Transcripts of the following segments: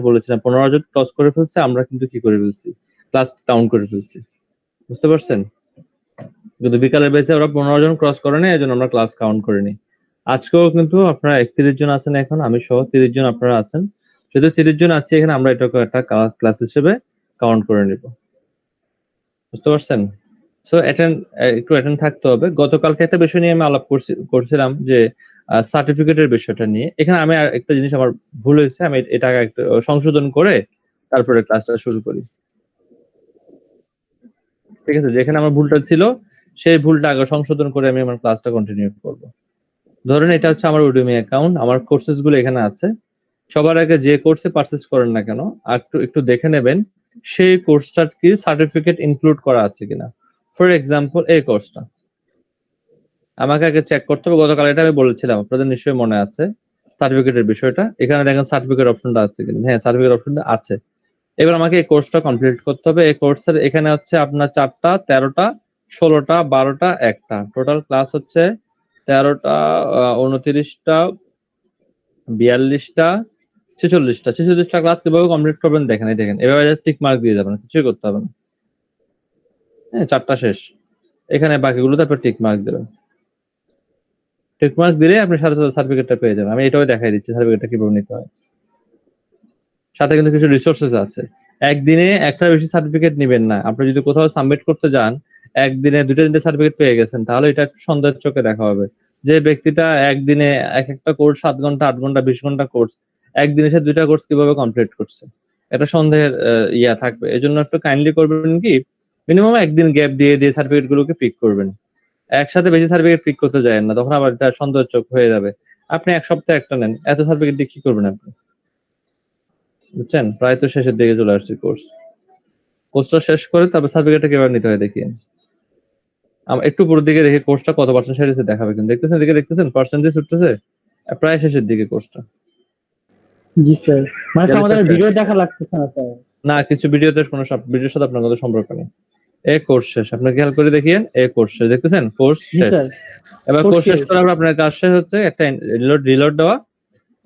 বলেছিলাম 15 জন ক্রস করে ফেলছে, আমরা কিন্তু কি করে ফেলছি, ক্লাস কাউন্ট করে ফেলছি। বুঝতে পারছেন? কিন্তু বিকালের ব্যাচে ওরা 15 জন ক্রস করে নাই, এজন্য আমরা ক্লাস কাউন্ট করিনি। আজকেও কিন্তু আপনারা 31 জন আছেন, এখন আমি সহ 30 জন আপনারা আছেন। যেহেতু 30 জন আছি এখানে, আমরা এটাকে একটা ক্লাস হিসেবে কাউন্ট করে নিব। বুঝতে পারছেন? সো একটু অ্যাটেন্ড থাকতে হবে। গতকালকে একটা বিষয় নিয়ে আমি আলাপ করছিলাম যে সার্টিফিকেটের বিষয়টা নিয়ে। এখানে আমি একটা জিনিস আমার ভুল হয়েছে, আমি এটাকে একটু সংশোধন করে তারপরে ক্লাসটা শুরু করি। ঠিক আছে? যেখানে আমার ভুলটা ছিল সেই ভুলটা আগে সংশোধন করে আমি আমার ক্লাসটা কন্টিনিউ করব। ধরেন এটা হচ্ছে আমার Udemy অ্যাকাউন্ট, আমার কোর্সেস গুলো এখানে আছে। সবার আগে যে কোর্সে পারচেজ করেন না কেন, একটু দেখে নেবেন সেই কোর্সটার কি সার্টিফিকেট ইনক্লুড করা আছে কিনা। ফর এক্সাম্পল এই কোর্সটা আমাকে আগে চেক করতে হবে। গতকাল এটা আমি বলেছিলাম, আপনাদের নিশ্চয়ই মনে আছে সার্টিফিকেটের বিষয়টা। এখানে দেখেন সার্টিফিকেট অপশনটা আছে কিনা। হ্যাঁ, সার্টিফিকেট অপশনটা আছে। এবার আমাকে এই কোর্সটা কমপ্লিট করতে হবে। এই কোর্সের এখানে হচ্ছে আপনার 4টা, 13টা, 16টা, 12টা, একটা টোটাল ক্লাস হচ্ছে 13টা, 29টা, 42টা, 46টা ক্লাস কিভাবে কমপ্লিট করবেন দেখেন। এই দেখেন, এভাবে জাস্ট টিক মার্ক দিয়ে যাবেন, কিছুই করতে হবে না। হ্যাঁ, 4টা শেষ। এখানে বাকিগুলোতে আপনি টিক মার্ক দেবেন। টিক মার্ক দিলে আপনি সাথে সাথে সার্টিফিকেটটা পেয়ে যাবেন। আমি এটাও দেখাই দিচ্ছি সার্টিফিকেটটা কিভাবে নিতে হয়। সাথে কিন্তু কিছু রিসোর্সেস আছে। একদিনে একটা বেশি সার্টিফিকেট নিবেন না। আপনি যদি কোথাও সাবমিট করতে যান, একদিনে 2টা 3টা সার্টিফিকেট পেয়ে গেছেন, তাহলে এটা একটু সন্দেহের চোখে দেখা হবে। যে ব্যক্তিটা একদিনে একটা কোর্স 7 ঘন্টা, 8 ঘন্টা, 20 ঘন্টা কোর্স, একদিনে সে 2টা কোর্স কিভাবে কমপ্লিট করছে, এটা সন্দেহের ইয়া থাকবে। এজন্য একটু কাইন্ডলি করবেন কি, মিনিমাম একদিন গ্যাপ দিয়ে দিয়ে সার্টিফিকেট গুলোকে পিক করবেন। একসাথে বেশি সার্টিফিকেট পিক করতে যায় না, তখন আবার এটা সন্দেহের চোখ হয়ে যাবে। আপনি এক সপ্তাহে একটা নেন, এত সার্টিফিকেট দিয়ে কি করবেন আপনি? বুঝছেন? প্রায় তো শেষের দিকে চলে আসছে কোর্সটা শেষ করে তারপর সার্টিফিকেটটা কিভাবে নিতে হয় দেখিয়ে। একটু উপরের দিকে দেখে কোর্সটা কত পার্সেন্ট সেরেছে দেখাবে, কিন্তু দেখতেছেন, দিকে দেখতেছেন পার্সেন্টেজ উঠতেছে প্রায় শেষের দিকে কোর্সটা। জি স্যার, মানে আমাদের ভিডিও দেখা লাগতেছে না স্যার। না, কিছু ভিডিওতে কোনো ভিডিওর সাথে আপনার কোনো সম্পর্ক নেই। এই কোর্স শেষ, আপনার খেয়াল করে দেখিয়েন, এই কোর্স শেষ, দেখতেছেন কোর্স শেষ। এবার কোর্স শেষ করার পর আপনার কাজ শেষ হচ্ছে একটা রিলোড দেওয়া।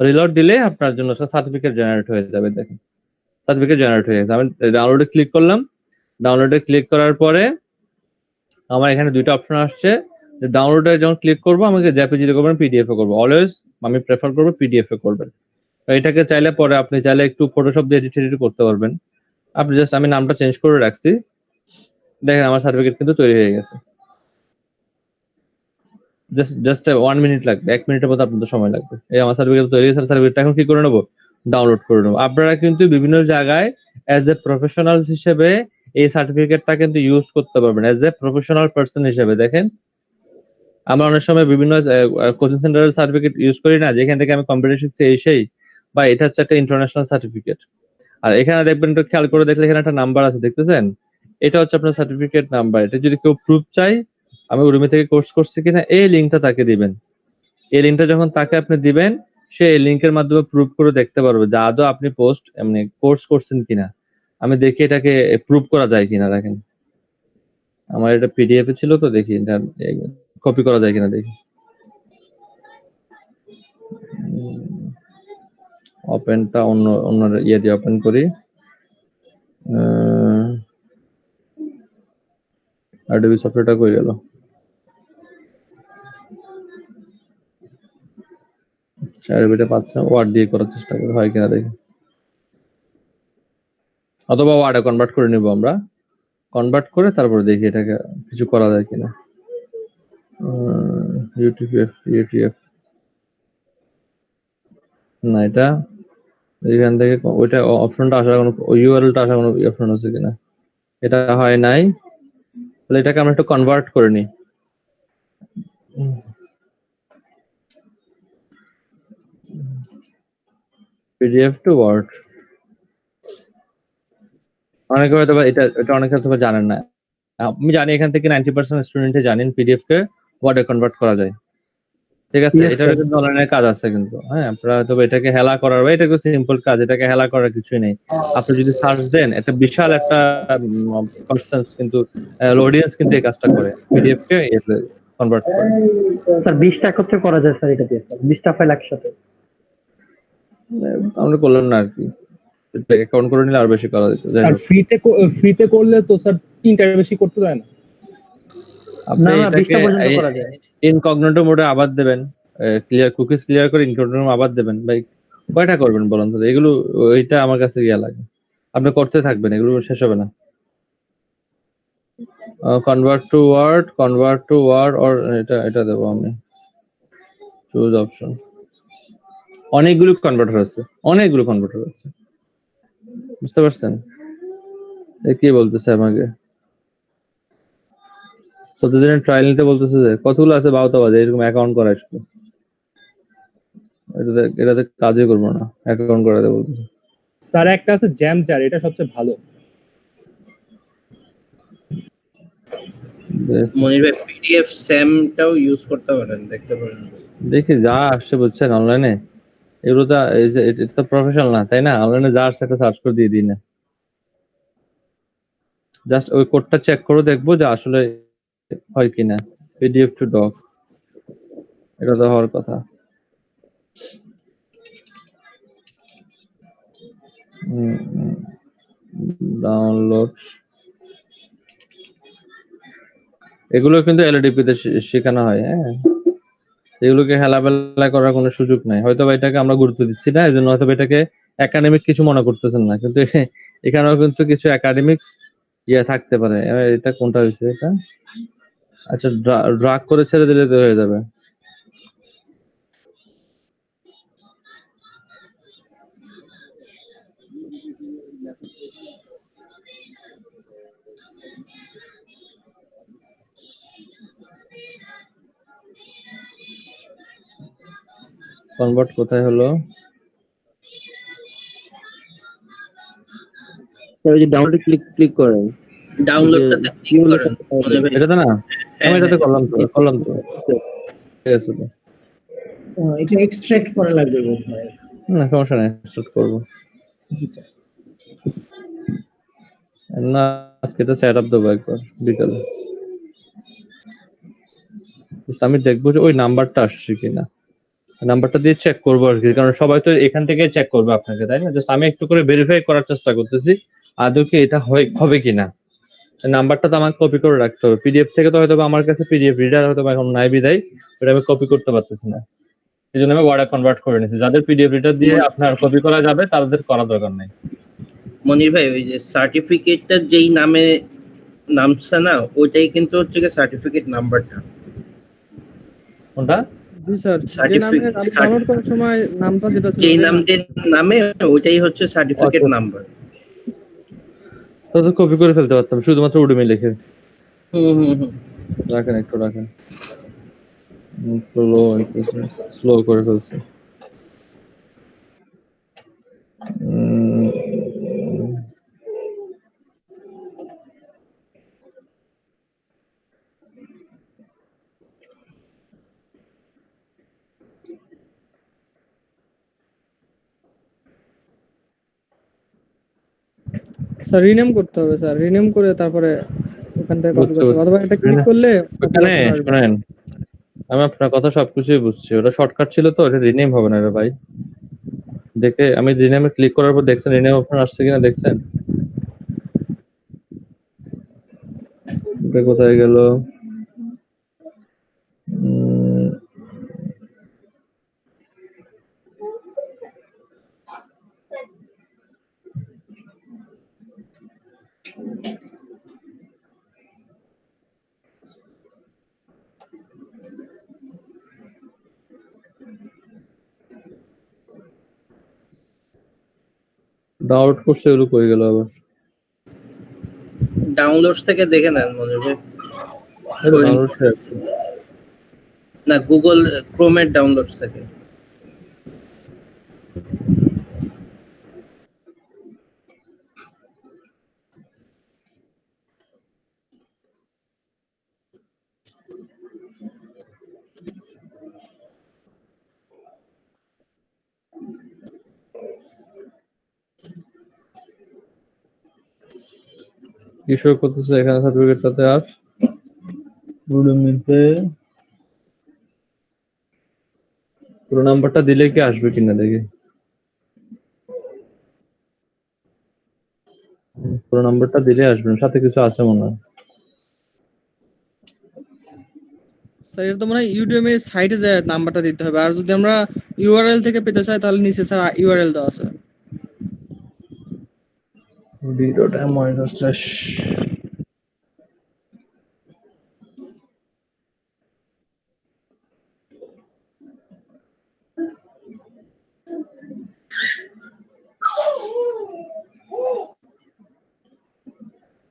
রিলোড দিলে আপনার জন্য সার্টিফিকেট জেনারেট হয়ে যাবে। দেখেন সার্টিফিকেট জেনারেট হয়ে গেছে। আমি ডাউনলোডে ক্লিক করলাম। ডাউনলোডে ক্লিক করার পরে আমার এখানে 2টা অপশন আসছে। ডাউনলোডে যখন ক্লিক করবো আমাকে জেপিজি করবেন, পিডিএফ এ করবো। অলওয়েজ আমি প্রেফার করবো পিডিএফ এ করবেন। এটাকে চাইলে পরে আপনি চাইলে একটু ফটোশপ দিয়ে এডিট করতে পারবেন। আপনি জাস্ট, আমি নামটা চেঞ্জ করে রাখছি। দেখেন আমার সার্টিফিকেট কিন্তু তৈরি হয়ে গেছে। জাস্ট 1 মিনিট লাগবে, 1 মিনিটের মতো আপনাদের সময় লাগবে। এই আমার সার্টিফিকেট তৈরি হয়েছে। সার্টিফিকেটটা এখন কি করে নেবো, ডাউনলোড করে নেবো। আপনারা কিন্তু বিভিন্ন জায়গায় অ্যাজ এ প্রফেশনাল হিসেবে এই সার্টিফিকেটটা কিন্তু ইউজ করতে পারবেন, অ্যাজ এ প্রফেশনাল পার্সন হিসেবে। দেখেন আমরা অনেক সময় বিভিন্ন কোচিং সেন্টারের সার্টিফিকেট ইউজ করি না, যেখান থেকে আমি কম্পিউটার শিখছি এই সেই, বা এটা হচ্ছে একটা ইন্টারন্যাশনাল সার্টিফিকেট। আর এখানে দেখবেন, একটু খেয়াল করে দেখলে এখানে একটা নাম্বার আছে, দেখতেছেন? এটা হচ্ছে আপনার সার্টিফিকেট নাম্বার। এটা যদি কেউ প্রুফ চাই আমি Udemy থেকে কোর্স করছি কিনা, এই লিঙ্কটা তাকে দিবেন। এই লিঙ্কটা যখন তাকে আপনি দিবেন, সে এই লিঙ্কের মাধ্যমে প্রুফ করে দেখতে পারবে যে আদৌ আপনি এমনি কোর্স করছেন কিনা। আমি দেখি এটাকে প্রুফ করা যায় কিনা। দেখেন আমার এটা পিডিএফ এ ছিল, তো দেখি এটা কপি করা যায় কিনা দেখি। ওপেনটা অন্য ইয়ে দিয়ে ওপেন করি। অ্যাডোবি সফটওয়্যারটা কই গেল? অ্যাডোবিটা পাচ্ছে, ওয়ার্ড দিয়ে করার চেষ্টা করি, হয় কিনা দেখি। অথবা ওয়ার্ডে কনভার্ট করে নিব আমরা। কনভার্ট করে তারপরে দেখি এটাকে কিছু করা যায় কিনা। ইউটিএফ না, এটা এখান থেকে ওইটা অপশনটা আসার কোনো, ইউআরএলটা আসার কোনো অপশন আছে কিনা, এটা হয় নাই। তাহলে এটাকে আমরা একটু কনভার্ট করে নিই। PDF to Word. অনেকে হয়তো এটা অনেকে হয়তো জানেন না। আমি জানি এখান থেকে 90% স্টুডেন্টে জানেন পিডিএফ কে ওয়ার্ডে কনভার্ট করা যায়। ঠিক আছে, এটারও কিন্তু অনলাইনে কাজ আছে কিন্তু। হ্যাঁ, আপনারা হয়তো এটাকে হেলা করার, এটা খুব সিম্পল কাজ, এটাকে হেলা করার কিছুই নেই। আপনি যদি সার্চ দেন, একটা বিশাল একটা পার্সেন্স কিন্তু অডিয়েন্স কিন্তু এই কাজটা করে, পিডিএফ কে কনভার্ট করে। স্যার 20টা একত্রে করা যায় স্যার, এটা দিয়ে স্যার 20টা ফাইল একসাথে আমরা করলাম না আর কি। অ্যাকাউন্ট করে নিলে আর বেশি করা যেত। যাই স্যার হোক, ফ্রিতে করলে তো স্যার 3টার বেশি করতে দেয় না। আপনি না না এটাকে 20টা পর্যন্ত করা যায়। ইনকগনিটো মোডে আবার দেবেন, কুকিজ ক্লিয়ার করে ইনকগনিটো আবার দেবেন ভাই। কয়টা করবেন বলেন তো? এগুলো ওইটা আমার কাছে ইয়া লাগে। আপনি করতে থাকবেন, এগুলো শেষ হবে না। কনভার্ট টু ওয়ার্ড অর এটা দেবো আমি। Choose option. অনেকগুলো কনভার্টার আছে। বুঝতে পারছেন? কি বলতেছে আমাকে? 14 দিনের ট্রায়াল নিতে বলতেছে। যে কতগুলো আছে বাউতা বাজে এরকম অ্যাকাউন্ট করা একটু। এটাতে কাজই করবো না, অ্যাকাউন্ট করাতে বলতেছে। স্যার একটা আছে জ্যামজার, এটা সবচেয়ে ভালো। মনির ভাই পিডিএফ স্যামটাও ইউজ করতে পারেন, দেখতে পারেন। দেখি যা আসছে বুঝছেন অনলাইনে, এগুলো তো এটা তো প্রফেশনাল না, তাই না? অনলাইনে যা আসছে একটা সার্চ করে দিয়ে দিই না, জাস্ট ওই কোডটা চেক করে দেখবো যে আসলে হয় কিনা। পিডিএফ টু ডক, এটা তো হওয়ার কথা। ডাউনলোড, এগুলো কিন্তু এলডিপি তে শেখানো হয়। হ্যাঁ, এগুলোকে হেলাবেলা করার কোনো সুযোগ নাই। হয়তো এটাকে আমরা গুরুত্ব দিচ্ছি না, এই জন্য হয়তো এটাকে একাডেমিক কিছু মনে করতেছেন না, কিন্তু এখানেও কিন্তু কিছু একাডেমিক ইয়ে থাকতে পারে। এটা কোনটা হয়েছে এটা? আচ্ছা, ড্রাগ করে ছেড়ে দিলে তো হয়ে যাবে। কনভার্ট কোথায় হলো? ওই যে ডাউনলোডে ক্লিক করেন, ডাউনলোডটাতে ক্লিক করেন মনির ভাই। এটাতে না, আমি এটাতে করলাম তো ঠিক আছে তো। এটা এক্সট্রাক্ট করা লাগবে বোধহয়। না সমস্যা নেই, স্টার্ট করবো না। আজকে এটা সেট আপ দেবো একবার বিকালে। আমি দেখবো যে ওই নাম্বারটা আসছে কিনা, নাম্বারটা দিয়ে চেক করবো আর কি, কারণ সবাই তো এখান থেকে চেক করবে আপনাকে, তাই না? জাস্ট আমি একটু করে ভেরিফাই করার চেষ্টা করতেছি আদৌ কি এটা হবে কিনা। নাম্বারটা তো আমাকে কপি করে রাখতে হবে পিডিএফ থেকে, তো হয়তো আমার কাছে পিডিএফ রিডার হয়তো এখন নাই বিদায় এটা আমি কপি করতে পারতেছি না, এই জন্য আমি ওয়ার্ডে কনভার্ট করে নিয়েছি। যাদের পিডিএফ রিডার দিয়ে আপনার কপি করা যাবে তাদের করা দরকার নেই। মনির ভাই ওই যে সার্টিফিকেটটা যেই নামে নামছে না, ওইটাই কিন্তু হচ্ছে কি সার্টিফিকেট নাম্বারটা। কোনটা? জি স্যার, যে নামে আমি ডাউনলোড করার সময় নামটা যেটা ছিল যেই নাম দিয়ে নামে ওইটাই হচ্ছে সার্টিফিকেট নাম্বার। তো কপি করে ফেলতে পারতাম শুধুমাত্র উডুমি লিখে। হুম। রাখেন একটু রাখেন, স্লো করে ফেলছি। স্যার রিনেম করতে হবে স্যার, রিনেম করে তারপরে ওখান থেকে কপি করতে হবে, অথবা এটা ক্লিক করলে ওখানে শুনেন, আমি আপনার কথা সবকিছুই বুঝছি, ওটা শর্টকাট ছিল তো, এটা রিনেম হবে না রে ভাই। দেখে আমি রিনেমে ক্লিক করার পর দেখছেন রিনেম অপশন আসছে কিনা দেখছেন? এটা কোথায় গেল? ডাউনলোড করছে, এগুলো কই গেল আবার? ডাউনলোডস থেকে দেখে নেন মনির ভাই। ডাউনলোড না, গুগল ক্রোমের ডাউনলোডস থেকে। কি শো করতেছে এখানে সার্টিফিকেটটাতে? আর উডুমিতে পুরো নাম্বারটা দিলে কি আসবে কিনা দেখি। পুরো নাম্বারটা দিলে আসবেন, সাথে কিছু আছে মনে হয়। স্যার এটা তো মনে হয় ইউডিএমি এর সাইটে যে নাম্বারটা দিতে হবে, আর যদি আমরা ইউআরএল থেকে পেতে চাই তাহলে নিচে স্যার ইউআরএল দেওয়া আছে। d.my/.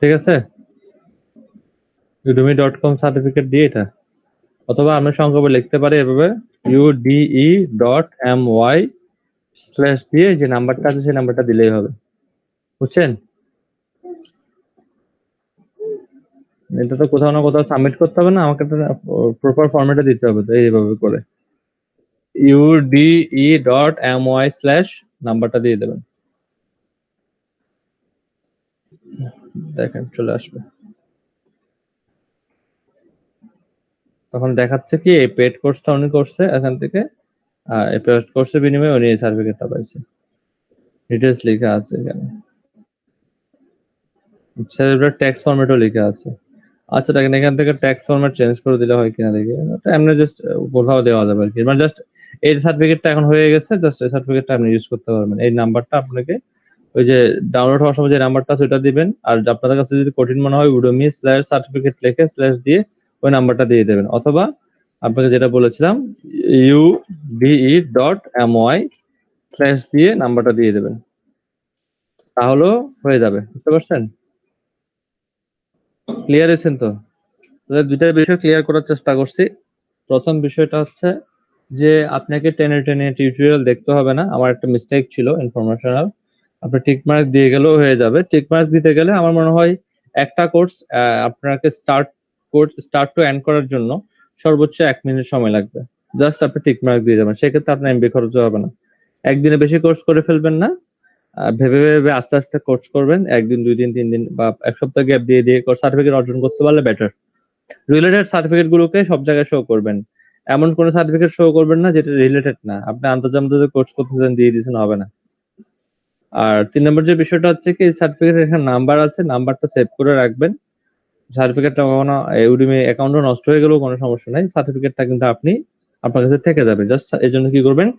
ঠিক আছে, udemy.com সার্টিফিকেট দিয়ে এটা, অথবা আমরা সংক্ষেপে লিখতে পারি এভাবে ude.my/ দিয়ে যে নাম্বারটা আছে সেই নাম্বারটা দিলেই হবে, বুঝছেন? এটা তো কোথাও না কোথাও সাবমিট করতে হবে না, আমাকে তো প্রপার ফরম্যাটে দিতে হবে, তো এইভাবে করে ude.my/ নাম্বারটা দিয়ে দেবেন, দেখেন চলে আসবে। তখন দেখাচ্ছে কি এই পেড কোর্সটা উনি করছে এখান থেকে, এই পেড কোর্সের বিনিময়ে উনি এই সার্টিফিকেটটা পাইছে, ডিটেলস লেখা আছে এখানে, সেটা ট্যাক্স ফরম্যাটও লেখা আছে। আচ্ছা দেখেন এখান থেকে ট্যাক্স ফরম্যাট চেঞ্জ করে দিলে হয় কিনা দেখি, এমনি জাস্ট কোথাও দেওয়া যাবে আর কি, মানে জাস্ট এই সার্টিফিকেটটা এখন হয়ে গেছে, জাস্ট এই সার্টিফিকেটটা আপনি ইউজ করতে পারবেন। এই নাম্বারটা আপনাকে ওই যে ডাউনলোড হওয়ার সময় যে নাম্বারটা আছে ওটা দিবেন, আর আপনাদের কাছে যদি কঠিন মনে হয় udemy/certificate লিখে স্ল্যাশ দিয়ে ওই নাম্বারটা দিয়ে দেবেন, অথবা আপনাকে যেটা বলেছিলাম ude.my/ দিয়ে নাম্বারটা দিয়ে দেবেন, তাহলেও হয়ে যাবে। বুঝতে পারছেন? ক্লিয়ার হয়েছেন তো? দুইটা বিষয় ক্লিয়ার করার চেষ্টা করছি। প্রথম বিষয়টা হচ্ছে যে আপনাকে টেনে টেনে টিউটোরিয়াল দেখতে হবে না, আমার একটা মিস্টেক ছিল ইনফরমেশনাল, আপনি টিক মার্ক দিয়ে গেলেও হয়ে যাবে। টিক মার্ক দিতে গেলে আমার মনে হয় একটা কোর্স আপনাকে স্টার্ট টু এন্ড করার জন্য সর্বোচ্চ 1 মিনিট সময় লাগবে, জাস্ট আপনি টিক মার্ক দিয়ে যাবেন, সেক্ষেত্রে আপনার এমবি খরচ হবে না। একদিনে বেশি কোর্স করে ফেলবেন না, ভেবে ভেবে আস্তে আস্তে কোর্স করবেন, 1 দিন 2 দিন 3 দিন বা 1 সপ্তাহ গ্যাপ দিয়ে দিয়ে সার্টিফিকেট অর্জন করতে পারলে বেটার। রিলেটেড সার্টিফিকেট গুলোকে সব জায়গায় শো করবেন, এমন কোন সার্টিফিকেট শো করবেন না যেটা রিলেটেড না, আপনি আন্তর্জাতিক কোর্স করতেছেন দিয়ে দিয়েছেন, হবে না। আর 3 নম্বর যে বিষয়টা হচ্ছে কি, সার্টিফিকেটের এখানে নাম্বার আছে, নাম্বারটা সেভ করে রাখবেন। সার্টিফিকেটটা কখনো ইউডেমি অ্যাকাউন্টও নষ্ট হয়ে গেলেও কোনো সমস্যা নাই, সার্টিফিকেটটা কিন্তু আপনার কাছে থেকে যাবে। জাস্ট এই জন্য কি করবেন,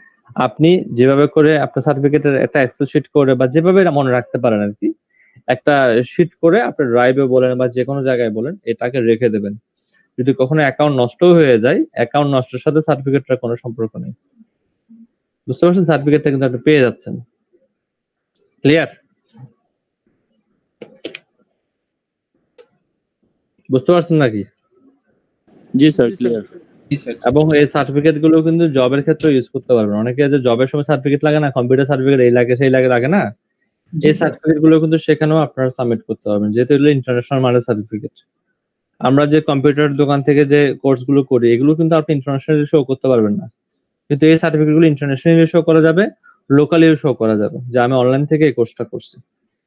আপনি যেভাবে করে আপনার সার্টিফিকেটের একটা এক্সেল শিট করে বা যেভাবে এটা মনে রাখতে পারেন আর কি, একটা শিট করে আপনার ড্রাইভে বলেন বা যে কোনো জায়গায় বলেন এটাকে রেখে দেবেন। যদি কখনো অ্যাকাউন্ট নষ্ট হয়ে যায়, অ্যাকাউন্ট নষ্টের সাথে সার্টিফিকেটটার কোনো সম্পর্ক নেই। বুঝতে পারছেন? সার্টিফিকেটটা কিন্তু আপনি পেয়ে যাচ্ছেন। ক্লিয়ার? বুঝতে পারছেন নাকি? জি স্যার, ক্লিয়ার। এবং এই সার্টিফিকেট গুলো কিন্তু জবের ক্ষেত্রে ইউজ করতে পারবেন। অনেকে যে জবের সময় সার্টিফিকেট লাগে না, কম্পিউটার সার্টিফিকেট এই লাগে সেই লাগে না, জি এই স্যার। সার্টিফিকেট গুলো কিন্তু সেখানেও আপনারা সাবমিট করতে পারবেন, যেহেতু এগুলো ইন্টারন্যাশনাল মানের সার্টিফিকেট। আমরা যে কম্পিউটার দোকান থেকে যে কোর্স গুলো করি এগুলো কিন্তু আপনি ইন্টারন্যাশনালি শো করতে পারবেন না, কিন্তু এই সার্টিফিকেট গুলো ইন্টারন্যাশনালি শো করা যাবে, লোকালিও শো করা যাবে যে আমি অনলাইন থেকে এই কোর্সটা করছি।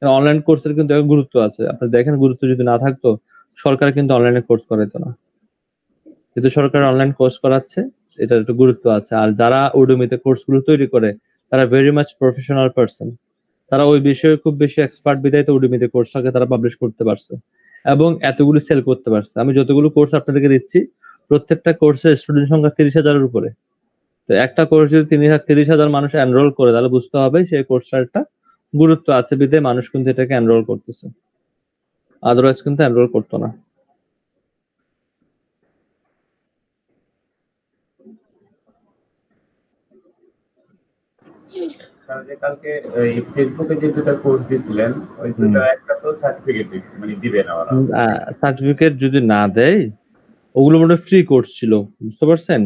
অনলাইন কোর্সের কিন্তু একটা গুরুত্ব আছে, আপনি দেখেন গুরুত্ব যদি না থাকতো সরকার কিন্তু অনলাইনে কোর্স করাইতো না, কিন্তু সরকার অনলাইন কোর্স করাচ্ছে, এটার একটু গুরুত্ব আছে। আর যারা উডেমিতে কোর্স গুলো তৈরি করে তারা ভেরি মাচ প্রফেশনাল পারসন, তারা ওই বিষয়ে খুব বেশি এক্সপার্ট, বিধায় তো উডেমিতে কোর্সটাকে তারা পাবলিশ করতে পারছে এবং এতগুলো সেল করতে পারছে। আমি যতগুলো কোর্স আপনাদেরকে দিচ্ছি প্রত্যেকটা কোর্সের স্টুডেন্ট সংখ্যা 30,000-এর উপরে। তো একটা কোর্স যদি 30,000 মানুষ এনরোল করে তাহলে বুঝতে হবে সেই কোর্সটার একটা গুরুত্ব আছে, বিধায় মানুষ কিন্তু এটাকে এনরোল করতেছে, আদারওয়াইজ কিন্তু এনরোল করতো না। কালকে ওই ফেসবুকে যে দুটো কোর্স দিছিলেন ওই দুটো একটা তো সার্টিফিকেট মানে দিবে না ওরা, সার্টিফিকেট যদি না দেয়, ওগুলো মনে ফ্রি কোর্স ছিল, বুঝতে পারছেন?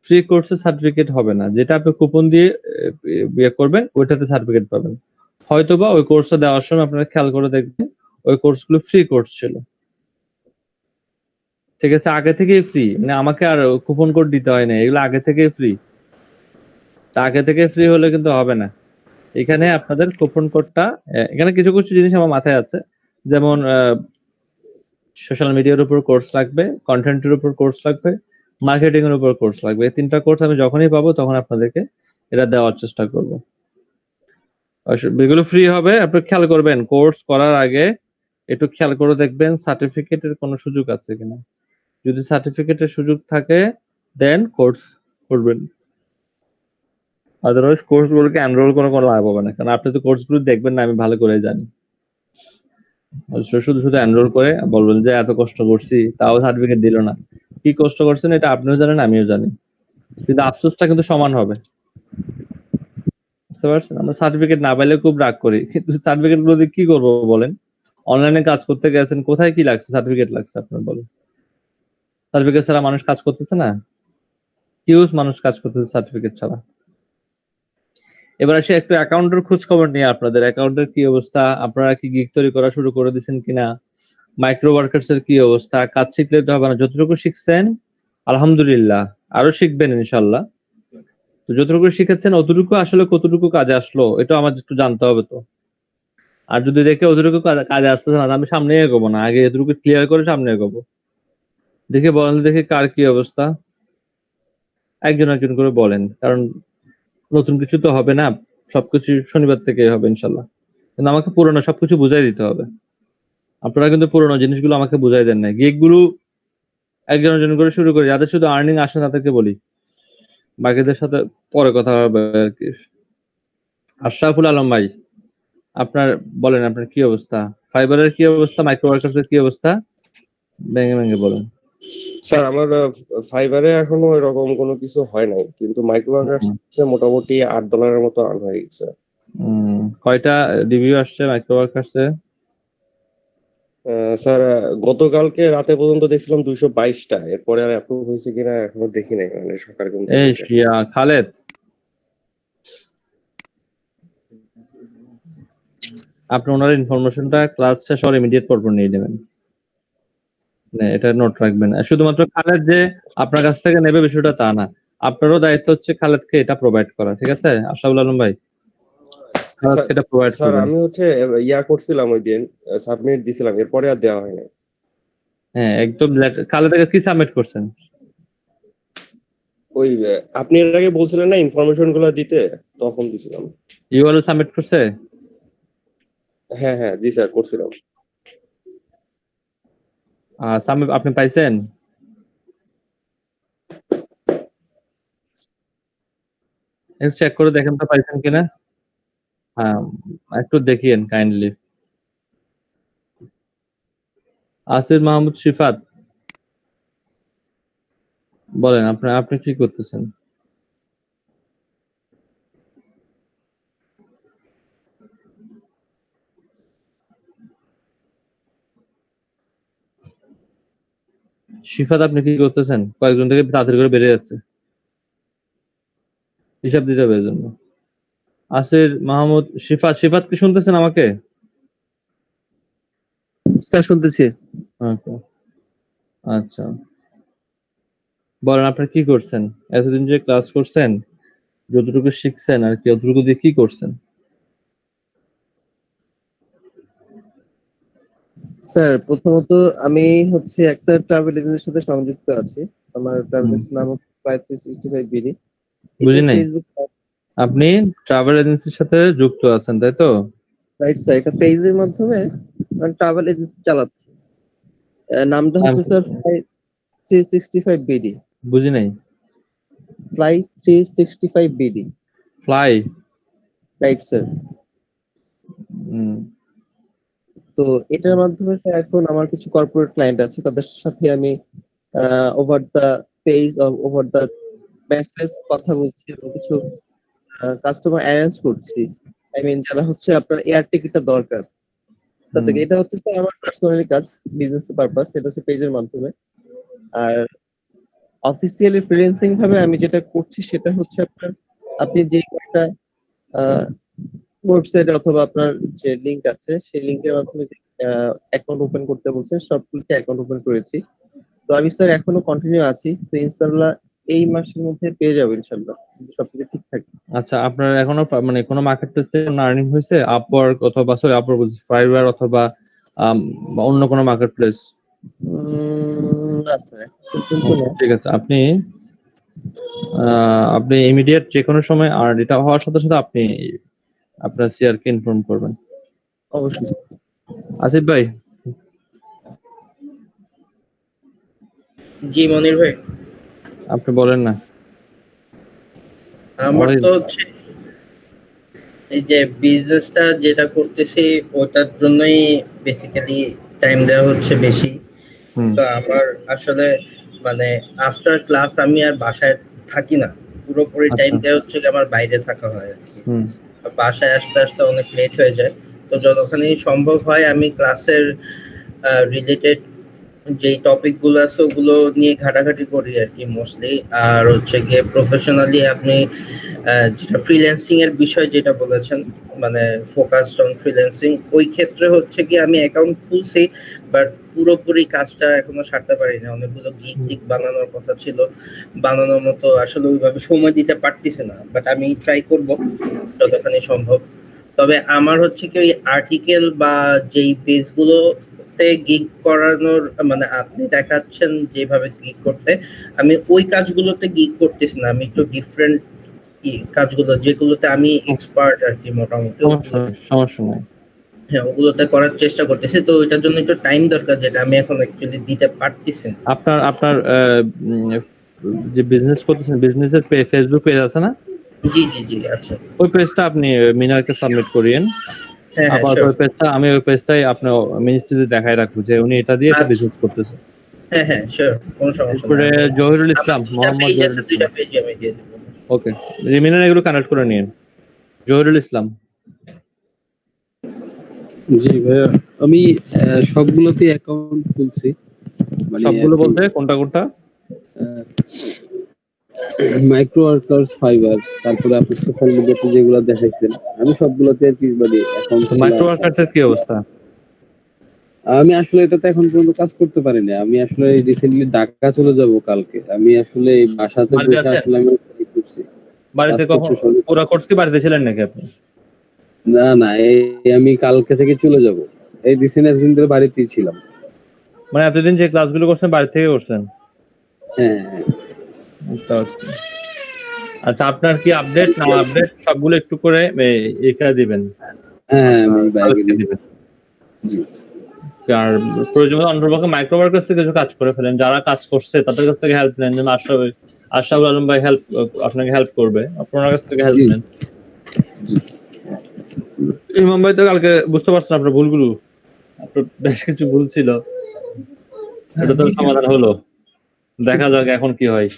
ফ্রি কোর্সের সার্টিফিকেট হবে না, যেটা আপনি কুপন দিয়ে ইয়ে করবেন ওইটাতে সার্টিফিকেট পাবেন। হয়তোবা ওই কোর্সটা দেওয়ার সময় আপনারা খেয়াল করে দেখবেন ওই কোর্সগুলো ফ্রি কোর্স ছিল, ঠিক আছে? আগে থেকেই ফ্রি, মানে আমাকে আর কুপন কোড দিতে হয় না, এগুলো আগে থেকেই ফ্রি। আগে থেকে ফ্রি হলে কিন্তু হবে না। এখানে আপনাদের কুপন কোডটা, এখানে কিছু কিছু জিনিস আমার মাথায় আছে, যেমন সোশ্যাল মিডিয়ার উপর কোর্স লাগবে, কন্টেন্টের উপর কোর্স লাগবে, মার্কেটিং এর উপর কোর্স লাগবে। এই 3টা কোর্স আমি যখনই পাবো তখন আপনাদেরকে এটা দেওয়ার চেষ্টা করব। এগুলো ফ্রি হবে, আপনি খেয়াল করবেন কোর্স করার আগে একটু খেয়াল করে দেখবেন সার্টিফিকেটের কোনো সুযোগ আছে কিনা। যদি সার্টিফিকেটের সুযোগ থাকে দেন কোর্স করবেন, আদারওয়াইজ কোর্সগুলোকে এনরোল করে কোনো লাভ হবে না, কারণ আপনি তো কোর্সগুলো দেখবেন না, আমি ভালো করে জানি। শুধু শুধু এনরোল করে বলবেন যে এত কষ্ট করছি তাও সার্টিফিকেট দিল না। কি কষ্ট করছেন এটা আপনিও জানেন আমিও জানি, কিন্তু আফসোসটা কিন্তু সমান হবে। বুঝতে পারছেন? আমরা সার্টিফিকেট না পাইলে খুব রাগ করি, কিন্তু সার্টিফিকেট গুলো দিয়ে কি করবো বলেন? অনলাইনে কাজ করতে গেছেন, কোথায় কি লাগছে? সার্টিফিকেট লাগছে আপনার বলেন। সার্টিফিকেট ছাড়া মানুষ কাজ করতেছে না? হিউজ মানুষ কাজ করতেছে সার্টিফিকেট ছাড়া। এবার আসি একটু অ্যাকাউন্টের খোঁজ খবর নিয়ে আপনাদের। অ্যাকাউন্টের কি অবস্থা? আপনারা কি গিগ তৈরি করা শুরু করে দিয়েছেন কিনা? মাইক্রো ওয়ার্কার্স এর কি অবস্থা? কাজ শিখলে তো হবে না, যতটুকু শিখছেন আলহামদুলিল্লাহ, আরো শিখবেন ইনশাল্লাহ। তো যতটুকু শিখেছেন অতটুকু আসলে কতটুকু কাজে আসলো এটা আমার একটু জানতে হবে তো। আর যদি দেখে অতটুকু কাজে আসতেছে না, আমি সামনে এগোবো না, আগে এতটুকু ক্লিয়ার করে সামনে এগোবো। দেখে বলেন দেখি কার কি অবস্থা, একজন একজন করে বলেন, কারণ নতুন কিছু তো হবে না, সবকিছু শনিবার থেকে হবে ইনশাল্লাহ। কিন্তু আমাকে পুরোনো সবকিছু বুঝাই দিতে হবে। আপনারা কিন্তু পুরোনো জিনিসগুলো আমাকে বুঝাই দেন না। গিগ গুলো একজন একজন করে শুরু করি, যাদের শুধু আর্নিং আসে তাদেরকে বলি, বাকিদের সাথে পরে কথা হবে আর কি। আশরাফুল আলম ভাই, আপনার বলেন আপনার কি অবস্থা? ফাইবারের কি অবস্থা? মাইক্রো ওয়ার্কার্স এর কি অবস্থা? ভেঙে ভেঙে বলেন। স্যার আমার ফাইবারে এখনো এরকম কোনো কিছু হয় নাই, কিন্তু মাইক্রোওয়ার্কার্সে মোটামুটি $8 মতো আর্ন হয়ে গেছে। কয়টা রিভিউ আসছে মাইক্রো ওয়ার্কার্স এ? স্যার গতকালকে রাতে পর্যন্ত দেখছিলাম 222টা, এরপরে আর অ্যাপ্রুভ হয়েছে কিনা এখনো দেখি নাই, মানে সকাল ঘুম থেকে এই উঠে। খালেদ, আপনি ওনার ইনফরমেশনটা ক্লাস শেষ হওয়ার ইমিডিয়েট পরপর নিয়ে নেবেন, এটা নোট রাখবেন। শুধুমাত্র খালেদ যে আপনার কাছ থেকে নেবে বিষয়টা তা না, আপনারও দায়িত্ব হচ্ছে খালেদকে এটা প্রোভাইড করা, ঠিক আছে? আশরাফুল আলম ভাই, খালেদকে এটা প্রোভাইড স্যার করবেন। আমি হচ্ছে ইয়া করছিলাম ওই দিন, সাবমিট দিছিলাম, এরপরে আর দেওয়া হয় নাই। হ্যাঁ একদম। খালেদকে কি সাবমিট করছেন? ওই আপনি এর আগে বলছিলেন না ইনফরমেশন গুলো দিতে, তখন দিছিলাম। ইউআরএল সাবমিট করছে? হ্যাঁ হ্যাঁ জি স্যার করছিলাম। সাবমিট আপনি পাইছেন? একটু চেক করে দেখেন তো পাইছেন কিনা। হ্যাঁ একটু দেখিয়েন কাইন্ডলি। আসির মাহমুদ শিফাত, বলেন আপনি কি করতেছেন? শিফাত আপনি কি করতেছেন? কয়েকজন থেকে তাড়াতাড়ি করে বেড়ে যাচ্ছে, হিসাব দিতে হবে এজন্য। আসির মাহমুদ শিফাত কি শুনতেছেন আমাকে? স্যার শুনতেছি। Okay, আচ্ছা বলেন আপনার কি করছেন? এতদিন যে ক্লাস করছেন, যতটুকু শিখছেন আর কি, অতটুকু দিয়ে কি করছেন? স্যার প্রথমত আমি হচ্ছে একটা ট্রাভেল এজেন্সির সাথে সংযুক্ত আছি। আমার ট্রাভেল এজেন্সির নাম হচ্ছে 5365 বিডি। বুঝি নাই, ফেসবুক আপনি ট্রাভেল এজেন্সির সাথে যুক্ত আছেন তাই তো? রাইট স্যার, এটা পেজের মাধ্যমে ট্রাভেল এজেন্সি চালাচ্ছি। নামটা হচ্ছে স্যার ফ্লাই 365 বিডি। বুঝি নাই। Fly 365 BD. Fly, right sir. তো এটার মাধ্যমে স্যার এখন আমার কিছু কর্পোরেট ক্লায়েন্ট আছে, তাদের সাথে আমি over the page over the message কথা বলছি এবং কিছু কাস্টমার অ্যারেঞ্জ করছি। আই মিন যারা হচ্ছে আপনার এয়ার টিকিটটা দরকার তাদেরকে। এটা হচ্ছে স্যার আমার পার্সোনালি কাজ, বিজনেস পারপাস, এটা হচ্ছে পেজের মাধ্যমে। আর অফিসিয়ালি ফ্রিল্যান্সিং ভাবে আমি যেটা করছি সেটা হচ্ছে আপনার, আপনি যে একটা ওয়েবসাইট অথবা আপনার যে লিংক আছে সেই লিংকের মাধ্যমে অ্যাকাউন্ট ওপেন করতে বলছেন, সবগুলোকে অ্যাকাউন্ট ওপেন করেছি। তো আমি স্যার এখনো কন্টিনিউ আছি, তো ইনশাআল্লাহ এই মাসের মধ্যে পেয়ে যাবো ইনশাআল্লাহ, সবকিছু ঠিক থাকে। আচ্ছা আপনার এখনো মানে কোনো মার্কেট প্লেসে আর্নিং হয়েছে? আপওয়ার্ক অথবা সরি আপওয়ার্ক ফাইবার অথবা অন্য কোনো মার্কেট প্লেস? না স্যার, পর্যন্ত না। ঠিক আছে, আপনি ইমিডিয়েট যে কোনো সময়, আর এটা হওয়ার সাথে সাথে আপনি আপনার সিআর কে ইনফর্ম করবেন। অবশ্যই। আসিফ ভাই, জি মনির ভাই, আপনি বলেন না। আমার তো হচ্ছে এই যে বিজনেসটা যেটা করতেছি ওটার জন্যই বেসিক্যালি টাইম দেওয়া হচ্ছে বেশি। হুম তো আমার আসলে মানে আফটার ক্লাস আমি আর বাসায় থাকি না, পুরোপুরি আচ্ছা টাইমটা হচ্ছে কি আমার বাইরে থাকা হয় আর কি। হুম বাসায় আসতে আসতে অনেক লেট হয়ে যায়। তো যতখানি সম্ভব হয় আমি ক্লাসের রিলেটেড যেই টপিক গুলো আছে ওগুলো নিয়ে ঘাটাঘাটি করি আর কি মোস্টলি। আর হচ্ছে গিয়ে প্রফেশনালি আপনি যেটা ফ্রিল্যান্সিং এর বিষয় যেটা বলেছেন, মানে ফোকাসড অন ফ্রিল্যান্সিং, ওই ক্ষেত্রে হচ্ছে কি আমি অ্যাকাউন্ট খুলছি বাট পুরোপুরি কাজটা এখনো সারতে পারিনি। অনেকগুলো গিগ টিক বানানোর কথা ছিল, বানানোর মতো আসলে ওইভাবে সময় দিতে পারতেছি না, বাট আমি ট্রাই করব যতখানি সম্ভব। তবে আমার হচ্ছে কি ওই আর্টিকেল বা যেই পেজগুলোতে গিগ করানোর মানে আপনি দেখাচ্ছেন যেভাবে গিগ করতে, আমি ওই কাজগুলোতে গিগ করতেছি না, আমি একটু ডিফারেন্ট কাজগুলো যেগুলোতে আমি এক্সপার্ট আর কি মোটামুটি সমস্যা নেই, সমস্যা নাই। হ্যাঁ ওগুলোতে করার চেষ্টা করতেছি। তো ওইটার জন্য একটু টাইম দরকার যেটা আমি এখন অ্যাকচুয়ালি দিতে পারতেছি না। আপনার আপনার যে বিজনেস করতেছেন, বিজনেসের ফেসবুক পেজ আছে না? জি জি জি আচ্ছা। ওই পেজটা আপনি মিনারকে সাবমিট করিয়েন। হ্যাঁ হ্যাঁ আবার sure। ওই পেজটা, আমি ওই পেজটাই আপনার মিনিস্ট্রিতে দেখায় রাখবো যে উনি এটা দিয়ে একটা আচ্ছা। বিজনেস করতেছে। হ্যাঁ হ্যাঁ শিওর, কোনো সমস্যা এরপরে নেই। জহিরুল আমার ইসলাম, দুইটা মোহাম্মদ পেজ জহিরুল আছে, ইসলাম। দুইটা পেজে আমি দিয়ে দেবো। ওকে, মিনার এগুলো কানেক্ট করে নিন। জহিরুল ইসলাম। জি ভাইয়া, আমি সবগুলোতে অ্যাকাউন্ট খুলছি, মানে সবগুলো বলতে কোনটা কোনটা? মাইক্রো ওয়ার্কার্স, ফাইবার, তারপরে আপনি সোশ্যাল মিডিয়াতে যেগুলো দেখাইছেন আমি সবগুলোতে আর কি মানে অ্যাকাউন্ট মাইক্রো ওয়ার্কার্সের কি অবস্থা? আমি আসলে এটাতে এখন পর্যন্ত কাজ করতে পারিনি। আমি আসলে রিসেন্টলি ঢাকা চলে যাব কালকে। আমি আসলে এই বাসাতে বাড়িতে বসে আছেন? আসলে আমি ট্রাই করছি বাড়িতে কাজ কখন করতে শুরু। পুরা কোর্স কি বাড়িতে ছিলেন নাকি আপনি? না না, এই আমি কালকে থেকে চলে যাব। এই রিসেন্ট একদিন ধরে বাড়িতেই ছিলাম। মানে এতদিন যে ক্লাসগুলো করছেন বাড়ি থেকে করছেন? হ্যাঁ হ্যাঁ। বুঝতে পারছি। আচ্ছা, আপনার কি আপডেট না আপডেট সবগুলো একটু করে এটা দিবেন, হ্যাঁ আমি বাইরে কালেক্টে দিবেন। জি। আর প্রয়োজন হলে অন্তর্পক্ষে মাইক্রো ওয়ার্কার্স থেকে কিছু কাজ করে ফেলেন, যারা কাজ করছে তাদের কাছ থেকে হেল্প নেন। যেমন আশরাফুল আলম ভাই আপনাকে হেল্প করবে, আপনার কাছ থেকে হেল্প জি। নেন। ইমাম ভাই তো কালকে বুঝতে পারছেন আপনার ভুলগুলো, আপনার বেশ কিছু ভুল ছিল, এটা তো জি স্যার। সমাধান হলো। দেখা যাক এখন কি হয়।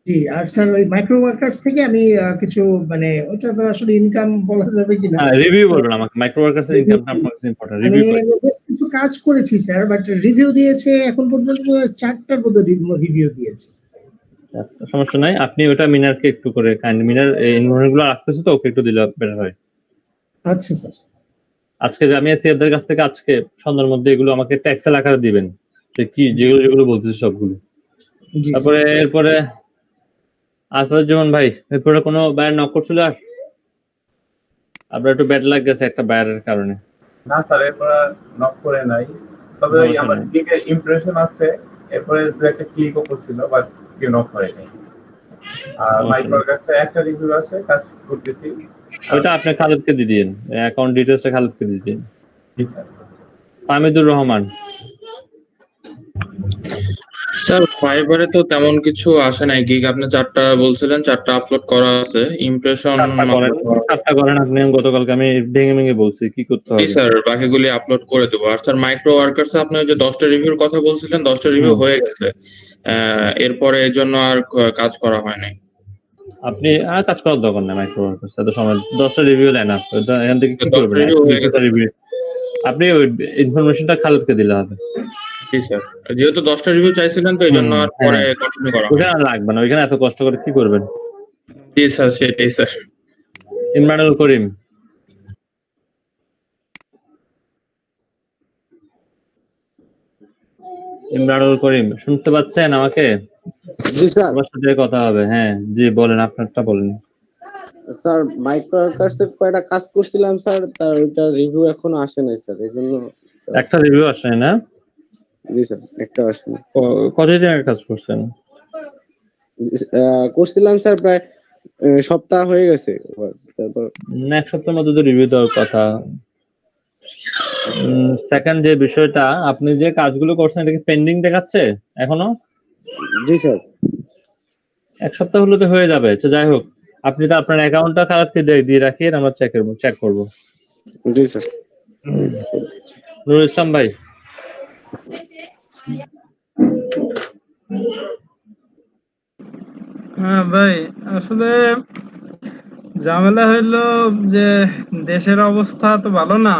জি আর স্যার ওই মাইক্রো ওয়ার্কার্স থেকে আমি কিছু মানে ওটা তো আসলে ইনকাম বলা যাবে কিনা, হ্যাঁ, রিভিউ বলবেন আমাকে। মাইক্রো ওয়ার্কার্স এর ইনকামটা আপনার কাছে ইম্পর্টেন্ট, আমি রিভিউ করেন। বেশ কিছু কাজ করেছি স্যার, বাট রিভিউ দিয়েছে এখন পর্যন্ত 4টার মতো রিভিউ দিয়েছে। আচ্ছা, সমস্যা নাই। আপনি ওটা মিনারকে একটু করে কাইন্ড, মিনার ইনভয়েস গুলো রাখতেছে তো, ওকে একটু দিলে বেটার হয়। আচ্ছা স্যার। আজকে যে আমি সিয়াদের কাছ থেকে আজকে সন্ধ্যার মধ্যে এগুলো আমাকে ট্যাক্সেল আকারে দিবেন, যে কি যেগুলো যেগুলো বলতেছি সবগুলো। জি তারপরে এরপরে আসাদুজ্জামান ভাই, এরপরে কোনো বায়ার নক করছিল আর আপনার একটু ব্যাড লাগ গেছে একটা বায়ারের কারণে? না স্যার, এরপর নক করে নাই, তবে ওই আমার দিকে ইমপ্রেশন আছে, এরপরে দু একটা ক্লিকও করছিল বাট কেউ নক করে নাই। আর মাইক্রোর কাছে একটা রিভিউ আছে, কাজ করতেছি। ওইটা আপনি খালেদকে দিয়ে দিন, অ্যাকাউন্ট ডিটেইলসটা খালেদকে দিয়ে দিন। জি স্যার। হামিদুর রহমান। স্যার ফাইবারে তো তেমন কিছু আসে নাই গিগ, আপনি 4টা বলছিলেন, 4টা আপলোড করা আছে। ইমপ্রেশন 4টা করেন আপনি, গতকালকে আমি ভেঙে ভেঙে বলছি কি করতে হবে। স্যার বাকিগুলি আপলোড করে দেবো। আর স্যার মাইক্রো ওয়ার্কার্স আপনি যে 10টা রিভিউর কথা বলছিলেন, 10টা রিভিউ হয়ে গেছে, এরপরে এর জন্য আর কাজ করা হয় নাই। আপনি আর কাজ করার দরকার নেই মাইক্রো ওয়ার্কার্স, এত সময় 10টা রিভিউ লাইন আপ, এখান থেকে কি করবেন? রিভিউ আপনি ওই ইনফরমেশনটা খালেদকে দিলে হবে। জি স্যার, যেহেতু 10টা রিভিউ চাইছিলেন তো এই জন্য আর পরে কন্টিনিউ করা ওখানে আর লাগবে না, ওইখানে এত কষ্ট করে কি করবেন? জি স্যার, সেটাই স্যার। ইমরানুল করিম। ইমরানুল করিম শুনতে পাচ্ছেন আমাকে? জি স্যার। আমার সাথে কথা হবে। হ্যাঁ জি বলেন, আপনারটা বলেন। স্যার মাইক্রো ওয়ার্কার্সের কয়টা কাজ করছিলাম স্যার, তার ওইটা রিভিউ এখনো আসে নাই স্যার, এইজন্য। একটা রিভিউ আসে না? জি স্যার, একটা আসে না। কতদিন আগে কাজ করছেন? করছিলাম স্যার প্রায় সপ্তাহ হয়ে গেছে। তারপর এক সপ্তাহের মধ্যে তো রিভিউ দেওয়ার কথা। সেকেন্ড যে বিষয়টা, আপনি যে কাজগুলো করছেন এটা কি পেন্ডিং দেখাচ্ছে এখনো? জি স্যার। 1 সপ্তাহ হলে তো হয়ে যাবে। তো যাই হোক, আপনি তো আপনার অ্যাকাউন্টটা কালকে দিয়ে রাখিয়েন, আমরা চেক করবো। জি স্যার। নুরুল ইসলাম ভাই। হ্যাঁ ভাই, আসলে ঝামেলা হইলো যে দেশের অবস্থা তো ভালো না,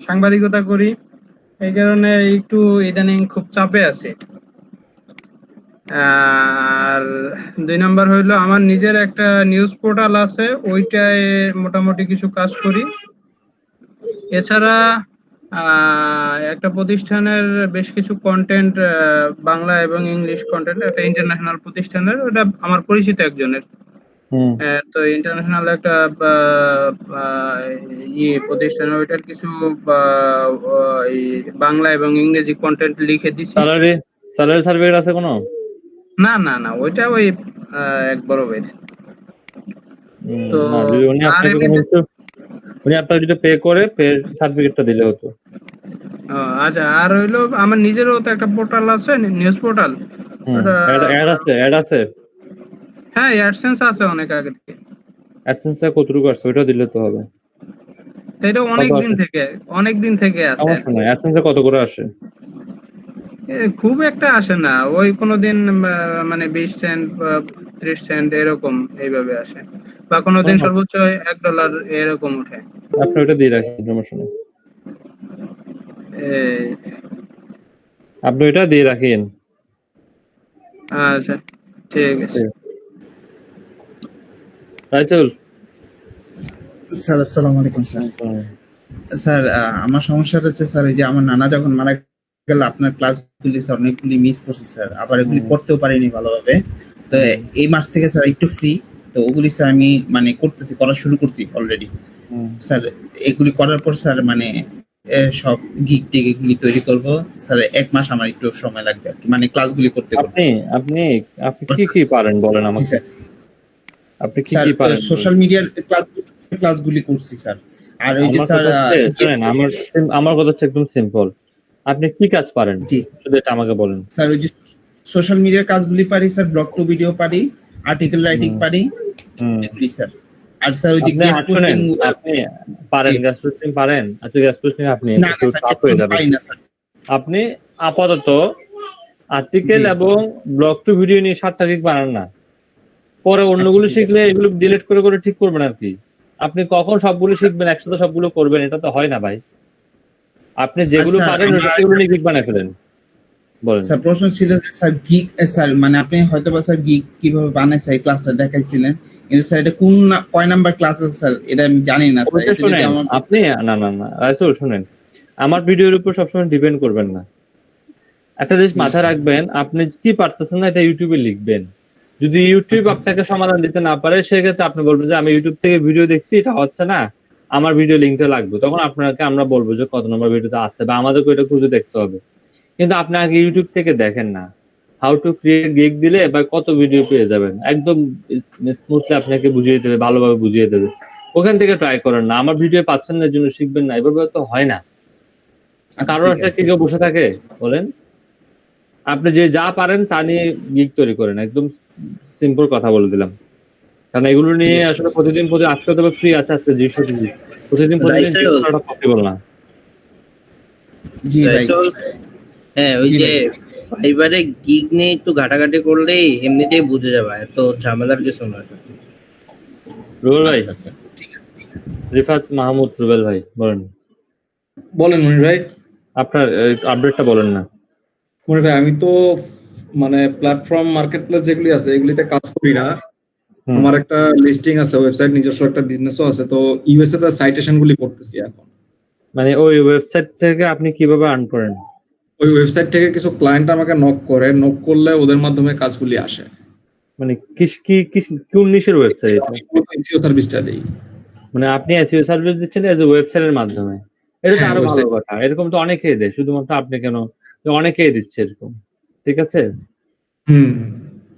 সাংবাদিকতা করি, এই কারণে একটু ইদানিং খুব চাপে আছি। আর 2 নাম্বার হইলো আমার নিজের একটা নিউজ পোর্টাল আছে, ওইটায় মোটামুটি কিছু কাজ করি। এছাড়া একটা প্রতিষ্ঠানের বেশ কিছু কন্টেন্ট, বাংলা এবং ইংলিশ কন্টেন্ট, একটা ইন্টারন্যাশনাল প্রতিষ্ঠানের, ওটা আমার পরিচিত একজনের। তো ইন্টারন্যাশনাল একটা প্রতিষ্ঠান, ওইটার কিছু এই বাংলা এবং ইংরেজি কন্টেন্ট লিখে দিছি। স্যালারি সার্টিফিকেট আছে কোনো? না না না, ওইটা ওই এক বড় ভাই। তো না, যদি উনি আর আপনাকে এমনিতে উনি আপনাকে যদি পে সার্টিফিকেটটা দিলে হতো। আচ্ছা, আর হইলো আমার নিজেরও তো একটা পোর্টাল আছে, নিউজ পোর্টাল। ওটা অ্যাড আছে? হ্যাঁ, অ্যাডসেন্স আছে অনেক আগে থেকে। অ্যাডসেন্সে কতটুকু আছে ওইটা দিলে তো হবে। এটা অনেক দিন থেকে আছে। সমস্যা নাই, অ্যাডসেন্সে কত করে আসে? খুব একটা আসে না, ওই কোনোদিন মানে 20 সেন্ট বা 30 সেন্ট এরকম এইভাবে আসে, বা কোনোদিন সর্বোচ্চ $1 এরকম ওঠে। আপনি ওটা দিয়ে রাখেন, সমস্যা নেই। আপনি ওইটা দিয়ে রাখেন। আচ্ছা, ঠিক আছে। রাইসুল স্যার, আসসালামু আলাইকুম স্যার। স্যার, আমার সমস্যাটা হচ্ছে স্যার, এই যে আমার নানা যখন মারা গেল, আপনার ক্লাসগুলি স্যার অনেকগুলি মিস করছি স্যার, আবার এগুলি করতেও পারিনি ভালোভাবে। তো এই মাস থেকে স্যার একটু ফ্রি, তো ওগুলি স্যার আমি মানে করা শুরু করছি অলরেডি স্যার। এগুলি করার পর স্যার মানে সব গিগ টিগ এগুলি তৈরি করব স্যার। 1 মাস আমার একটু সময় লাগবে আর কি, মানে ক্লাসগুলি করতে। আপনি কি পারেন বলেন আমাকে? স্যার, আপনি কি পারেন? সোশ্যাল মিডিয়ার ক্লাসগুলি করছি স্যার। আর ওই যে স্যার শুনেন, আমার কথা হচ্ছে একদম সিম্পল। আপনি কি কাজ পারেন শুধু এটা আমাকে বলেন। স্যার, ওই যে সোশ্যাল মিডিয়ার কাজগুলি পারি স্যার, ব্লগ টু ভিডিও পারি, আর্টিকেল রাইটিং পারি এগুলি স্যার। আর স্যার ওই যে গেস্ট পোস্টিং আপনি পারেন, গেস্ট পোস্টিং পারেন? আচ্ছা, গেস্ট পোস্টিং আপনি একটু টাফ হয়ে যাবে। আপনি আপাতত আর্টিকেল এবং ব্লগ টু ভিডিও নিয়ে 7টা গিগ বানান না, পরে অন্যগুলো শিখলে এগুলো ডিলিট করে ঠিক করবেন আর কি। আপনি কখন সবগুলো শিখবেন, একসাথে সবগুলো করবেন, এটা তো হয় না ভাই। আপনি যেগুলো পারেন সেগুলো নিয়ে গিগ বানায় ফেলেন। বলেন স্যার। প্রশ্ন ছিল স্যার গিগ, স্যার মানে আপনি হয়তো বা স্যার গিগ কিভাবে বানায় স্যার ক্লাসটা দেখাইছিলেন, কিন্তু স্যার এটা কয় নাম্বার ক্লাস আছে স্যার এটা আমি জানি না স্যার। এটা যদি আপনি না রাইসুল শুনেন, আমার ভিডিওর উপর সবসময় ডিপেন্ড করবেন না। একটা জিনিস মাথায় রাখবেন, আপনি কি পারতেছেন না এটা ইউটিউবে লিখবেন। যদি ইউটিউব আপনাকে সমাধান দিতে না পারে, সেক্ষেত্রে আপনি বলবেন যে আমি ইউটিউব থেকে ভিডিও দেখছি, এটা হচ্ছে না, আমার ভিডিও লিঙ্কটা লাগবে। তখন আপনাকে আমরা বলবো যে কত নম্বর ভিডিওতে আছে, বা আমাদেরকে এটা খুঁজে দেখতে হবে। কিন্তু আপনি আগে ইউটিউব থেকে দেখেন না, হাউ টু ক্রিয়েট গিগ দিলে বা কত ভিডিও পেয়ে যাবেন, একদম স্মুথলি আপনাকে বুঝিয়ে দেবে, ভালোভাবে বুঝিয়ে দেবে। ওখান থেকে ট্রাই করেন না। আমার ভিডিও পাচ্ছেন না, এর জন্য শিখবেন না, এভাবে তো হয় না। কারোর একটা কি কেউ বসে থাকে বলেন? আপনি যে যা পারেন তা নিয়ে গিগ তৈরি করেন, একদম সিম্পল কথা বলে দিলাম। কারণ এগুলো নিয়ে আসলে প্রতিদিন আজকে তবে ফ্রি আছে, আজকে প্রতিদিন করাটা পসিবল না। জি ভাই। হ্যাঁ, ওই যে ফাইবারে গিগ নিয়ে একটু ঘাটাঘাটি করলেই এমনিতেই বুঝে যাবে, এত ঝামেলার কিছু না। রুবেল ভাই, রিফাত মাহমুদ রুবেল ভাই বলেন। মনির ভাই, আপনার আপডেটটা বলেন না। মনির ভাই, আমি তো মানে প্ল্যাটফর্ম মার্কেট প্লেস যেগুলি আছে এগুলিতে কাজ করি না। আমার একটা লিস্টিং আছে, ওয়েবসাইট, নিজস্ব একটা বিজনেসও আছে। তো ইউএসএ তে সাইটেশন গুলি করতেছি এখন। মানে ওই ওয়েবসাইট থেকে আপনি কিভাবে আর্ন করেন? ওই ওয়েবসাইট থেকে কিছু ক্লায়েন্ট আমাকে নক করলে ওদের মাধ্যমে কাজগুলি আসে। মানে কোন নিশের ওয়েবসাইট? এসইও সার্ভিসটা দেই। মানে আপনি এসইও সার্ভিস দিচ্ছেন এজ এ ওয়েবসাইটের মাধ্যমে, এটা তো আরো ভালো কথা। এরকম তো অনেকেই দেয়, শুধুমাত্র আপনি কেন, অনেকেই দিচ্ছে এরকম। ঠিক আছে।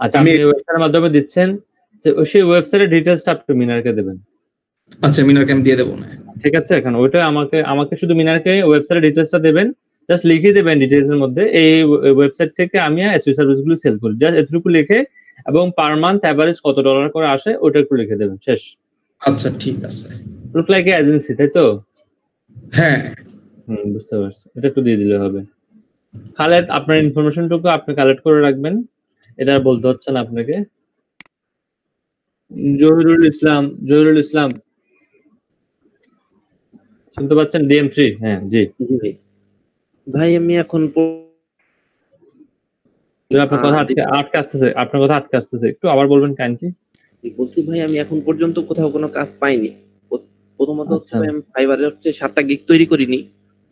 আচ্ছা, আপনি ওয়েবসাইটের মাধ্যমে দিচ্ছেন, যে সেই ওয়েবসাইটের ডিটেইলসটা আপনি মিনারকে দেবেন। আচ্ছা, মিনারকে আমি দিয়ে দেবো না। ঠিক আছে, এখন ওইটা আমাকে শুধু মিনারকে ওয়েবসাইটের ডিটেলসটা দেবেন, জাস্ট লিখে দেবেন ডিটেলস এর মধ্যে এই ওয়েবসাইট থেকে আমি এসইও সার্ভিস গুলো সেল করি, জাস্ট এতটুকু লিখে, এবং পার মান্থ এভারেজ কত ডলার করে আসে ওটা একটু লিখে দেবেন, শেষ। আচ্ছা ঠিক আছে। লুক লাইক এজেন্সি, তাই তো? হ্যাঁ বুঝতে পারছি, এটা একটু দিয়ে দিলে হবে। খালেদ, আপনার ইনফরমেশনটুকু আপনি কালেক্ট করে রাখবেন, এটা আর বলতে হচ্ছে না আপনাকে। জহিরুল ইসলাম শুনতে পাচ্ছেন? DM3, হ্যাঁ জি ভাই আমি এখন আপনার কথা আটকে আসতেছে, একটু আবার বলবেন কাইন্ডলি। বলছি ভাই আমি এখন পর্যন্ত কোথাও কোনো কাজ পাইনি। প্রথমত হচ্ছে ভাই আমি ফাইবারে হচ্ছে 7টা গিগ তৈরি করিনি,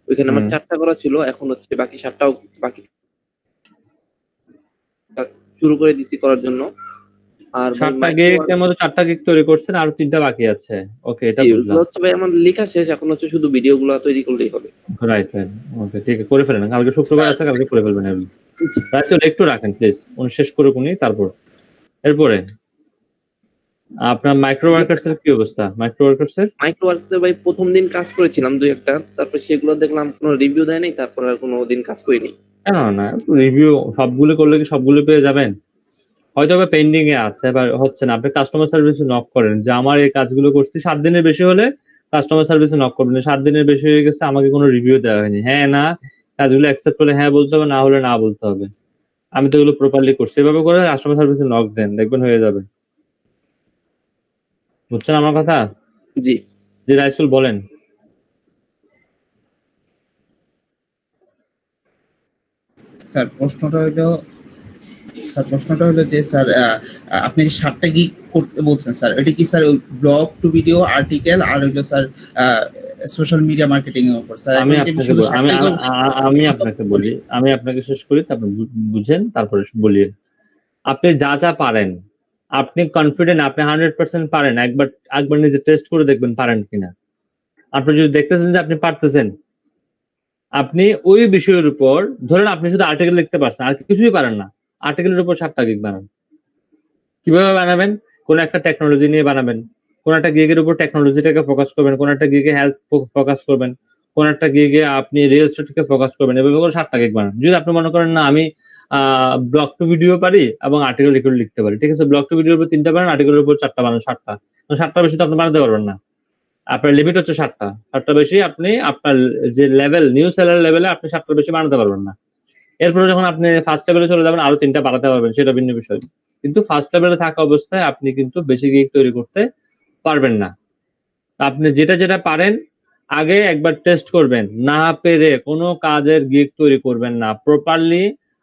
ওইখানে আমার 4টা করা ছিল, এখন হচ্ছে বাকি 7টাও বাকি শুরু করে দিচ্ছি করার জন্য। আর 7টা গিগের মধ্যে 4টা গিগ তৈরি করছেন, আর 3টা বাকি আছে। ওকে, এটা বুঝলাম। হচ্ছে ভাই আমার লেখা শেষ, এখন হচ্ছে শুধু ভিডিওগুলো তৈরি করলেই হবে। রাইট, ওকে ঠিক আছে, করে ফেলেন। কালকে শুক্রবার আছে, কালকে করে ফেলবেন। একটু রাখেন প্লিজ, উনি শেষ করে উনি তারপর। এরপরে আপনার মাইক্রো ওয়ার্কার্স এর কি অবস্থা? মাইক্রো ওয়ার্কার্স এর ভাই প্রথম দিন কাজ করেছিলাম 2-1টা, তারপর সেগুলো দেখলাম কোনো রিভিউ দেয় নাই, তারপর আর কোনো দিন কাজ করিনি। না রিভিউ সবগুলো করলে কি সবগুলো পেয়ে যাবেন? হয়তো বা পেন্ডিং এ আছে বা হচ্ছে না। আপনি কাস্টমার সার্ভিসে নক করেন যে আমার এই কাজগুলো করছি, 7 দিনের বেশি হলে কাস্টমার সার্ভিসে নক করবেন, 7 দিনের বেশি হয়ে গেছে, আমাকে কোনো রিভিউ দেওয়া হয়নি। হ্যাঁ না, কাজগুলো অ্যাকসেপ্ট হলে হ্যাঁ বলতে হবে, না হলে না বলতে হবে। আমি তো এগুলো প্রপারলি করছি, এভাবে করে কাস্টমার সার্ভিসে নক দেন, দেখবেন হয়ে যাবে। বুঝছেন আমার কথা? জি রাইসুল বলেন। স্যার প্রশ্নটা হলো যে স্যার আপনি যে 7টা গিগ করতে বলছেন স্যার, এটা কি স্যার ওই ব্লগ টু ভিডিও আর্টিকেল আর হলো স্যার সোশ্যাল মিডিয়া মার্কেটিং এর উপর? স্যার আমি আপনাকে শেষ করি, তারপর বুঝেন, তারপরে বলিয়ে। আপনি যা পারেন, আপনি কনফিডেন্ট, আপনি 100% পারেন, একবার নিজে টেস্ট করে দেখবেন পারেন কিনা। আপনি যদি দেখতেছেন যে আপনি পারতেছেন, আপনি ওই বিষয়ের উপর, ধরেন আপনি শুধু আর্টিকেল লিখতে পারছেন, আর কিছুই পারেন না, আর্টিকেলের উপর 7টা গিগ বানান। কিভাবে বানাবেন? কোন একটা টেকনোলজি নিয়ে বানাবেন, কোন একটা গিগের উপর টেকনোলজিটাকে ফোকাস করবেন, কোন একটা গিগে হেলথ ফোকাস করবেন, কোন একটা গিগে আপনি রিয়েল এস্টেটকে ফোকাস করবেন, এভাবে করে 7টা গিগ বানান। যদি আপনি মনে করেন না আমি ব্লগ টু ভিডিও পারি এবং আর্টিকেল লিখতে পারি, ঠিক আছে, ব্লগ টু ভিডিওর উপর 3টা বানান, আর্টিকেলের উপর 4টা বানান, 7টা বেশি তো আপনি বানাতে পারবেন না। আপনার লিমিট হচ্ছে 7টা বেশি আপনি আপনার যে লেভেল, নিউ সেলার লেভেলে আপনি 7টার বেশি বানাতে পারবেন না। এরপরে যখন আপনি ফার্স্ট লেভেলে চলে যাবেন, আরো 3টা বাড়াতে পারবেন, সেটা ভিন্ন বিষয়। কিন্তু ফার্স্ট লেভেলে থাকা অবস্থায় আপনি কিন্তু বেশি গিগ তৈরি করতে পারবেন না। আপনি যেটা পারেন আগে একবার টেস্ট করবেন, না পেরে কোনো কাজের গিগ তৈরি করবেন না। প্রপারলি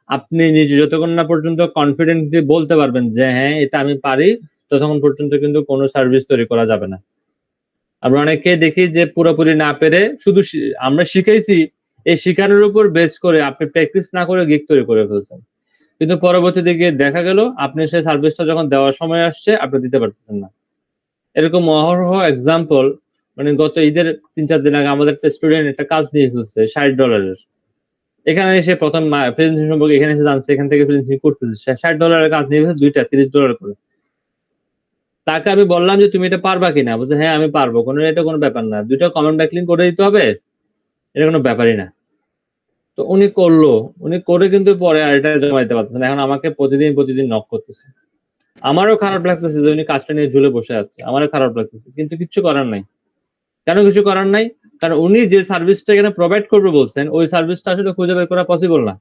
আপনি নিজে যতক্ষণ না পর্যন্ত কনফিডেন্টলি বলতে পারবেন যে হ্যাঁ এটা আমি পারি, ততক্ষণ পর্যন্ত কিন্তু কোনো সার্ভিস তৈরি করা যাবে না। আমরা অনেকে দেখি যে পুরোপুরি না পেরে শুধু আমরা শিখাইছি, এই শিখানোর উপর বেস করে আপনি প্র্যাকটিস না করে গিগ তৈরি করে ফেলছেন, কিন্তু পরবর্তীতে গিয়ে দেখা গেল আপনি সেই সার্ভিসটা যখন দেওয়ার সময় আসছে আপনি দিতে পারতেছেন না। এরকম অহরহ এক্সাম্পল, মানে গত ঈদের 3-4 দিন আগে আমাদের একটা স্টুডেন্ট একটা কাজ নিয়ে ফেলছে $60। এখানে এসে প্রথম ফ্রিল্যান্সিং সম্পর্কে এখানে এসে জানছে, এখান থেকে ফ্রিল্যান্সিং করতেছে, $60 কাজ নিয়ে ফেলছে, 2টা $30 করে। তাকে আমি বললাম যে তুমি এটা পারবা কিনা, বলছে হ্যাঁ আমি পারবো, এটা কোনো ব্যাপার না, 2টা কমেন্ট ব্যাকলিং করে দিতে হবে, এটা কোনো ব্যাপারই না। তো উনি করলো, উনি করে কিন্তু পরে আর এটা জমা দিতে পারতেছে না। এখন আমাকে প্রতিদিন নক করতেছে। আমারও খারাপ লাগতেছে যে উনি কাজটা নিয়ে ঝুলে বসে আছে, আমারও খারাপ লাগতেছে, কিন্তু কিছু করার নাই। কেন কিছু করার নাই? কারণ উনি যে সার্ভিসটা এখানে প্রোভাইড করবে বলছেন, ওই সার্ভিসটা আসলে খুঁজে বের করা পসিবল না।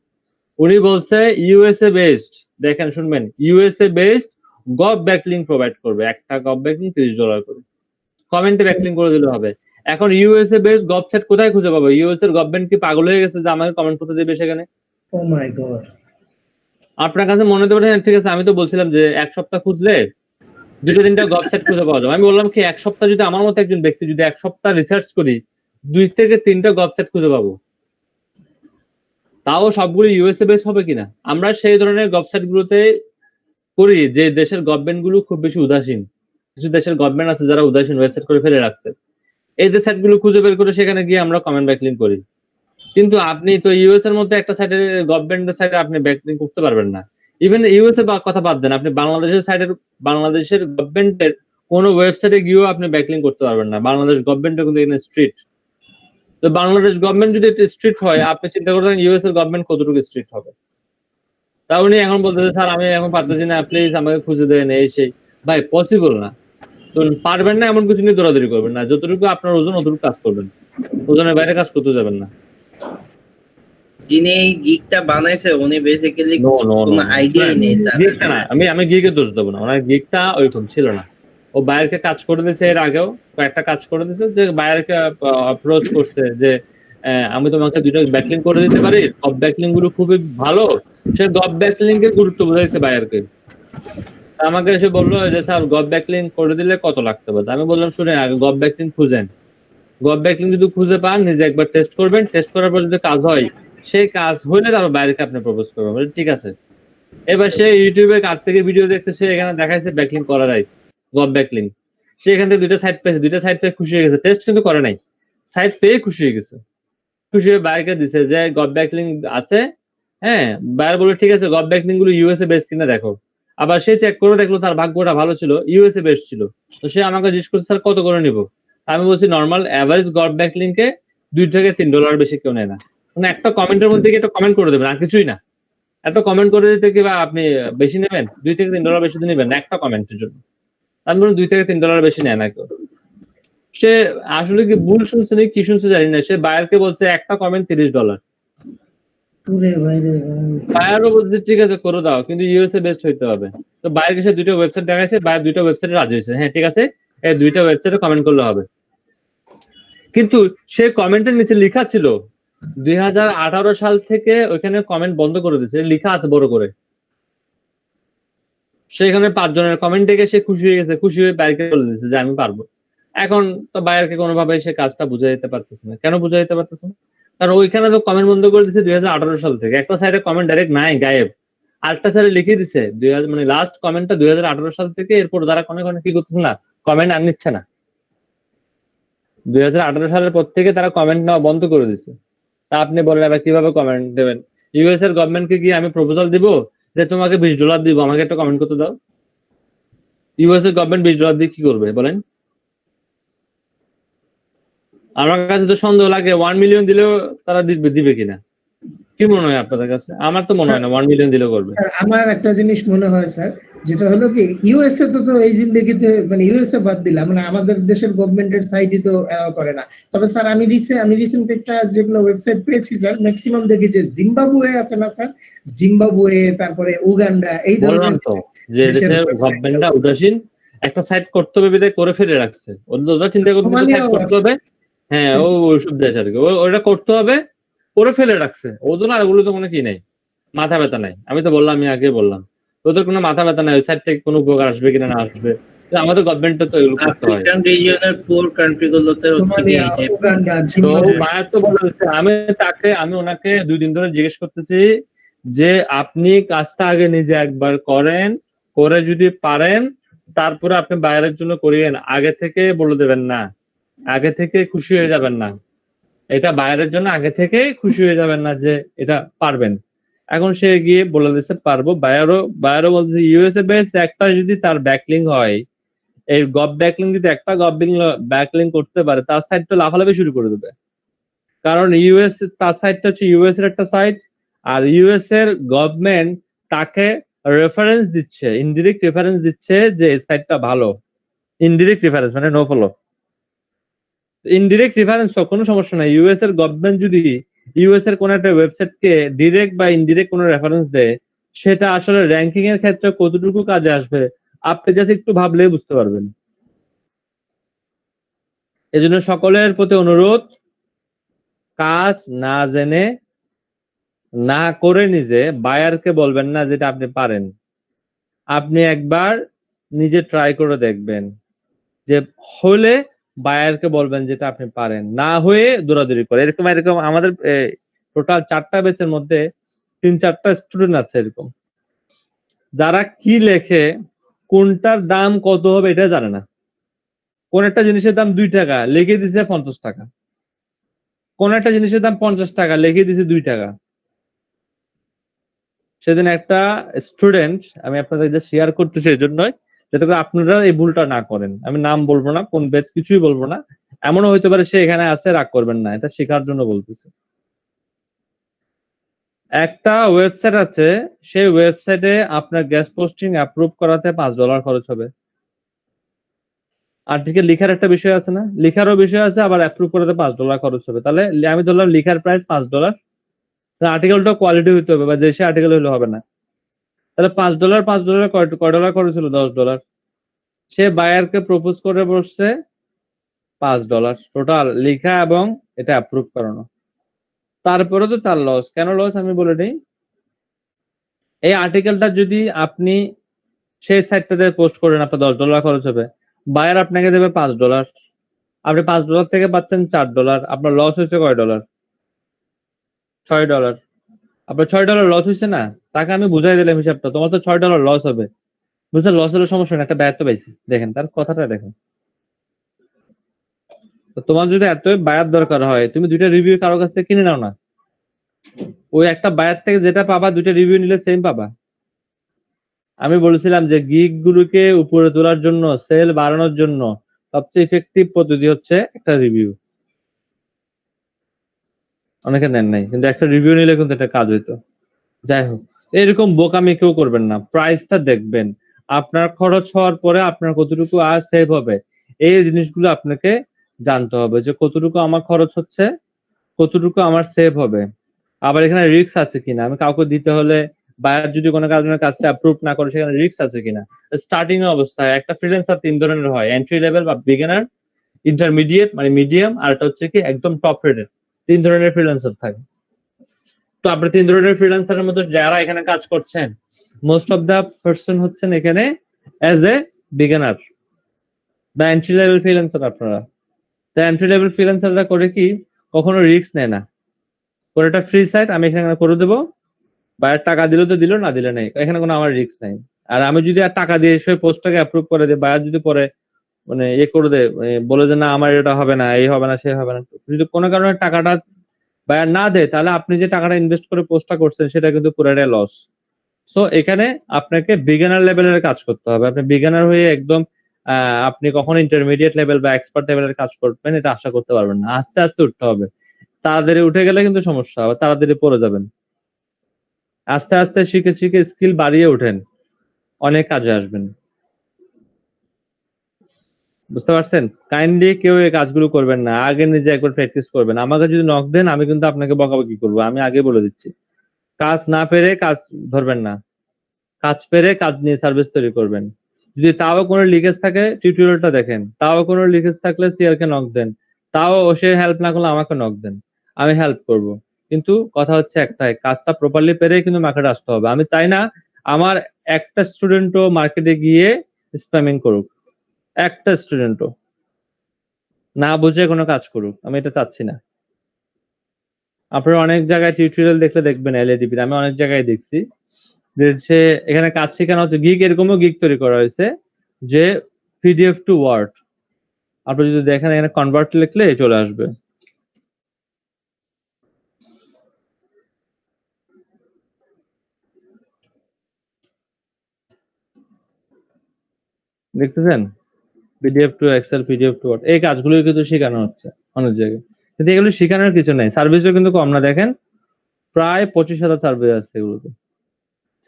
উনি বলছে ইউএসএ বেসড, দেখেন শুনবেন, USA based gov backlink provide করবে, একটা গভ ব্যাকলিং $30 করে, কমেন্টে ব্যাকলিং করে দিলে হবে। এখন ইউএসএ বেসড গভ সেট কোথায় খুঁজে পাবো? ইউএস এর গভর্নমেন্ট কি পাগল হয়ে গেছে যে আমাকে কমেন্ট করতে দেবে সেখানে? ও মাই গড। আপনার কাছে মনে হতে পারে ঠিক আছে, আমি তো বলছিলাম যে 1 সপ্তাহ খুঁজলে 2-3টা গভ সেট খুঁজে পাওয়া যাবে। আমি বললাম কি 1 সপ্তাহ যদি আমার মতো একজন ব্যক্তি যদি 1 সপ্তাহ রিসার্চ করি, 2 থেকে 3টা গভ সেট খুঁজে পাবো, তাও সবগুলো ইউএসএ বেস হবে কিনা? আমরা সেই ধরনের গভ সেট গুলোতে করি যে দেশের গভর্নমেন্ট গুলো খুব বেশি উদাসীন, কিছু দেশের গভর্নমেন্ট আছে যারা উদাসীন, ওয়েবসাইট করে ফেলে রাখছে, এই যে সাইট গুলো খুঁজে বের করে সেখানে গিয়ে আমরা কমেন্ট ব্যাকলিং করি। কিন্তু আপনি তো ইউএস এর মধ্যে একটা সাইটের গভর্নমেন্টের সাইটে আপনি ব্যাকলিং করতে পারবেন না। ইভেন ইউএসএ কথা বাদ দেন, আপনি বাংলাদেশের সাইটের, বাংলাদেশের গভর্নমেন্টের কোনো ওয়েবসাইটে গিয়েও আপনি ব্যাকলিং করতে পারবেন না। বাংলাদেশ গভর্নমেন্ট কিন্তু এখানে স্ট্রিক্ট। তো বাংলাদেশ গভর্নমেন্ট যদি স্ট্রিক্ট হয়, আপনি চিন্তা করতেন ইউএস এর গভর্নমেন্ট কতটুকু স্ট্রিক্ট হবে। তা উনি এখন বলতেছে স্যার আমি এখন পারতেছি না, প্লিজ আমাকে খুঁজে দেন এই সেই। ভাই পসিবল না। তো পারবেন না এমন কিছু নিয়ে দৌড়াদৌড়ি করবেন না। যতটুকু আপনার ওজন অতটুকু কাজ করবেন, ওজনের বাইরে কাজ করতে যাবেন না। যিনি এই গিগটা বানাইছে উনি বেসিক্যালি কোনো আইডিয়াই নেই তার। গিগটা না, আমি গিগের দোষ দেবো না, ওনার গিগটা ওইরকম ছিল না। ও বায়ারকে কাজ করে দিয়েছে, এর আগেও কয়েকটা কাজ করে দিয়েছে, যে বায়ারকে অ্যাপ্রোচ করছে যে আমি তোমাকে দুটো ব্যাকলিং করে দিতে পারি, গব ব্যাকলিং গুলো খুবই ভালো। সে গব ব্যাকলিং এর গুরুত্ব বোঝাইছে বায়ারকে। আমাকে এসে বললো যে স্যার গব ব্যাকলিং করে দিলে কত লাগতে পারে। আমি বললাম শুনে আগে গব ব্যাকলিং খুঁজেন, গব ব্যাকলিং যদি খুঁজে পান নিজে একবার টেস্ট করবেন, টেস্ট করার পর যদি কাজ হয়, সেই কাজ হলে তারপর বাইরেকে আপনি প্রপোজ করবেন। বলে ঠিক আছে। এবার সে ইউটিউবে কার থেকে ভিডিও দেখছে, সে এখানে দেখাইছে ব্যাকলিং করা যায়, গব ব্যাকলিং। সে এখান থেকে দুইটা সাইট পেয়েছে, দুইটা সাইট পেয়ে খুশি হয়ে গেছে, টেস্ট কিন্তু করে নাই, সাইট পেয়ে খুশি হয়ে গেছে। খুশি হয়ে বাইরকে দিছে যে গব ব্যাকলিং আছে। হ্যাঁ, বাইর বলে ঠিক আছে, গব ব্যাকলিং গুলো ইউএসএ বেস কিনা দেখো। আবার সে চেক করে দেখলো তার ভাগ্যটা ভালো ছিল, ইউএসএ বেস ছিল। তো সে আমাকে জিজ্ঞেস করছে স্যার কত করে নিব। আমি বলছি নর্মাল অ্যাভারেজ গব ব্যাকলিং কে $2 থেকে $3 বেশি কেউ নেয় না। মানে একটা কমেন্টের মধ্যে একটা কমেন্ট করে দেবেন, আর কিছুই না। একটা কমেন্ট করে দিতে কি বা আপনি বেশি নেবেন? $2 থেকে $3 বেশি নেবেন না একটা কমেন্টের জন্য। আমি বললাম $2 থেকে $3 বেশি নেয় না কেউ। সে আসলে কি ভুল শুনছে নাকি কি শুনছে জানি না, সে বায়ারকে বলছে একটা কমেন্ট $30। বায়ারও বলছে ঠিক আছে করে দাও, কিন্তু ইউএসএ বেস্ট হইতে হবে। তো বায়ারকে সে দুইটা ওয়েবসাইট দেখাইছে, বায়ার দুইটা ওয়েবসাইটে রাজি হয়েছে, হ্যাঁ ঠিক আছে এই দুইটা ওয়েবসাইটে কমেন্ট করলে হবে। কিন্তু সে কমেন্টের নিচে লেখা ছিল 2018 সাল থেকে ওইখানে কমেন্ট বন্ধ করে দিয়েছে, লেখা আছে বড় করে। সেখানে 5 জনের কমেন্ট দেখে সে খুশি হয়ে গেছে, খুশি হয়ে বায়ারকে বলে দিয়েছে যে আমি পারবো। এখন তো বায়ারকে কোনোভাবে সে কাজটা বুঝাই দিতে পারতেছে না। কেন বুঝাই দিতে পারতেছে না? কারণ ওইখানে তো কমেন্ট বন্ধ করে দিচ্ছে 2018 সাল থেকে। একটা সাইডে কমেন্ট ডাইরেক্ট নাই, গায়েব। আরেকটা সাইডে লিখে দিছে মানে লাস্ট কমেন্টটা 2018 সাল থেকে। এরপর যারা কোনো কি করতেছে না, কমেন্ট আর নিচ্ছে না। 2018 সালের পর থেকে তারা কমেন্ট নেওয়া বন্ধ করে দিচ্ছে। তা আপনি বলেন এবার কিভাবে কমেন্ট দেবেন? ইউএস এর গভর্নমেন্টকে গিয়ে আমি প্রপোজাল দিব যে তোমাকে $20 দিব, আমাকে একটা কমেন্ট করতে দাও। ইউএস এর গভর্নমেন্ট $20 দিয়ে কি করবে বলেন? আমার কাছে তো সন্দেহ লাগে 1 মিলিয়ন দিলেও তারা দিবে কিনা। কি মনে হয় আপনাদের কাছে? আমার তো মনে হয় না 1 মিলিয়ন দিলেও করবে। স্যার আমার একটা জিনিস মনে হয় স্যার, যেটা হলো কি ইউএসএ তো এই জিন্দেগিতে মানে ইউএসএ বাদ দিলাম, মানে আমাদের দেশের গভর্নমেন্টের সাইটই তো অ্যালাউ করে না। তবে স্যার আমি রিসেন্ট একটা যেগুলো ওয়েবসাইট পেয়েছি স্যার, ম্যাক্সিমাম দেখি যে জিম্বাবুয়ে আছে না স্যার, জিম্বাবুয়ে, তারপরে উগান্ডা, এই বললাম তো যে দেশের গভর্নমেন্টটা উদাসীন, একটা সাইট করতে হবে বিদায় করে ফেলে রাখছে। ওরা চিন্তা করতে সাইট করতে হবে, হ্যাঁ ওইসব দেশ আর কি, ওটা করতে হবে করে ফেলে রাখছে। ওদের আর ওগুলো তো কোনো কি নাই, মাথা ব্যথা নাই। আমি তো বললাম, আমি আগে বললাম ওদের কোনো মাথা ব্যথা নাই, ওই সাইড থেকে কোনো উপকার আসবে কিনা না আসবে। আমাদের গভর্নমেন্ট তো এগুলো করতে হয়। আফ্রিকান রিজিয়নের পুর কান্ট্রিগুলোতে হচ্ছে কি তো মায়ের তো বলেছে, আমি ওনাকে 2 দিন ধরে জিজ্ঞেস করতেছি যে আপনি কাজটা আগে নিজে একবার করেন, করে যদি পারেন তারপরে আপনি বাইরের জন্য করিয়েন, আগে থেকে বলে দেবেন না, আগে থেকে খুশি হয়ে যাবেন না। এটা বাইরের জন্য আগে থেকে খুশি হয়ে যাবেন না যে এটা পারবেন। এখন সে গিয়ে বলে দিচ্ছে পারবো। বায়ারও বলছে ইউএসএ বেস একটা যদি তার ব্যাকলিং হয়, এই গব ব্যাকলিং যদি একটা গব ব্যাকলিং করতে পারে, তার সাইট তো লাফালাফি শুরু করে দেবে। কারণ ইউএস তার সাইটটা হচ্ছে ইউএস এর একটা সাইট, আর ইউএস এর গভর্নমেন্ট তাকে রেফারেন্স দিচ্ছে, ইনডিরেক্ট রেফারেন্স দিচ্ছে যে এই সাইটটা ভালো। ইনডিরেক্ট রেফারেন্স মানে নো ফলো। ইনডিরেক্ট রেফারেন্স তো কোনো সমস্যা নাই। ইউএস এর গভর্নমেন্ট যদি ইউএস এর কোন একটা ওয়েবসাইটকে ডিরেক্ট বা ইনডিরেক্ট কোনো রেফারেন্স দেয়, সেটা আসলে র্যাঙ্কিং এর ক্ষেত্রে কতটুকু কাজে আসবে আপনি জাস্ট একটু ভাবলেই বুঝতে পারবেন। এজন্য সকলের প্রতি অনুরোধ, কাজ না জেনে না করে নিজে বায়ারকে বলবেন না যেটা আপনি পারেন। আপনি একবার নিজে ট্রাই করে দেখবেন, যে হলে বায়ারকে বলবেন যেটা আপনি পারেন, না হয়ে দৌড়াদৌড়ি করে। এরকম আমাদের টোটাল 4টা ব্যাচের মধ্যে 3-4টা স্টুডেন্ট আছে এরকম, যারা কি লেখে কোনটার দাম কত হবে এটা জানে না। কোন একটা জিনিসের দাম 2 টাকা লিখে দিছে 50 টাকা, কোন একটা জিনিসের দাম 50 টাকা লিখে দিছে 2 টাকা। সেদিন একটা স্টুডেন্ট, আমি আপনাদের শেয়ার করতেছি এই জন্যই, যাতে করে আপনারা এই ভুলটা না করেন। আমি নাম বলবো না, কোন ব্যাচ কিছুই বলবো না। এমনও হইতে পারে সে এখানে আছে, রাগ করবেন না, এটা শেখার জন্য বলতেছি। একটা ওয়েবসাইট আছে, সেই ওয়েবসাইটে আপনার গেস্ট পোস্টিং অ্যাপ্রুভ করাতে $5 খরচ হবে। আর্টিকেল লিখার একটা বিষয় আছে না, লিখারও বিষয় আছে, আবার অ্যাপ্রুভ করাতে $5 খরচ হবে। তাহলে আমি ধরলাম লিখার প্রাইস $5, আর্টিকেলটা কোয়ালিটি হইতে হবে, বা যে সে আর্টিকেল হইলে হবে না। তাহলে $5 কয় ডলার খরচ হলো? $10। সে বায়ারকে প্রপোজ করে বসছে $5 টোটাল লিখা এবং এটা অ্যাপ্রুভ করানো। তারপরে তো তার লস। কেন লস আমি বলে নিই। এই আর্টিকেলটা যদি আপনি সেই সাইটটাতে পোস্ট করেন, আপনার $10 খরচ হবে, বায়ার আপনাকে দেবে $5, আপনি $5 থেকে পাচ্ছেন $4, আপনার লস হয়েছে কয় ডলার? $6। আপনার $6 লস হয়েছে না? তাকে আমি বুঝাই দিলাম হিসাবটা, তোমার তো $6 লস হবে। বুঝছেন? লস হলে সমস্যা না, একটা বায়ার তো পাইছি। দেখেন তার কথাটা দেখেন। তো তোমার যদি এত বায়ার দরকার হয়, তুমি 2টা রিভিউ কারো কাছ থেকে কিনে নাও না। ওই একটা বায়ার থেকে যেটা পাবা, 2টা রিভিউ নিলে সেম পাবা। আমি বলেছিলাম যে গিগ গুলোকে উপরে তোলার জন্য, সেল বাড়ানোর জন্য সবচেয়ে ইফেক্টিভ পদ্ধতি হচ্ছে একটা রিভিউ। অনেকে নেন নাই, কিন্তু একটা রিভিউ নিলে কিন্তু এটা কাজ হইতো। যাই হোক, এরকম বোকামি কেউ করবেন না, প্রাইসটা দেখবেন, আপনার খরচ হওয়ার পরে আপনার কতটুকু আর সেভ হবে, এই জিনিসগুলো আপনাকে জানতে হবে যে কতটুকু আমার খরচ হচ্ছে, কতটুকু আমার সেভ হবে। আবার এখানে রিস্ক আছে কিনা, আমি কাউকে দিতে হলে বায়ার যদি কোনো কারণে কাজটা অ্যাপ্রুভ না করে, সেখানে রিস্ক আছে কিনা। স্টার্টিং অবস্থায় একটা ফ্রিল্যান্সার 3 ধরনের হয়, এন্ট্রি লেভেল বা বিগিনার, ইন্টারমিডিয়েট মানে মিডিয়াম, আর এটা হচ্ছে কি একদম টপ রেটের। 3 ধরনের ফ্রিল্যান্সার থাকে। তো আপনি 3 ধরনের ফ্রিল্যান্সারের মধ্যে যারা এখানে কাজ করছেন, মোস্ট অফ দা পারসন হচ্ছেন এখানে অ্যাজ এ বিগিনার বা এন্ট্রি লেভেল ফ্রিল্যান্সার আপনারা। তো এন্ট্রি লেভেল ফ্রিল্যান্সাররা করে কি, কখনো রিস্ক নেয় না। করে একটা ফ্রি সাইট আমি এখানে করে দেবো, বায়ার টাকা দিল তো দিল, না দিলে নেই, এখানে কোনো আমার রিস্ক নাই। আর আমি যদি আর টাকা দিয়ে সেই পোস্টটাকে অ্যাপ্রুভ করে দিই, বায়ার যদি পরে মানে করে দেয়, বলে যে না আমার এটা হবে না, এই হবে না, সে হবে না, যদি কোনো কারণে টাকাটা বায়ার না দেয়, তাহলে আপনি যে টাকাটা ইনভেস্ট করে পোস্টটা করছেন সেটা কিন্তু পুরোটাই লস। সো এখানে আপনাকে বিগিনার লেভেলের কাজ করতে হবে। আপনি বিগিনার হয়ে একদম আপনি কখনো ইন্টারমিডিয়েট লেভেল বা এক্সপার্ট লেভেলের কাজ করবেন এটা আশা করতে পারবেন না। আস্তে আস্তে উঠতে হবে। তাড়াতাড়ি উঠে গেলে কিন্তু সমস্যা হবে, তাড়াতাড়ি পড়ে যাবেন। আস্তে আস্তে শিখে শিখে স্কিল বাড়িয়ে ওঠেন, অনেক কাজে আসবেন। বুঝতে পারছেন? কাইন্ডলি কেউ এই কাজগুলো করবেন না, আগে নিজে একবার প্র্যাকটিস করবেন। আমাকে যদি নক দেন, আমি কিন্তু আপনাকে বকাবকি করবো, আমি আগে বলে দিচ্ছি। কাজ না পেরে কাজ ধরবেন না, কাজ পেরে কাজ নিয়ে সার্ভিস তৈরি করবেন। যদি তাও কোনো লিকেজ থাকে টিউটোরিয়ালটা দেখেন, তাও কোনো লিকেজ থাকলে সিআর কে নক দেন, তাও সে হেল্প না করলে আমাকে নক দেন, আমি হেল্প করব। কিন্তু কথা হচ্ছে একটাই, কাজটা প্রপারলি পেরে কিন্তু মার্কেটে আসতে হবে। আমি চাই না আমার একটা স্টুডেন্টও মার্কেটে গিয়ে স্প্যামিং করুক, একটা স্টুডেন্টও না বুঝে কোনো কাজ করুক, আমি এটা চাচ্ছি না। আপনারা অনেক জায়গায় টিউটোরিয়াল দেখলে দেখবেন এলএডিপি, আমি অনেক জায়গায় দেখছি যে এখানে কাজ শেখানো হচ্ছে। গিগ এরকমও গিগ তৈরি করা হয়েছে যে পিডিএফ টু ওয়ার্ড, আপনি যদি দেখেন এখানে কনভার্ট লিখলে চলে আসবে। দেখতেছেন? PDF to Excel, PDF to Word, এই কাজগুলো কিন্তু শেখানো হচ্ছে অনেক জায়গায়। কিন্তু এগুলো শেখানোর কিছু নাই, সার্ভিসও কিন্তু কম না। দেখেন প্রায় 25,000 সার্ভিস আছে এগুলোতে।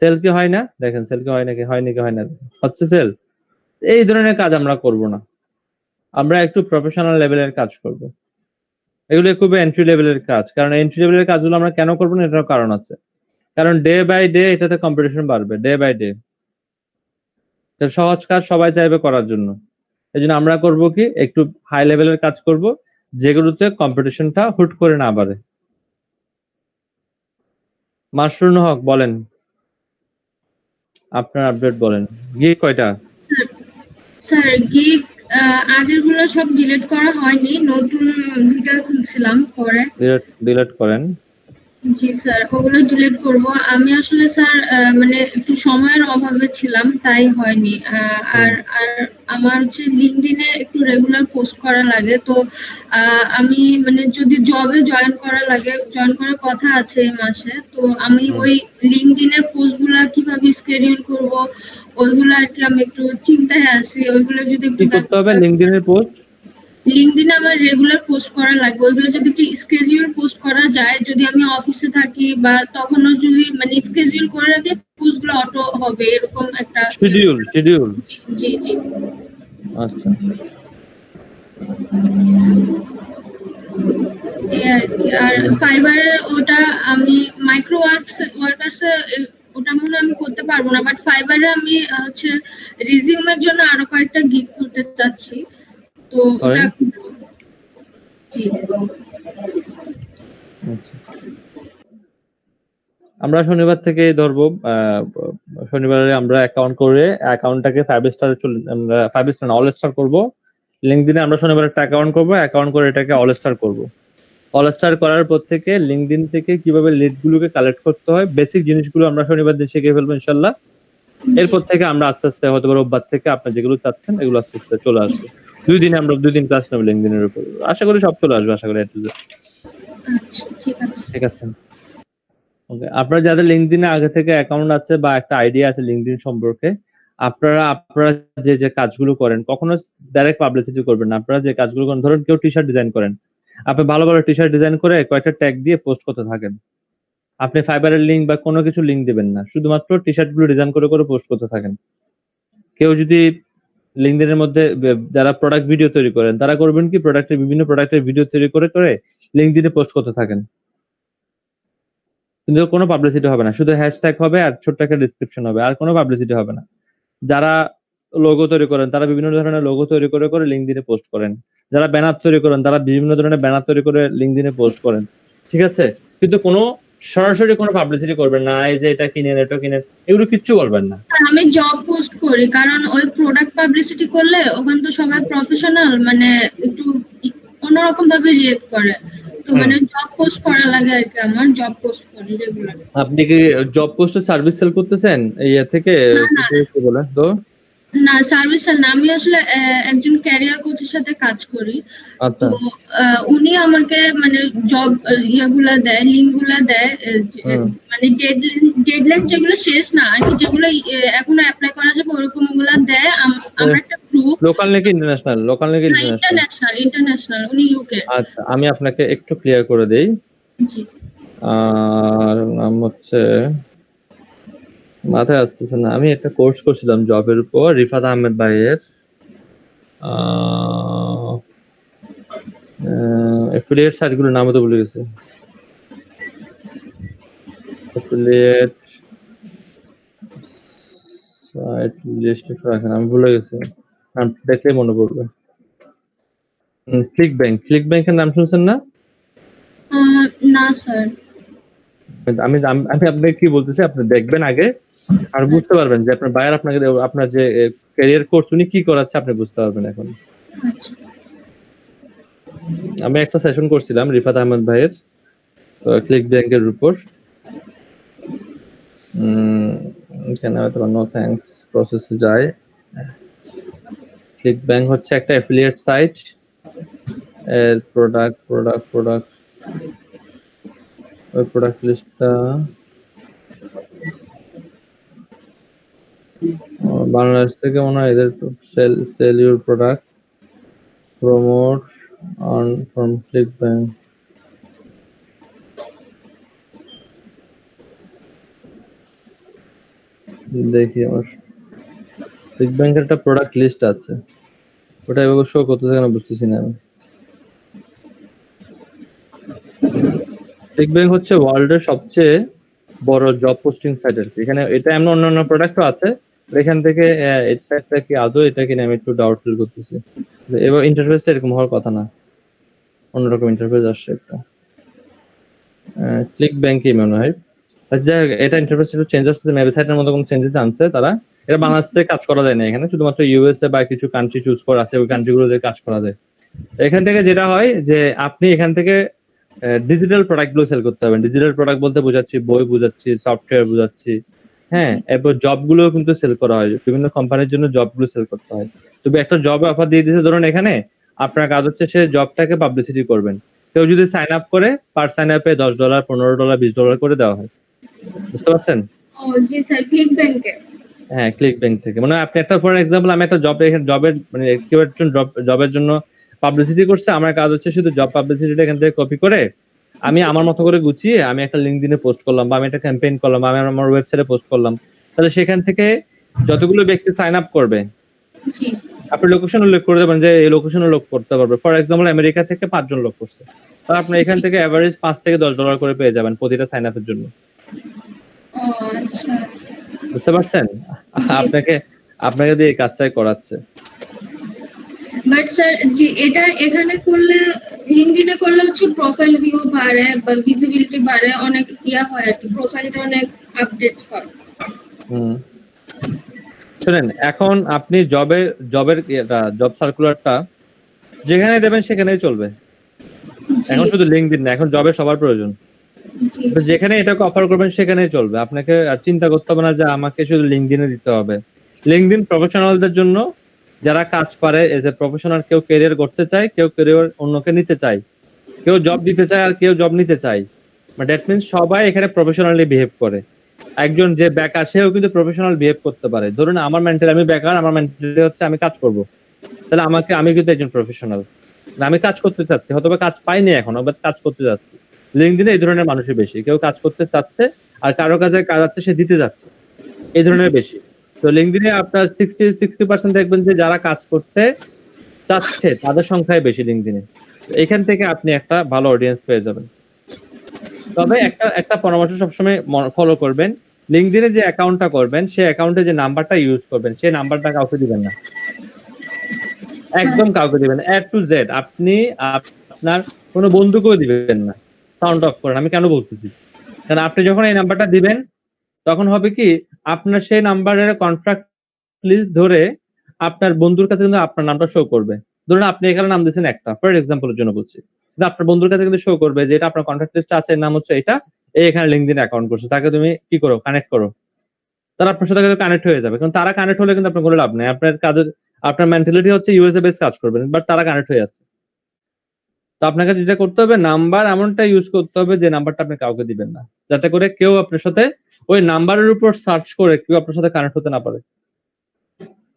সেল কি হয় না? দেখেন সেল কি হয় নাকি, হয় নাকি হয় না, হচ্ছে সেল। এই ধরনের কাজ আমরা করব না, আমরা একটু প্রফেশনাল লেভেলের কাজ করব। এগুলো খুবই এন্ট্রি লেভেলের কাজ। কারণ এন্ট্রি লেভেলের কাজগুলো আমরা কেন করবো না, এটার কারণ আছে। কারণ ডে বাই ডে এটাতে কম্পিটিশন বাড়বে, ডে বাই ডে। সহজ কাজ সবাই চাইবে করার জন্য, এই জন্য আমরা করবো কি, একটু হাই লেভেলের কাজ করব, যেগুলোতে কম্পিটিশনটা হুট করে না বাড়ে। মাশরুন হক বলেন, আপনার আপডেট বলেন। গিগ কয়টা? স্যার গিগ আগের গুলো সব ডিলিট করা হয়নি, নতুন দুটো খুলছিলাম পরে। ডিলিট করেন। জি স্যার, ওগুলো ডিলিট করব। আমি আসলে স্যার মানে একটু সময়ের অভাবে ছিলাম, তাই হয়নি। আর আর আমার হচ্ছে লিঙ্কডইনে একটু রেগুলার পোস্ট করা লাগে, তো আমি মানে যদি জবে জয়েন করার কথা আছে এই মাসে, তো আমি ওই লিঙ্কডইনের পোস্টগুলা কিভাবে স্কেডিউল করব, ওইগুলো আর কি আমি একটু চিন্তায় আছি। ওইগুলো যদি একটু কি করতে হবে লিঙ্কডইনের পোস্ট? লিঙ্কডইনে আমার রেগুলার পোস্ট করা লাগবে, ওইগুলো যদি একটু স্কেডিউল পোস্ট করা যায়, যদি আমি অফিসে থাকি বা তখনও যদি মানে স্কেডিউল করে রাখলে পোস্টগুলো অটো হবে, এরকম একটা শিডিউল জি জি। আচ্ছা এই আর কি। আর ফাইবারে ওটা আমি মাইক্রো ওয়ার্কার্সে ওটা মনে হয় আমি করতে পারবো না, বাট ফাইবারে আমি হচ্ছে রিজিউমের জন্য আরো কয়েকটা গিগ করতে চাচ্ছি, তো ওটা জি। আমরা শনিবার থেকে ধরবো, শনিবারে আমরা অ্যাকাউন্ট করে অ্যাকাউন্টটাকে 5 স্টারে আমরা 5 স্টার না অল স্টার করবো। লিঙ্কডইনে আমরা শনিবার একটা অ্যাকাউন্ট করবো, অ্যাকাউন্ট করে এটাকে অল স্টার করবো। অল স্টার করার পর থেকে লিঙ্কডইন থেকে কিভাবে লিড গুলোকে কালেক্ট করতে হয়, বেসিক জিনিসগুলো আমরা শনিবার দিন শিখে ফেলবো ইনশাল্লাহ। এরপর থেকে আমরা আস্তে আস্তে হয়তো রোববার থেকে আপনার যেগুলো চাচ্ছেন এগুলো আস্তে আস্তে চলে আসবে। 2 দিন ক্লাস নেবো লিঙ্কডইনের উপর, আশা করি সব চলে আসবে, আশা করি ঠিক আছে। ওকে, আপনারা যাদের লিঙ্কডইনে আগে থেকে অ্যাকাউন্ট আছে বা একটা আইডিয়া আছে লিঙ্কডইন সম্পর্কে, আপনারা যে কাজগুলো করেন কখনো ডাইরেক্ট পাবলিসিটি করবেন না। আপনারা যে কাজগুলো করেন, ধরুন কেউ টি-শার্ট ডিজাইন করেন, আপনি ভালো টি-শার্ট ডিজাইন করে কয়েকটা ট্যাগ দিয়ে পোস্ট করতে থাকেন। আপনি ফাইবারের লিঙ্ক বা কোনো কিছু লিঙ্ক দিবেন না, শুধুমাত্র টি-শার্ট গুলো ডিজাইন করে পোস্ট করতে থাকেন। কেউ যদি লিঙ্কডইনের মধ্যে যারা প্রোডাক্ট ভিডিও তৈরি করেন, তারা করবেন কি বিভিন্ন প্রোডাক্টের ভিডিও তৈরি করে লিঙ্কডইনে পোস্ট করতে থাকেন, কিন্তু কোনো পাবলিসিটি হবে না, শুধু হ্যাশট্যাগ হবে আর ছোট্ট একটা ডেসক্রিপশন হবে, আর কোনো পাবলিসিটি হবে না। যারা লোগো তৈরি করেন তারা বিভিন্ন ধরনের লোগো তৈরি করে লিঙ্কডইনে পোস্ট করেন, যারা ব্যানার তৈরি করেন তারা বিভিন্ন ধরনের ব্যানার তৈরি করে লিঙ্কডইনে পোস্ট করেন, ঠিক আছে? কিন্তু কোনো সরাসরি কোনো পাবলিসিটি করবেন না, এই যে এটা কিনেন এটা কিনেন এগুলো কিচ্ছু বলবেন না। আমি জব পোস্ট করি, কারণ ওই প্রোডাক্ট পাবলিসিটি করলে ওখানে তো সবাই প্রফেশনাল মানে একটু অন্যরকম ভাবে রিয়েক্ট করে, তো মানে জব পোস্ট করা লাগে আর কি। আমার জব পোস্ট করি রেগুলার। আপনি কি জব পোস্টে সার্ভিস সেল করতেছেন ইয়ে থেকে বলেন তো? না, সার্ভিস না, আমি আসলে একজন ক্যারিয়ার কোচের সাথে কাজ করি। তো উনি আমাকে মানে জব ইয়াগুলা দেয়, লিঙ্কগুলা দেয়, মানে ডেডলাইন যেগুলো শেষ না আর কি, যেগুলো এখনো অ্যাপ্লাই করা যাবে ওরকম গুলা দেয়। আমরা একটা গ্রুপ। লোকাল নাকি ইন্টারন্যাশনাল? লোকাল নাকি ইন্টারন্যাশনাল, উনি ইউকে। আচ্ছা, আমি আপনাকে একটু ক্লিয়ার করে দেই। জি। আর নাম হচ্ছে মাথায় আসতেছে না, আমি একটা কোর্স করছিলাম জবের উপর রিফাত আহমেদ ভাইয়ের, অ্যাফিলিয়েট সাইটগুলোর নামও তো ভুলে গেছি। অ্যাফিলিয়েট সাইট লিস্ট রাখেন, আমি ভুলে গেছি, নাম দেখলেই মনে পড়বে। ক্লিক ব্যাংকের নাম শুনছেন না? না স্যার। আমি আপনাকে কি বলতেছি, আপনি দেখবেন আগে আর বুঝতে পারবেন যে আপনার বায়ার আপনাকে আপনার যে ক্যারিয়ার কোর্স উনি কি করাচ্ছে আপনি বুঝতে পারবেন। এখন আমি একটা সেশন করছিলাম রিফাত আহমেদ ভাইয়ের ক্লিক ব্যাংকের উপর, এখানে হয়তো নো থ্যাঙ্কস প্রসেসে যায়। ক্লিক ব্যাংক হচ্ছে একটা অ্যাফিলিয়েট সাইট, এর প্রোডাক্ট ওই প্রোডাক্ট লিস্টটা বাংলাদেশ থেকে মনে হয় এদের sell your product promote on from click bank. দেখি আমার ক্লিক ব্যাংকের একটা প্রোডাক্ট লিস্ট আছে, ওটা এভাবে শো করতেছে কেন বুঝতেছি না আমি। ক্লিক ব্যাংক হচ্ছে ওয়ার্ল্ডের সবচেয়ে বড় জব পোস্টিং সাইট আর কি। এখানে এটা এমন অন্যান্য প্রোডাক্টও আছে, এখান থেকে এই সাইটটা কি আদৌ এটা কিনা আমি একটু ডাউট ফিল করতেছি। এবার ইন্টারফেসটা এরকম হওয়ার কথা না, অন্যরকম ইন্টারফেস আসছে একটা। ক্লিক ব্যাংকই মনে হয়। যাই হোক, এটা ইন্টারফেস একটু চেঞ্জ আসছে, ওয়েবসাইটের মধ্যে কোনো চেঞ্জেস আনছে তারা। এটা বাংলাদেশ থেকে কাজ করা যায় না, এখানে শুধুমাত্র ইউএসএ বা কিছু কান্ট্রি চুজ করা আছে, ওই কান্ট্রিগুলোতে কাজ করা যায়। এখান থেকে যেটা হয় যে আপনি এখান থেকে ডিজিটাল প্রোডাক্ট গুলো সেল করতে হবে। ডিজিটাল প্রোডাক্ট বলতে বোঝাচ্ছি বই বোঝাচ্ছি, সফটওয়্যার বোঝাচ্ছি, হ্যাঁ। এরপর জব গুলো কিন্তু সেল করা হয়, বিভিন্ন কোম্পানির জন্য জব গুলো সেল করতে হয়। তবে একটা জব অফার দিয়ে দিয়েছে ধরুন, এখানে আপনার কাজ হচ্ছে সে জবটাকে পাবলিসিটি করবেন। কেউ যদি সাইন আপ করে, পার সাইন আপে $10, $15, $20 করে দেওয়া হয়। বুঝতে পারছেন? ও জি স্যার, ক্লিক ব্যাংকে। হ্যাঁ, ক্লিক ব্যাংক থেকে। মানে আপনি একটা ফর এক্সাম্পল, আমি একটা জবের মানে কেউ একজন জবের জন্য পাবলিসিটি করছে, আমার কাজ হচ্ছে শুধু জব পাবলিসিটিটা এখান থেকে কপি করে আমি আমার মতো করে গুছিয়ে আমি একটা লিঙ্কডইনে পোস্ট করলাম, বা আমি একটা ক্যাম্পেইন করলাম, বা আমি আমার ওয়েবসাইটে পোস্ট করলাম। তাহলে সেখান থেকে যতগুলো ব্যক্তি সাইন আপ করবে, জি আপনি লোকেশন উল্লেখ করে দেবেন যে এই লোকেশনে লোক করতে পারবে। ফর এক্সাম্পল, আমেরিকা থেকে 5 জন লোক করছে, তাহলে আপনি এখান থেকে এভারেজ $5 থেকে $10 করে পেয়ে যাবেন প্রতিটা সাইন আপের জন্য। ও আচ্ছা। বুঝতে পারছেন? আপনাকে দিয়ে এই কাজটাই করাচ্ছে। বাট স্যার জি, এটা এখানে করলে, লিঙ্কডইনে করলে হচ্ছে প্রোফাইল ভিউ বাড়ে বা ভিজিবিলিটি বাড়ে, অনেক হয় আর কি, প্রোফাইলটা অনেক আপডেট হয়। শুনেন, এখন আপনি জবের জব সার্কুলারটা যেখানে দেবেন সেখানেই চলবে। এখন শুধু লিঙ্কডইন না, এখন জবের সবার প্রয়োজন। তো যেখানে এটাকে অফার করবেন সেখানেই চলবে। আপনাকে আর চিন্তা করতে হবে না যে আমাকে শুধু লিঙ্কডইনে দিতে হবে। লিঙ্কডইন প্রফেশনালদের জন্য, যারা কাজ পারে এজ এ প্রফেশনাল। কেউ ক্যারিয়ার করতে চায়, কেউ ক্যারিয়ার অন্যকে নিতে চায়, কেউ জব দিতে চায়, আর কেউ জব নিতে চায়। দ্যাট মিনস সবাই এখানে প্রফেশনালি বিহেভ করে। একজন যে বেকার সেও কিন্তু প্রফেশনাল বিহেভ করতে পারে। ধরুন আমার মেন্টালি, আমি বেকার, আমার মেন্টালি হচ্ছে আমি কাজ করব, তাহলে আমি কিন্তু একজন প্রফেশনাল। আমি কাজ করতে চাচ্ছি, হয়তো কাজ পাইনি এখনো, বাট কাজ করতে যাচ্ছি। লিঙ্কডইনে এই ধরনের মানুষই বেশি, কেউ কাজ করতে চাচ্ছে আর কারো কাজে কাজ আছে সে দিতে যাচ্ছে, এই ধরনের বেশি। তো লিঙ্কডইনে আপনার 60% দেখবেন যে যারা কাজ করতে চাচ্ছে তাদের সংখ্যাই বেশি লিঙ্কডইনে। এখান থেকে আপনি একটা ভালো অডিয়েন্স পেয়ে যাবেন। তবে একটা পরামর্শ সবসময় ফলো করবেন, লিঙ্কডইনে যে অ্যাকাউন্টটা করবেন সেই অ্যাকাউন্টে যে নাম্বারটা ইউজ করবেন সেই নাম্বারটা কাউকে দিবেন না, একদম কাউকে দিবেন না। A to Z আপনি আপনার কোনো বন্ধুকেও দিবেন না। সাউন্ড অফ করেন। আমি কেন বলতেছি, কারণ আপনি যখন এই নাম্বারটা দিবেন তখন হবে কি, আপনার সেই নাম্বারের কন্ট্রাক্ট লিস্ট ধরে আপনার বন্ধুর কাছে কিন্তু আপনার নামটা শো করবে। ধরুন আপনি এখানে নাম দিয়েছেন একটা, ফর এক্সাম্পলের জন্য বলছি, কিন্তু আপনার বন্ধুর কাছে কিন্তু শো করবে যে এটা আপনার কন্ট্রাক্ট লিস্টে আছে, নাম হচ্ছে এটা, এখানে লিঙ্কডইন অ্যাকাউন্ট করছে, তাকে তুমি কি করো, কানেক্ট করো। তারা আপনার সাথে কানেক্ট হয়ে যাবে, কারণ তারা কানেক্ট হলে কিন্তু আপনার কোনো লাভ নেই। আপনার মেন্টালিটি হচ্ছে ইউএসএ বেস কাজ করবেন, বাট তারা কানেক্ট হয়ে যাচ্ছে। তো আপনাকে যেটা করতে হবে, নাম্বার এমনটা ইউজ করতে হবে যে নাম্বারটা আপনি কাউকে দিবেন না, যাতে করে কেউ আপনার সাথে ওই নাম্বারের উপর সার্চ করে কেউ আপনার সাথে কানেক্ট হতে না পারে।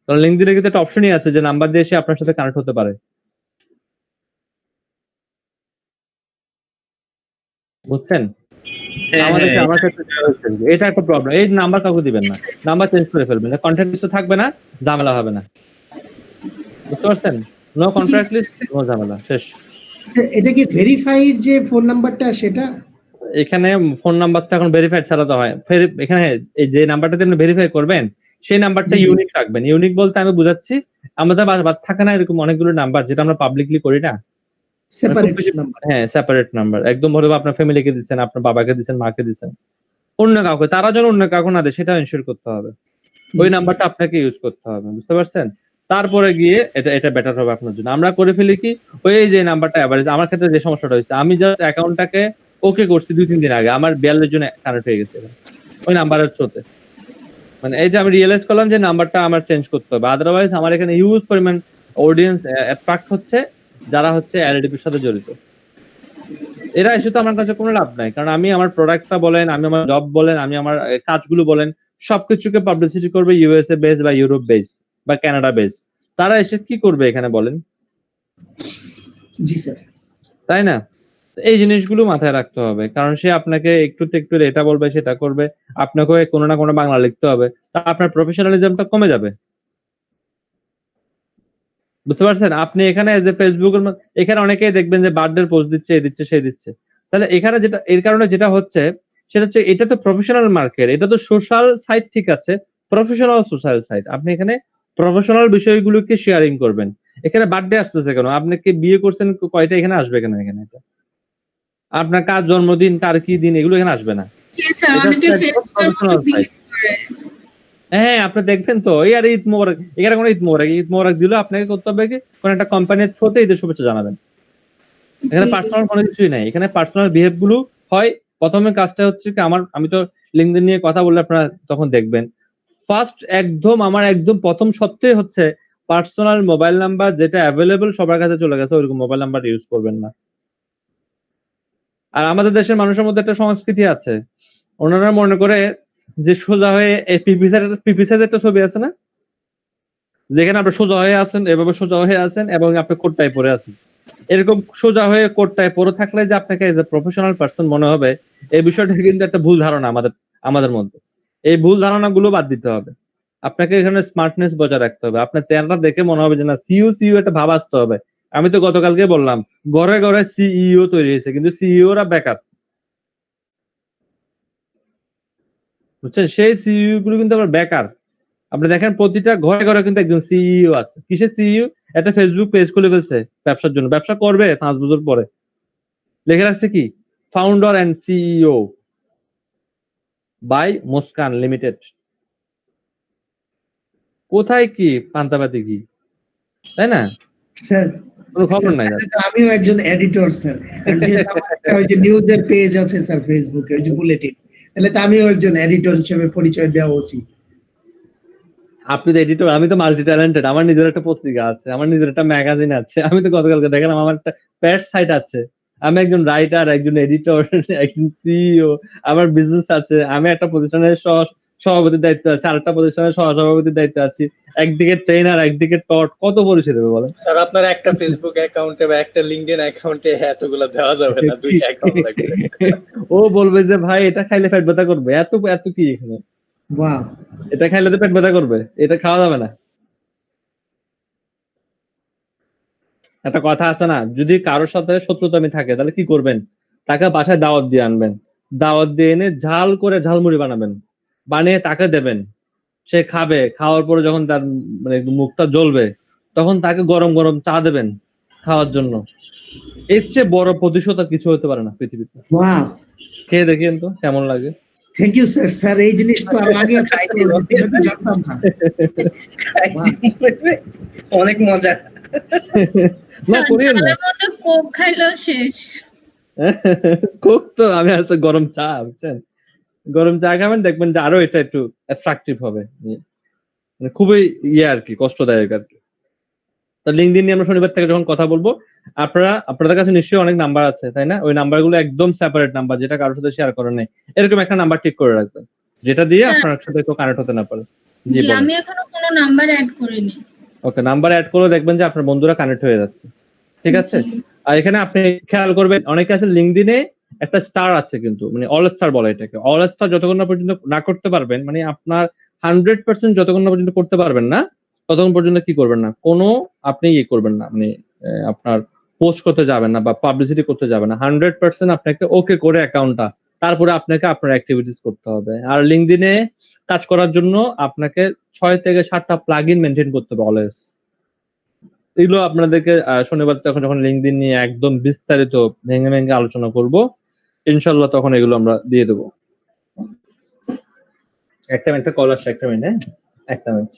কারণ লিঙ্কডইনে কিন্তু একটা অপশনই আছে যে নাম্বার দিয়ে সে আপনার সাথে কানেক্ট হতে পারে। বুঝছেন? আমার ক্ষেত্রে এটা একটা প্রবলেম। এই নাম্বার কাউকে দিবেন না, নাম্বার চেঞ্জ করে ফেলবেন, কন্ট্যাক্ট লিস্টে থাকবে না, ঝামেলা হবে না। বুঝতে পারছেন? নো কন্ট্যাক্ট লিস্ট, নো ঝামেলা, শেষ। এটা কি ভেরিফাইড যে ফোন নাম্বারটা সেটা? এখানে ফোন নাম্বারটা এখন ভেরিফাইড ছাড়া তো হয়। এখানে এই যে নাম্বারটা আপনি ভেরিফাই করবেন সেই নাম্বারটা ইউনিক রাখবেন। ইউনিক বলতে আমি বুঝাচ্ছি, আমাদের বাদ থাকে না এরকম অনেকগুলো নাম্বার যেটা আমরা পাবলিকলি করি না, সেপারেট নাম্বার। হ্যাঁ, সেপারেট নাম্বার। একদম ধরো আপনার ফ্যামিলিকে দিচ্ছেন, আপনার বাবাকে দিচ্ছেন, মাকে দিচ্ছেন, অন্য কাউকে, তারা যেন অন্য কাউকে না দেয় সেটা এনশিওর করতে হবে। ওই নাম্বারটা আপনাকে ইউজ করতে হবে। বুঝতে পারছেন? তারপরে গিয়ে এটা বেটার হবে আপনার জন্য। আমরা করে ফেলি কি, ওই যে নাম্বারটা এভারেজ, আমার ক্ষেত্রে যে সমস্যাটা হয়েছে, আমি জাস্ট অ্যাকাউন্টটাকে ওকে করছি 2-3 দিন আগে, আমার 42 জন কানেক্ট হয়ে গেছে ওই নাম্বারের থ্রুতে। মানে এই যে আমি রিয়েলাইজ করলাম যে নাম্বারটা আমার চেঞ্জ করতে হবে, আদারওয়াইজ আমার এখানে হিউজ পরিমাণ অডিয়েন্স অ্যাট্রাক্ট হচ্ছে যারা হচ্ছে এলডিপির সাথে জড়িত। এরা এসে তো আমার কাছে কোনো লাভ নাই, কারণ আমি আমার প্রোডাক্টটা বলেন, আমি আমার জব বলেন, আমি আমার কাজগুলো বলেন, সবকিছুকে পাবলিসিটি করবে ইউএসএ বেস বা ইউরোপ বেস বা কানাডা বেস। তারা এসে কি করবে এখানে বলেন? জি স্যার। তাই না? এই জিনিসগুলো মাথায় রাখতে হবে, কারণ সে আপনাকে একটু এটা বলবে, সেটা করবে, আপনাকে কোনো না কোনো বাংলা লিখতে হবে, তা আপনার প্রফেশনালিজমটা কমে যাবে। বুঝতে পারছেন? আপনি এখানে এজ এ ফেসবুকের এখানে অনেকেই দেখবেন যে বার্থডে পোস্ট দিচ্ছে, এই দিচ্ছে, সেই দিচ্ছে। তাহলে এখানে যেটা এর কারণে যেটা হচ্ছে সেটা হচ্ছে, এটা তো প্রফেশনাল মার্কেট, এটা তো সোশ্যাল সাইট, ঠিক আছে, প্রফেশনাল সোশ্যাল সাইট। আপনি এখানে প্রফেশনাল বিষয়গুলোকে শেয়ারিং করবেন। এখানে বার্থডে আসতেছে কেন? আপনি কি বিয়ে করছেন কয়টা, এখানে আসবে কেন? এখানে এটা আপনার কাজ, জন্মদিন, তার কি দিন, এগুলো এখানে আসবে না। হ্যাঁ, আপনি দেখবেন তো, এই আর ঈদ মোবারক, এখানে কোনো ঈদ মোবারক দিল, আপনাকে করতে হবে কি কোন একটা কোম্পানির থ্রুতে ঈদের শুভেচ্ছা জানাবেন। এখানে জি। পার্সোনাল কোনো কিছুই নাই। এখানে পার্সোনাল বিহেভ গুলো হয়। প্রথমে কাজটা হচ্ছে কি আমি তো লিঙ্কডইন নিয়ে কথা বললে আপনারা তখন দেখবেন। ফার্স্ট আমার একদম প্রথম সত্যই হচ্ছে পার্সোনাল মোবাইল নাম্বার যেটা এভেইলেবল সবার কাছে চলে গেছে ওইরকম মোবাইল নাম্বার ইউজ করবেন না। আর আমাদের দেশের মানুষের মধ্যে একটা সংস্কৃতি আছে। ওনারা মনে করে যে সোজা হয়ে এই পিপি সাইজের একটা ছবি আছে না? যেখানে আপনি সোজা হয়ে আছেন, এভাবে সোজা হয়ে আছেন এবং আপনি কোট টাই পরে আছেন। এরকম সোজা হয়ে কোট টাই পরে থাকলে যে আপনাকে এজ এ প্রফেশনাল পারসন মনে হবে, এই বিষয়টা কিন্তু একটা ভুল ধারণা আমাদের মধ্যে। এই ভুল ধারণাগুলো বাদ দিতে হবে। আপনাকে এখানে স্মার্টনেস বজায় রাখতে হবে। আপনার চেহারাটা দেখে মনে হবে যে না সিইও একটা ভাব আসতে হবে। আমি তো গতকালকে বললাম, ঘরে ঘরে সিইও তৈরি হয়েছে কিন্তু সিইওরা বেকার। বুঝছেন? সেই সিইও গুলো কিন্তু আবার বেকার। আপনি দেখেন প্রতিটা ঘরে ঘরে কিন্তু একজন সিইও আছে। কিসের সিইও? একটা ফেসবুক পেজ খুলে ফেলছে ব্যবসার জন্য। ব্যবসা করবে 5 বছর পরে। লেখা আছে কি? Founder and CEO by Muskan limited. কোথায় কি পান্তাবাতি কি? তাই না? স্যার কোনো খবর নাই। তাহলে তো আমিও একজন এডিটর স্যার। কারণ যেহেতু আমার একটা ওই যে নিউজের পেজ আছে স্যার ফেসবুকে ওই যে বুলেটিন। তাহলে তো আমিও একজন এডিটর হিসেবে পরিচয় দেওয়া উচিত। আপনি তো এডিটর, আমি তো মাল্টি ট্যালেন্টেড। আমার নিজের একটা পত্রিকা আছে, আমার নিজের একটা ম্যাগাজিন আছে। আমি তো গতকালকে দেখলাম আমার একটা প্যাট সাইট আছে। আমি একজন রাইটার, একজন এডিটর, একজন সিইও, আমার বিজনেস আছে। আমি একটা প্রতিষ্ঠানের সভাপতির দায়িত্ব আছে, আরেকটা প্রতিষ্ঠানের সহসভাপতির দায়িত্ব আছি। একদিকে ট্রেনার, একদিকে টট, কত পরিচয় দেবে বলেন? স্যার আপনার একটা ফেসবুক অ্যাকাউন্টে বা একটা লিংকডইন অ্যাকাউন্টে এতগুলো দেওয়া যাবে না, দুইটা অ্যাকাউন্ট লাগবে। ও বলবে যে ভাই এটা খাইলে পেট ব্যথা করবে। এত কি এখানে? বাহ! এটা খাইলে তো পেট ব্যথা করবে। এটা খাওয়া যাবে না। একটা কথা আছে না, যদি কারোর সাথে শত্রুতামি থাকে তাহলে কি করবেন? তাকে বাসায় দাওয়াত দিয়ে আনবেন। দাওয়াত দিয়ে এনে ঝাল করে ঝালমুড়ি বানাবেন। বানিয়ে তাকে দেবেন। সে খাবে। খাওয়ার পরে যখন তার মানে মুখটা জ্বলবে তখন তাকে গরম গরম চা দেবেন খাওয়ার জন্য। এর চেয়ে বড় প্রতিশোধ আর কিছু হতে পারে না পৃথিবীতে। ওয়াও! খেয়ে দেখেন তো কেমন লাগে। Thank you sir. স্যার এই জিনিস তো আমি আগে খাইতে জানতাম না। অনেক মজা। না করিয়েন না। ঝালের মধ্যে কোক খাইলেও শেষ। কোক তো আমি আসলে গরম চা, বুঝছেন? গরম চা খাবেন দেখবেন যে আরো এটা একটু অ্যাট্রাকটিভ হবে। মানে খুবই আর কি কষ্টদায়ক আর কি। তো লিঙ্কডইন নিয়ে আমরা শনিবার থেকে যখন কথা বলবো, আপনাদের কাছে নিশ্চয়ই অনেক নাম্বার আছে, তাই না? ওই নাম্বারগুলো একদম সেপারেট নাম্বার, যেটা কারোর সাথে শেয়ার করেন নাই। এরকম একটা নাম্বার ঠিক করে রাখবেন, যেটা দিয়ে আপনার সাথে কেউ কানেক্ট হতে না পারে। জি জি, বলেন। আমি এখনো কোনো নাম্বার এড করিনি। ওকে, নাম্বার এড করে দেখবেন যে আপনার বন্ধুরা কানেক্ট হয়ে যাচ্ছে। ঠিক আছে? আর এখানে আপনি খেয়াল করবেন অনেকে আছে লিঙ্কডইনে একটা স্টার আছে কিন্তু মানে অল স্টার বলে এটাকে। অল স্টার যতক্ষণ না পর্যন্ত না করতে পারবেন, মানে আপনার 100% যতক্ষণ না পর্যন্ত করতে পারবেন না, ততক্ষণ পর্যন্ত কি করবেন না? কোনো আপনি করবেন না। মানে আপনার পোস্ট করতে যাবেন না বা পাবলিসিটি করতে যাবেন না। 100% আপনাকে ওকে করে অ্যাকাউন্টটা, তারপরে আপনাকে আপনার অ্যাক্টিভিটিস করতে হবে। আর লিঙ্কডইনে কাজ করার জন্য আপনাকে 6 থেকে 7টা প্লাগইন মেইনটেইন করতে হবে অলওয়েজ। এগুলো আপনাদেরকে শনিবার যখন লিঙ্কডইন নিয়ে একদম বিস্তারিত ভেঙে আলোচনা করব ইনশাআল্লাহ, তখন এগুলো আমরা দিয়ে দেবো। একটা কল আসছে, একটা মিনিট। হ্যাঁ, একটা মিনিট।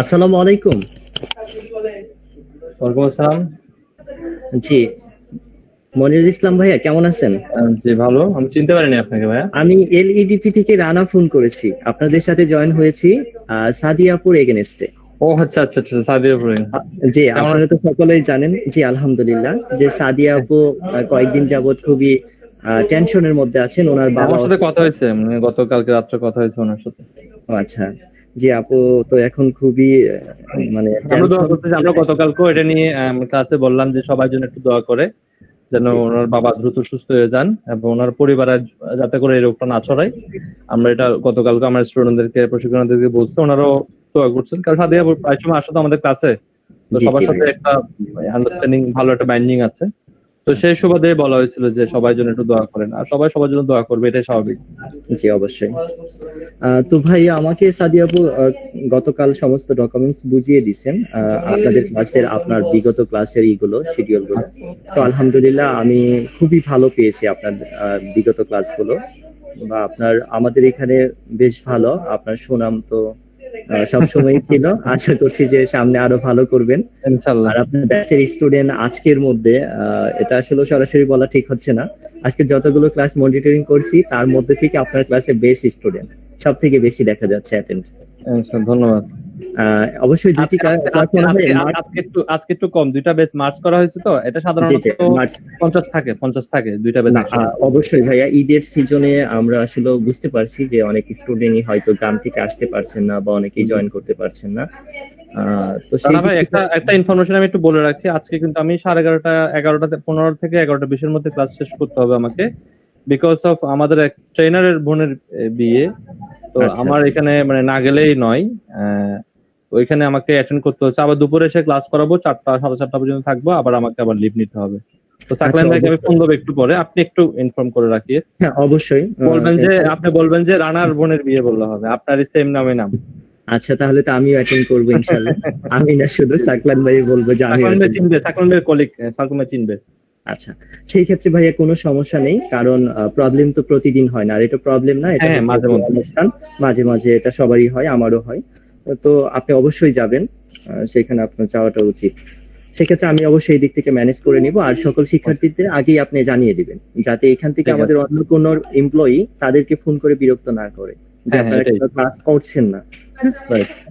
আসসালামু আলাইকুম। ওয়ালাইকুম আসসালাম। জি, মনিরুল ইসলাম ভাইয়া কেমন আছেন? জি ভালো। আমি চিনতে পারিনি আপনাকে ভাইয়া। আমি এলইডিপি থেকে রানা ফোন করেছি, আপনাদের সাথে জয়েন হয়েছি সাদিয়াপুর এগেনস্টে। ও আচ্ছা আচ্ছা আচ্ছা, সাদিয়াপুর। জি, আপনারা তো সকলেই জানেন। জি আলহামদুলিল্লাহ, যে সাদিয়া আপু কয়েকদিন যাবত খুবই টেনশনের মধ্যে আছেন। ওনার বাবা আমার সাথে কথা হয়েছে, মানে গতকালকে রাত্রে কথা হয়েছে ওনার সাথে। ও আচ্ছা। জি আপু তো এখন খুবই মানে আমরা দোয়া করতেছি। আমরা গতকালকে এটা নিয়ে ক্লাসে বললাম যে সবার জন্য একটু দোয়া করে যেন ওনার বাবা দ্রুত সুস্থ হয়ে যান এবং ওনার পরিবারের যাতে করে এই রোগটা না ছড়ায়। আমরা এটা গতকালকে আমার স্টুডেন্টদেরকে, প্রশিক্ষণার্থীদেরকে বলছি, ওনারাও দোয়া করছেন। কারণ সাদিয়া প্রায় সময় আসে তো আমাদের ক্লাসে, তো সবার সাথে একটা আন্ডারস্ট্যান্ডিং, ভালো একটা বাইন্ডিং আছে। তো সেই সুবাদে বলা হয়েছিল যে সবার জন্য একটু দোয়া করেন, আর সবাই সবার জন্য দোয়া করবে, এটাই স্বাভাবিক। জি অবশ্যই। তো ভাই আমাকে সাদিয়া আপু গতকাল সমস্ত ডকুমেন্টস বুঝিয়ে দিয়েছেন আপনাদের ক্লাসের, আপনার বিগত ক্লাসের ইগুলো শিডিউল গুলো। তো আলহামদুলিল্লাহ আমি খুবই ভালো পেয়েছি আপনার বিগত ক্লাসগুলো, বা আপনার আমাদের এখানে বেশ ভালো, আপনার সুনাম তো সবসময় ছিল। আশা করছি যে সামনে আরো ভালো করবেন ইনশাআল্লাহ। আর আপনার ব্যাচের স্টুডেন্ট আজকের মধ্যে এটা আসলে সরাসরি বলা ঠিক হচ্ছে না, আজকে যতগুলো ক্লাস মনিটরিং করছি তার মধ্যে থেকে আপনার ক্লাসে বেস্ট স্টুডেন্ট সব থেকে বেশি দেখা যাচ্ছে অ্যাটেন্ড। ধন্যবাদ। অবশ্যই দুটি ক্লাস মনে হয় আজকে একটু কম, দুইটা বেচ মার্চ করা হয়েছে, তো এটা সাধারণত 50 থাকে দুইটা বেচ। অবশ্যই ভাইয়া, ঈদের সিজনে আমরা আসলে বুঝতে পারছি যে অনেক স্টুডেন্টই হয়তো গ্রাম থেকে আসতে পারছেন না বা অনেকেই জয়েন করতে পারছেন না। তো সেই ভাই একটা ইনফরমেশন আমি একটু বলে রাখি, আজকে কিন্তু আমি 11:30 থেকে 11:20 মধ্যে ক্লাস শেষ করতে হবে আমাকে, বিকজ অফ আমাদের এক ট্রেনারের বোনের বিয়ে। তো আমার এখানে মানে না গেলেই নয়, ওইখানে আমাকে অ্যাটেন্ড করতে হচ্ছে। আবার দুপুরে এসে ক্লাস করাবো, 4টা 4:30 পর্যন্ত থাকবো, আবার আমাকে আবার লিভ নিতে হবে। তো সাকলাইন ভাইকে আমি ফোন দেবো একটু পরে, আপনি একটু ইনফর্ম করে রাখিয়ে। হ্যাঁ অবশ্যই আপনি বলবেন যে রানার বোনের বিয়ে বললে হবে, আপনারই সেম নামে নাম। আচ্ছা তাহলে তো আমিও অ্যাটেন্ড করবো ইনশাআল্লাহ। আমি না শুধু সাকলান ভাই বলবো যে আমি চিনবে, সাকলান ভাইয়ের কলিগ, সাকলান ভাই চিনবে। আচ্ছা সেই ক্ষেত্রে ভাইয়া কোনো সমস্যা নেই, কারণ প্রবলেম তো প্রতিদিন হয় না, আর এটা প্রবলেম না, এটা মাঝে মাঝে এটা সবারই হয়, আমারও হয়। তো আপনি অবশ্যই যাবেন, সেখানে আপনার যাওয়াটা উচিত। সেক্ষেত্রে আমি অবশ্যই এই দিক থেকে ম্যানেজ করে নিব, আর সকল শিক্ষার্থীদের আগেই আপনি জানিয়ে দিবেন, যাতে এখান থেকে আমাদের অন্য কোনো এমপ্লয়ি তাদেরকে ফোন করে বিরক্ত না করে যে আপনারা ক্লাস করছেন না।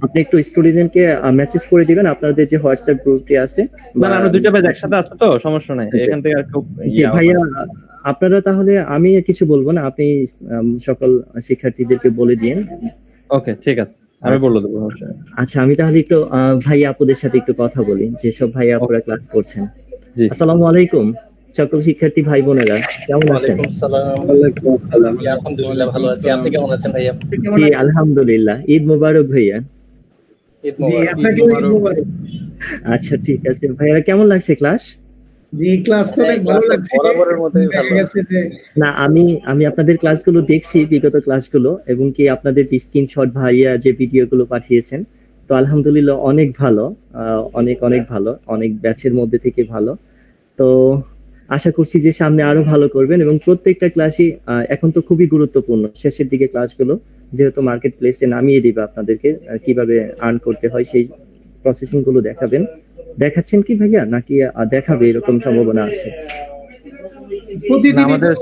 আপনি একটু স্টুডেন্টকে মেসেজ করে দিবেন আপনাদের যে হোয়াটসঅ্যাপ গ্রুপটি আছে। না আমরা দুইটা ব্যাচ একসাথে আছে তো সমস্যা নাই, এখান থেকে আর কেউ। জি ভাইয়া আপনারা তাহলে, আমি কিছু বলবো না, আপনি সকল শিক্ষার্থীদেরকে বলে দিন। ওকে ঠিক আছে, আমি বলে দেবো। আচ্ছা আমি তাহলে একটু ভাইয়া আপুদের সাথে একটু কথা বলি, যেসব ভাইয়া আপুরা ক্লাস করছেন। আসসালামু আলাইকুম সকল শিক্ষার্থী ভাই বোনেরা, কেমন আছেন? আলহামদুলিল্লাহ ভালো আছি, আপনি কেমন আছেন ভাইয়া? জি আলহামদুলিল্লাহ, ঈদ মোবারক ভাইয়া। জি আপনাকে ঈদ মোবারক। আচ্ছা ঠিক আছে ভাইয়া, কেমন লাগছে ক্লাস? জি ক্লাস তো অনেক ভালো লাগছে, বরাবরের মতোই ভালো লাগছে। যে না আমি আপনাদের ক্লাসগুলো দেখছি, বিগত ক্লাসগুলো, এবং কি আপনাদের স্ক্রিনশট ভাইয়া যে ভিডিওগুলো পাঠিয়েছেন, তো আলহামদুলিল্লাহ অনেক ভালো, অনেক ভালো, অনেক ব্যাচের মধ্যে থেকে ভালো। তো আশা করছি যে সামনে আরো ভালো করবেন, এবং প্রত্যেকটা ক্লাসই এখন তো খুবই গুরুত্বপূর্ণ, শেষের দিকে ক্লাসগুলো যেহেতু মার্কেট প্লেসে নামিয়ে দিবে আপনাদেরকে কিভাবে আর্ন করতে হয় সেই প্রসেসিং গুলো দেখাচ্ছেন কি ভাইয়া, নাকি দেখাবে এরকম সম্ভাবনা আছে? আমাদের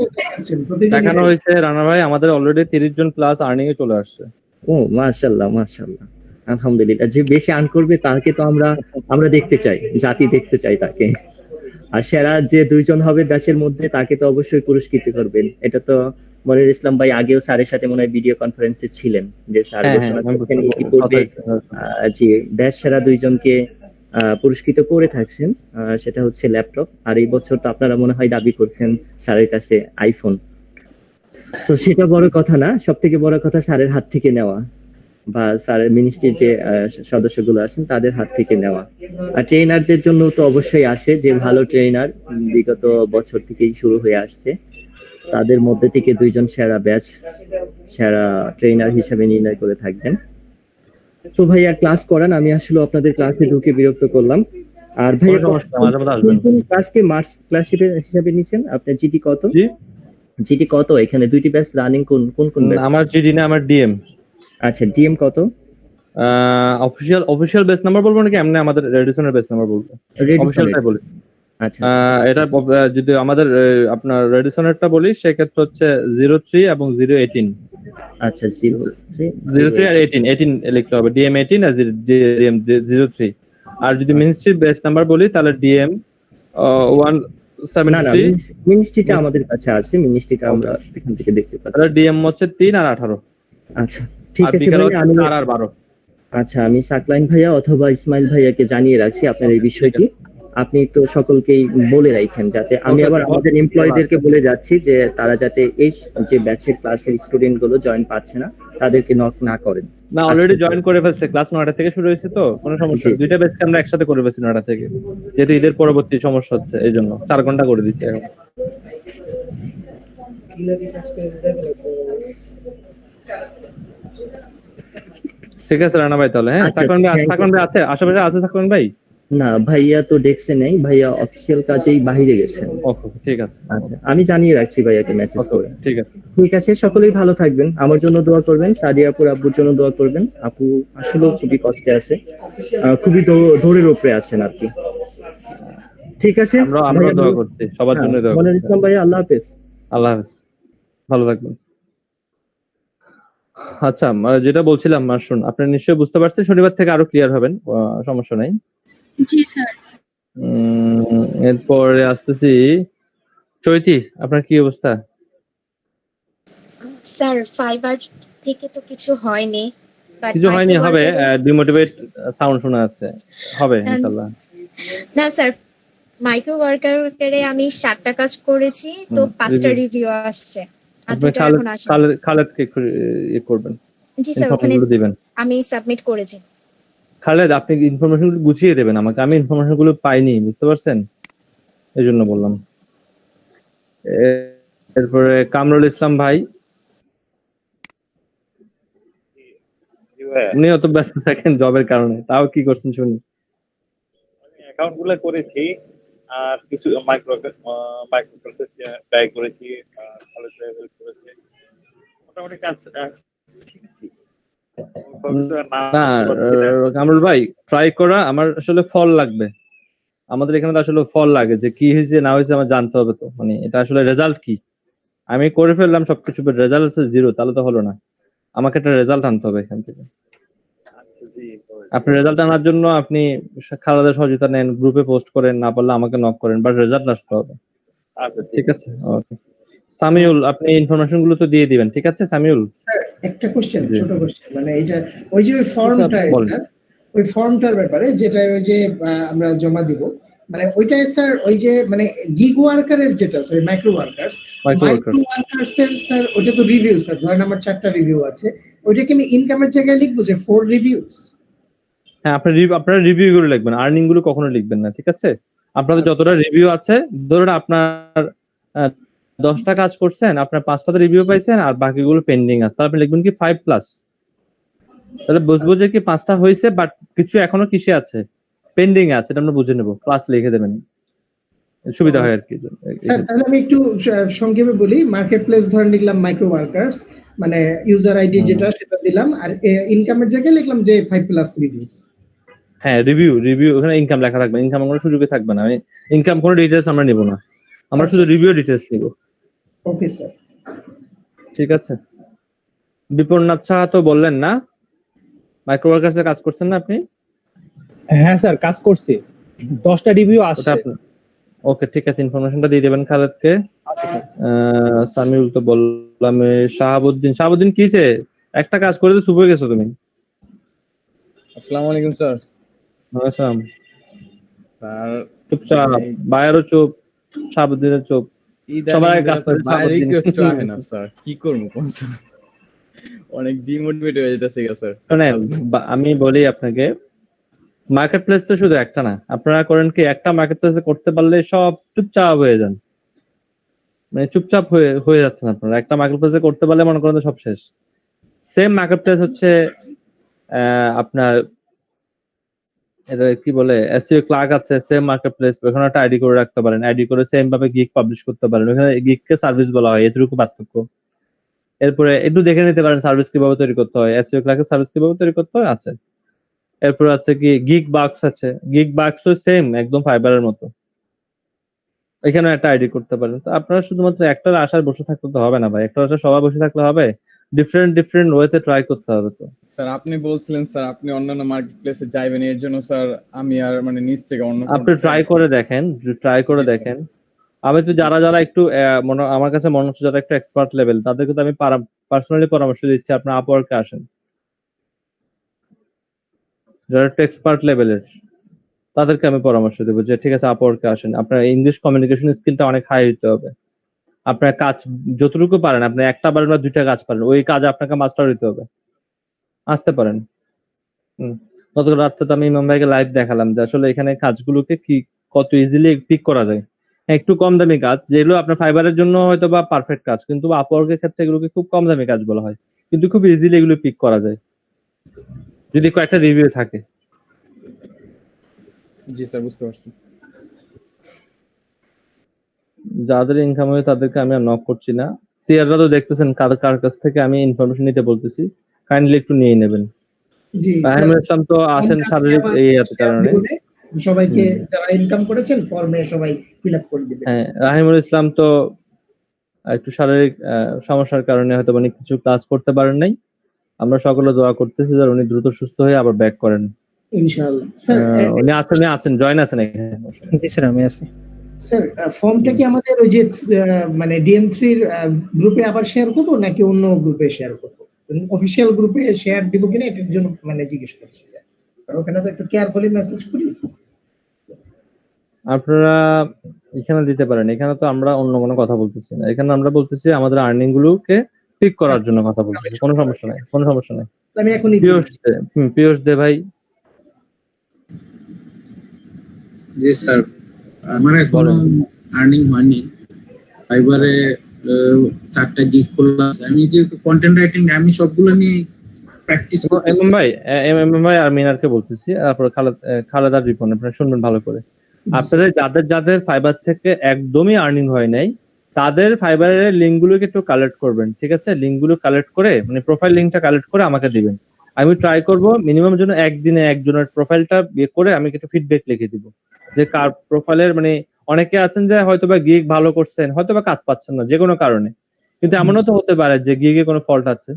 দেখানো হয়েছে রানা ভাই, আমাদের অলরেডি 30 জন প্লাস আর্নিং এ চলে আসছে। ও মাশাআল্লাহ মাশাআল্লাহ, আলহামদুলিল্লাহ। যে বেশি আর্ন করবে তাকে তো আমরা দেখতে চাই, জাতি দেখতে চাই তাকে। আর সেরা যে 2 জন হবে ব্যাচের মধ্যে তাকে তো অবশ্যই পুরস্কৃত করবেন। এটা তো মনির ইসলাম ভাই আগেও স্যারের সাথে মনে হয় ভিডিও কনফারেন্সে ছিলেন, যে স্যার ঘোষণা করছেন ইতিপূর্বে জি ব্যাচ সেরা 2 জনকে পুরস্কৃত করে থাকছেন, সেটা হচ্ছে ল্যাপটপ, আর এই বছর তো আপনারা মনে হয় দাবি করছেন স্যারের কাছে আইফোন। তো সেটা বড় কথা না, সব থেকে বড় কথা স্যারের হাত থেকে নেওয়া, বা স্যারের মিনিস্ট্রির যে সদস্যগুলো আছেন তাদের হাত থেকে নেওয়া। আর ট্রেনারদের জন্য তো অবশ্যই আসে, যে ভালো ট্রেনার বিগত বছর থেকেই শুরু হয়ে আসছে, তাদের মধ্যে থেকে 2 জন সেরা ব্যাচ সেরা ট্রেনার হিসেবে নির্ণয় করে থাকবেন। তো ভাইয়া ক্লাস করান, আমি আসলে আপনাদের ক্লাসে ঢুকে বিরক্ত করলাম। আর ভাইয়া ক্লাসকে মার্চ ক্লাস হিসেবে নিছেন আপনি? জিটি কত? জিটি কত? এখানে 2টি ব্যাচ রানিং, কোন ব্যাচ? আমার জিডি না, আমার ডিএম। আচ্ছা ডিএম কত? অফিশিয়াল বেস নাম্বার বলবো নাকি এমনি আমাদের রেডিসনের বেস নাম্বার বলবো? অফিশিয়ালটাই বলি। আচ্ছা এটা যদি আমাদের আপনার রেডিসনেরটা বলি সেক্ষেত্রে হচ্ছে 03 এবং 018। আচ্ছা 03 আর 18 লিখতে হবে, ডিএম 18 আর ডিএম 03। আর যদি মিনিস্ট্রি বেস নাম্বার বলি তাহলে ডিএম 173। মিনিস্ট্রিটা আমাদের কাছে আছে, মিনিস্ট্রিটা আমরা এখান থেকে দেখতে পাচ্ছি। তাহলে ডিএম হচ্ছে 3 আর 18। আচ্ছা ঠিক আছে ভাই, আমি 4 আর 12। আচ্ছা আমি সাকলাইন ভাইয়া অথবা ইসমাইল ভাইয়াকে জানিয়ে রাখছি আপনার এই বিষয়টি। আপনি তো সকলকেই বলে রাখেন, যাতে আমি Okay, আবার okay. আমাদের এমপ্লয়ীদেরকে বলে যাচ্ছি যে তারা যাতে এই যে ব্যাচের ক্লাসের স্টুডেন্ট গুলো জয়েন পাচ্ছে না তাদেরকে নক না করেন। না, অলরেডি জয়েন করে ফেলছে, ক্লাস 9টা থেকে শুরু হয়েছে, তো কোনো সমস্যা জি। নেই। দুইটা ব্যাচকে আমরা একসাথে করে ফেলছি 9টা থেকে, যেহেতু ঈদের পরবর্তী সমস্যা হচ্ছে, এই জন্য 4 ঘন্টা করে দিচ্ছি এখন। ঠিক আছে রানা ভাই, তাহলে হ্যাঁ। আচ্ছা, সাকরান ভাই, thank you. সাকরান ভাই আছে আশেপাশে? আছে সাকরান ভাই? না ভাইয়া তো ডেস্কে নেই, ভাইয়া অফিসিয়াল কাজেই বাইরে গেছেন। ওকে, ঠিক আছে। আচ্ছা, আমি জানিয়ে রাখছি ভাইয়াকে মেসেজ করে। ঠিক আছে। ঠিক আছে, সকলেই ভালো থাকবেন, আমার জন্য দোয়া করবেন, সাদিয়াপুর আব্বুর জন্য দোয়া করবেন। আপু আসলে খুবই কষ্টে আছে, খুবই দৌড়ের উপরে আছেন আর কি। ঠিক আছে, আমরা দোয়া করছি, সবার জন্য দোয়া মনির করছি। ইসলাম ভাইয়া, আল্লাহ হাফেজ। আল্লাহ হাফেজ, ভালো থাকবেন। আচ্ছা, যেটা বলছিলাম মাসুন, আপনি নিশ্চয়ই বুঝতে পারছেন, শনিবার থেকে আরো ক্লিয়ার হবেন, সমস্যা নাই। জি স্যার। এরপরে আসতেছি চৈতি, আপনার কি অবস্থা? স্যার ফাইবার থেকে তো কিছু হয়নি, but কিছু হয়নি, হবে। microworker- ডিমোটিভেট সাউন্ড শোনা যাচ্ছে, হবে ইনশাআল্লাহ। না স্যার, মাইক্রো ওয়ার্কারে আমি 7টা কাজ করেছি, তো 5টা রিভিউ আসছে, আর আপনি 2টা এখন আসে। খালেদকে করবেন, জি স্যার, ওখানে ইনফরমেশনগুলো দিবেন। আমি সাবমিট করেছি। খালেদ, আপনি ইনফরমেশনগুলো গুছিয়ে দেবেন আমাকে, আমি ইনফরমেশনগুলো পাইনি, বুঝতে পারছেন, এই জন্য বললাম। এরপরে কামরুল ইসলাম ভাই, উনি অত ব্যস্ত থাকেন জবের কারণে, তাও কি করছেন শুনি। অ্যাকাউন্ট গুলো করেছি, আর কিছু মাইক্রো প্রসেস ট্রাই করেছি, ভালো হেল্প করেছে, মোটামুটি কাজ না কামরুল ভাই, ট্রাই করা, আমার আসলে ফল লাগবে, আমাদের এখানে তো আসলে ফল লাগে, যে কি হয়েছে না হয়েছে আমার জানতে হবে, তো মানে এটা আসলে রেজাল্ট কি। আমি করে ফেললাম সবকিছু, রেজাল্ট হচ্ছে 0, তাহলে তো হলো না, আমাকে একটা রেজাল্ট আনতে হবে এখান থেকে। আপনি রেজাল্ট আনার জন্য আপনি খালাদের সহযোগিতা নেন, গ্রুপে পোস্ট করেন, না পারলে আমাকে নক করেন, বাট রেজাল্ট আসতে হবে। আচ্ছা, ঠিক আছে, ওকে। সামিউল, আপনি ইনফরমেশন গুলো তো দিয়ে দিবেন, ঠিক আছে সামিউল? স্যার একটা কোশ্চেন, জি। ছোট কোশ্চেন, মানে এটা ওই যে ফর্মটা, বলেন। স্যার ওই ফর্মটার ব্যাপারে, যেটা ওই যে আমরা জমা দিব, মানে ওইটাই স্যার ওই যে মানে গিগ ওয়ার্কারের যেটা স্যার, মাইক্রো ওয়ার্কার্স এর স্যার, ওটা তো রিভিউ স্যার, ধরেন আমার 4টা রিভিউ আছে, ওইটাকে আমি ইনকামের জায়গায় লিখবো যে 4 রিভিউস? হ্যাঁ, আপনারা রিভিউ গুলো লিখবেন, আর্নিং গুলো কখনো লিখবেন না, ঠিক আছে? আপনাদের যতটা রিভিউ আছে, ধরুন আপনার 10টা কাজ করছেন, আপনার 5টাতে রিভিউ পাইছেন, আর বাকিগুলো পেন্ডিং আছে, তাহলে আপনি লিখবেন কি 5+, তাহলে বুঝবো যে কি 5টা হয়েছে, বাট কিছু এখনো কিসে আছে, পেন্ডিং আছে, এটা আমরা বুঝে নেবো, প্লাস লিখে দেবেন, সুবিধা হয় আর কি। স্যার তাহলে আমি একটু সংক্ষেপে বলি, মার্কেট প্লেস ধরে লিখলাম মাইক্রো ওয়ার্কার্স, মানে ইউজার আইডি যেটা সেটা দিলাম, আর ইনকামের জায়গায় লিখলাম যে 5+ রিভিউস। হ্যাঁ, রিভিউ ওখানে ইনকাম লেখা থাকবে, ইনকাম কোনো সুযোগে থাকবে না, ইনকাম কোনো ডিটেইলস আমরা নিব না, আমরা শুধু রিভিউ ডিটেইলস নিব। ওকে স্যার, ঠিক আছে। বিপন্নাথ সাহা তো বললেন না, মাইক্রো ওয়ার্কার্সে কাজ করছেন না আপনি? হ্যাঁ স্যার, কাজ করছি, 10টা রিভিউ আসছে। ওকে, ঠিক আছে, ইনফরমেশনটা দিয়ে দিবেন খালেদকে। সামিউল তো বললাম। শাহাবুদ্দিন কিছে, একটা কাজ করে তো চুপ হয়ে গেছো তুমি। আসসালামু আলাইকুম স্যার। আসসালাম। স্যার চুপচাপ, বাইরেও চুপ, শাহাবুদ্দিনের চুপ, সবাই কাজ করে। বাইরে একটু আহে না স্যার, কি করব কোন স্যার, অনেক ডিমোটিভেট হয়ে যাচ্ছে স্যার। শুনেন, আমি বলি আপনাকে, মার্কেট প্লেস তো শুধু একটা না, আপনারা করেন কি, একটা মার্কেট প্লেসে করতে পারলে সব চুপচাপ হয়ে যান, মানে চুপচাপ হয়ে যাচ্ছেন আপনারা, একটা মার্কেট প্লেসে করতে পারলে মনে করেন সব শেষ। সেম মার্কেট প্লেস হচ্ছে আপনার এটা কি বলে, এসইও ক্লার্ক আছে, সেম মার্কেট প্লেস, ওখানে একটা আইডি করে রাখতে পারেন, আইডি করে সেম ভাবে গিগ পাবলিশ করতে পারেন, ওখানে গিগকে সার্ভিস বলা হয়, এটুকু পার্থক্য। এরপরে একটু দেখে নিতে পারেন সার্ভিস কিভাবে তৈরি করতে হয়, এসইও ক্লার্কের সার্ভিস কিভাবে তৈরি করতে হয় আছে। এরপর আছে কি গিগ বাক্স আছে, গিগ বাক্সও সেম একদম ফাইবারের মতো, এখানে একটা আইডি করতে পারেন। তো আপনারা শুধুমাত্র একটার আশায় বসে থাকতে তো হবে না ভাই, একটার আশায় সবাই বসে থাকলে হবে, ডিফারেন্ট ওয়েতে ট্রাই করতে হবে। তো স্যার আপনি বলছিলেন স্যার আপনি অন্যান্য মার্কেট প্লেসে যাবেন, এর জন্য স্যার আমি আর মানে নিজ থেকে অন্য আপনি ট্রাই করে দেখেন, আমি তো যারা একটু আমার কাছে মনে হচ্ছে যারা একটু এক্সপার্ট লেভেল, তাদেরকে তো আমি পার্সোনালি পরামর্শ দিচ্ছি, আপনার আপওয়ার্কে আসেন, যারা একটু এক্সপার্ট লেভেলের, তাদেরকে আমি পরামর্শ দেবো যে ঠিক আছে আপওয়ার্কে আসেন, আপনার ইংলিশ কমিউনিকেশন স্কিলটা অনেক হাই হতে হবে। আপনার কাজ যতটুকু পারেন, আপনি একটা পারেন বা দুইটা কাজ পারেন, ওই কাজ আপনাকে মাস্টার হইতে হবে, আসতে পারেন। গতকাল রাত্রে তো আমি ইমাম ভাইকে লাইভ দেখালাম যে আসলে এখানে কাজগুলোকে কি কত ইজিলি পিক করা যায়। একটু কম দামি কাজ যেগুলো আপনার ফাইবারের জন্য হয়তো বা পারফেক্ট কাজ, কিন্তু আপওয়ার্কের ক্ষেত্রে এগুলোকে খুব কম দামি কাজ বলা হয়, কিন্তু খুব ইজিলি এগুলো পিক করা যায় যদি কয়েকটা রিভিউ থাকে। জি স্যার, বুঝতে পারছি। যাদের ইনকাম হয় তাদেরকে আমি আর নক করছি না। সিআররা তো দেখতেছেন কার কার কাছ থেকে আমি ইনফরমেশন নিতে বলতেছি, কাইন্ডলি একটু নিয়ে নেবেন। জি রাহিমুল ইসলাম তো আসেন শারীরিক এই কারণে। সবাইকে যারা ইনকাম করেছেন ফর্মে সবাই ফিল আপ করে দিবেন। হ্যাঁ, রাহিমুল ইসলাম তো একটু শারীরিক সমস্যার কারণে হয়তো অনেক কিছু কাজ করতে পারেন নাই। আমরা সকলে দোয়া করতেছি যে উনি দ্রুত সুস্থ হয়ে আবার ব্যাক করেন ইনশাআল্লাহ। স্যার উনি আছেন জয়েন আছেন এখানে। জি স্যার, আমি আছি। স্যার ফর্মটা কি আমাদের ওই যে মানে DM3 এর গ্রুপে আবার শেয়ার করব নাকি অন্য গ্রুপে শেয়ার করব? অফিশিয়াল গ্রুপে শেয়ার দিব কিনা এটার জন্য মানে জিজ্ঞেস করছি স্যার, কারণ ওখানে তো একটু কেয়ারফুলি মেসেজ করি। আপনারা এখানে দিতে পারেন, এখানে তো আমরা অন্য কোনো কথা বলতেছি না, এখানে আমরা বলতেছি আমাদের আর্নিং গুলোকে পিক করার জন্য কথা বলতেছি। কোনো সমস্যা নাই, কোনো সমস্যা নাই। আমি এখনই পিয়ুষ দে ভাই। জি স্যার, আমার এখনো আর্নিং হয়নি। ফাইবারে 4টা গিগ খোলা আছে। আমি যে কন্টেন্ট রাইটিং আমি সবগুলো নিয়ে প্র্যাকটিস করতেছি। এমএম ভাই আর মিনারকে বলতেছি, তারপর খালেদা রিপন, আপনারা শুনবেন ভালো করে। আপনাদের যাদের ফাইবার থেকে একদমই আর্নিং হয় নাই তাদের ফাইবারের লিঙ্কগুলোকে একটু কালেক্ট করবেন, ঠিক আছে? লিঙ্কগুলো কালেক্ট করে মানে প্রোফাইল লিঙ্কটা কালেক্ট করে আমাকে দিবেন। আমি ট্রাই করব মিনিমাম জন্য একদিনে একজনের প্রোফাইলটা বিয়ে করে আমি একটু ফিডব্যাক লিখে দিব যে কার প্রোফাইলের মানে অনেকে আছেন যে হয়তোবা গিগ ভালো করছেন, হয়তোবা কাজ পাচ্ছেন না যে কোনো কারণে, কিন্তু এমনও তো হতে পারে যে গিগে কোনো ফল্ট আছে,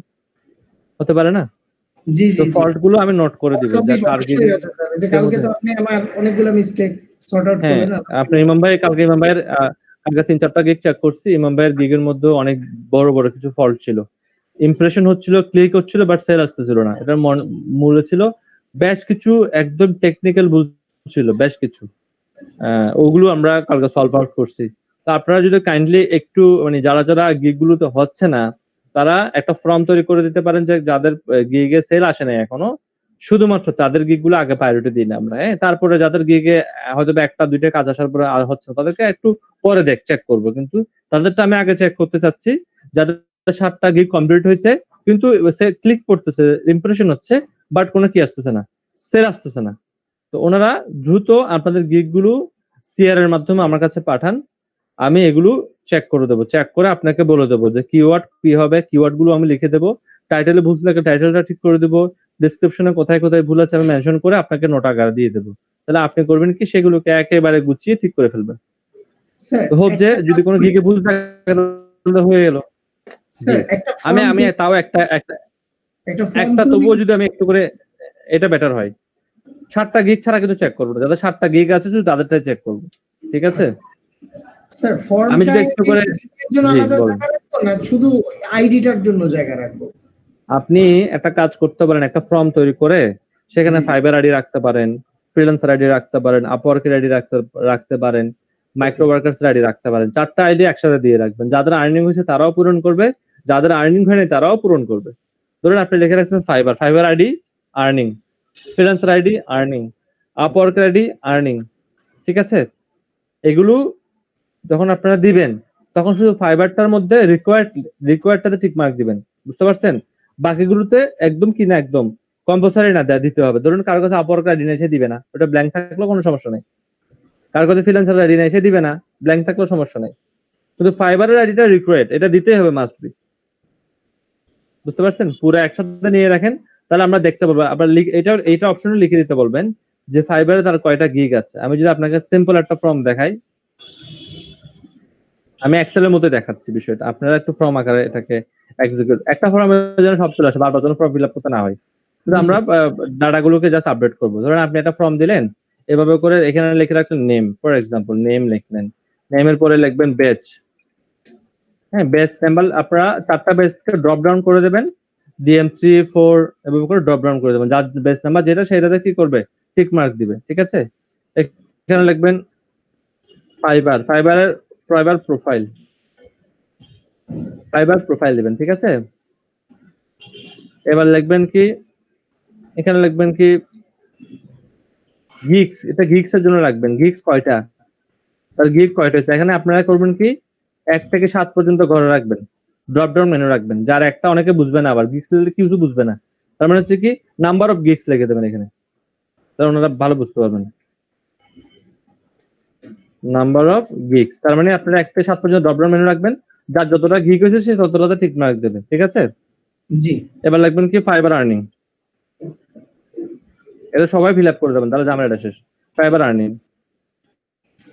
হতে পারে না? জি জি, ফল্ট গুলো আমি নোট করে দিব যে কার গিগে আছে স্যার। যে কালকে তো আপনি আমার অনেকগুলো মিস্টেক সর্ট আউট করলেন। আপনি ইমাম ভাই কালকে ইমাম ভাইয়ের কালকে 3-4টা গিগ চেক করছি, ইমাম ভাইয়ের গিগের মধ্যে অনেক বড় বড় কিছু ফল্ট ছিল। ইমপ্রেশন হচ্ছিল, ক্লিক হচ্ছিল, বাট সেল আসতেছিল না। এটার মূল ছিল বেশ কিছু একদম টেকনিক্যাল ভুল ছিল, বেশ কিছু ওগুলো আমরা কালকে সলভ আউট করছি। তো আপনারা যদি কাইন্ডলি একটু মানে যারা যারা গিগ গুলোতে হচ্ছে না তারা একটা ফর্ম তৈরি করে দিতে পারেন যে যাদের গিগে সেল আসে না এখনো, শুধুমাত্র তাদের গিগ গুলো আগে প্রায়োরিটি দিন আমরা। তারপরে যাদের গিগে হয়তো একটা দুইটা কাজ আসার পরে আর হচ্ছে না তাদেরকে একটু পরে চেক করবো, কিন্তু তাদেরটা আমি আগে চেক করতে চাচ্ছি যাদের 7টা গিগ কমপ্লিট হয়েছে কিন্তু সে ক্লিক করতেছে, ইমপ্রেশন হচ্ছে, বাট কোনো কি আসতেছে না, সেল আসতেছে না। তো ওনারা দ্রুত আপনাদের গিগ গুলো সিআর এর মাধ্যমে আমার কাছে পাঠান, আমি এগুলো চেক করে দেবো, চেক করে আপনাকে বলে দেবো যে কিওয়ার্ড কি হবে, কিওয়ার্ড গুলো আমি লিখে দেবো, টাইটেলে ভুল থাকলে টাইটেলটা ঠিক করে দেবো, ডেসক্রিপশনে কোথায় কোথায় ভুল আছে আমি মেনশন করে আপনাকে নোট আকারে দিয়ে দেবো। তাহলে আপনি করবেন কি সেগুলোকে একেবারে গুছিয়ে ঠিক করে ফেলবেন। হোপ যে যদি কোনো গিগে ভুল থাকে হয়ে গেল। আমি তাও একটা তবুও যদি আমি একটু করে এটা বেটার হয়। 7টা গিগ ছাড়া কিন্তু চেক করবো না, যাদের 7টা গিগ আছে শুধু তাদেরটাই চেক করবো, ঠিক আছে? স্যার আমি যদি একটু করে না শুধু আইডিটার জন্য জায়গা রাখবো। আপনি একটা কাজ করতে পারেন, একটা ফর্ম তৈরি করে সেখানে ফাইবার আইডি রাখতে পারেন, ফ্রিল্যান্সার আইডি রাখতে পারেন, আপওয়ার্কের আইডি রাখতে পারেন, মাইক্রো ওয়ার্কার্স আইডি রাখতে পারেন। 4টা আইডি একসাথে দিয়ে রাখবেন, যাদের আর্নিং হয়েছে তারাও পূরণ করবে, যাদের আর্নিং হয়নি তারাও পূরণ করবে। ধরুন আপনি লিখে রাখছেন Fiverr ID earning, freelancer ID earning, আপওয়ার্কের আইডি আর্নিং, ঠিক আছে? এগুলো যখন আপনারা দিবেন তখন শুধু ফাইবারটার মধ্যে রিকোয়ার্ডটাতে টিক মার্ক দিবেন, বুঝতে পারছেন? বাকিগুলোতে একদম কি না একদম কম্পালসারি না দিতে হবে। ধরুন কারোর কাছে আপওয়ার্ক আইডি নেই সে দিবে না, ওটা ব্ল্যাঙ্ক থাকলেও কোনো সমস্যা নেই। কারোর কাছে ফ্রিল্যান্সার আইডি নেই সে দিবে না, ব্ল্যাঙ্ক থাকলেও সমস্যা নেই। কিন্তু ফাইবারের আইডিটা রিকোয়ার্ড, এটা দিতেই হবে, মাস্ট বি। বুঝতে পারছেন? পুরো একসাথে নিয়ে রাখেন, তাহলে আমরা দেখতে পাবো। আবার এইটা অপশনে লিখে দিতে বলবেন যে ফাইবারে তার কয়টা গিগ আছে। আমি যদি আপনাকে সিম্পল একটা ফর্ম দেখাই, আমি এক্সেলের মধ্যে দেখাচ্ছি বিষয়টা, আপনারা একটু ফর্ম আকারে এটাকে এক্সিকিউট, একটা ফর্মে যেন সব চলে আসে, বারবার যেন ফর্ম ফিল আপ করতে না হয়। কিন্তু আমরা ডাটাগুলোকে জাস্ট আপডেট করবো। ধরেন আপনি একটা ফর্ম দিলেন, এভাবে করে এখানে লিখে রাখলেন নেম, ফর এক্সাম্পল নেম লিখলেন, নেমের পরে লিখবেন বেচ, বেচ নাম্বার আপনারা 4টা বেচকে ড্রপ ডাউন করে দেবেন, DM3 4 এভাবে করে ড্রপ ডাউন করে দেবেন, যার বেচ নাম্বার যেটা সেটাতে কি করবে টিক মার্ক দিবে, ঠিক আছে? এখানে লিখবেন ফাইবার প্রোফাইল দিবেন, ঠিক আছে। এবার লিখবেন কি, এখানে লিখবেন কি গিগস, এটা গিগস এর জন্য রাখবেন। গিগস কয়টা, তার গিগ কয়টা হচ্ছে, এখানে আপনারা করবেন কি 1 থেকে 7 পর্যন্ত ঘরে রাখবেন, ড্রপ ডাউন মেনু রাখবেন। যার একটা অনেকে বুঝবে না, আবার গিগস লিখলে কিছু বুঝবে না, তার মানে হচ্ছে কি নাম্বার অফ গিগস লিখে দেবেন এখানে, তাহলে ওনারা ভালো বুঝতে পারবেন। নাম্বার অফ গিগস, তার মানে আপনারা 1 থেকে 7 পর্যন্ত ড্রপ ডাউন মেনু রাখবেন, যার যতটা গিগ হয়েছে সে ততটা ঠিক মার্ক দেবে, ঠিক আছে। জি, এবার লিখবেন কি ফাইবার আর্নিং, এটা সবাই ফিল আপ করে দেবেন, তাহলে ঝামেলাটা শেষ। ফাইবার আর্নিং,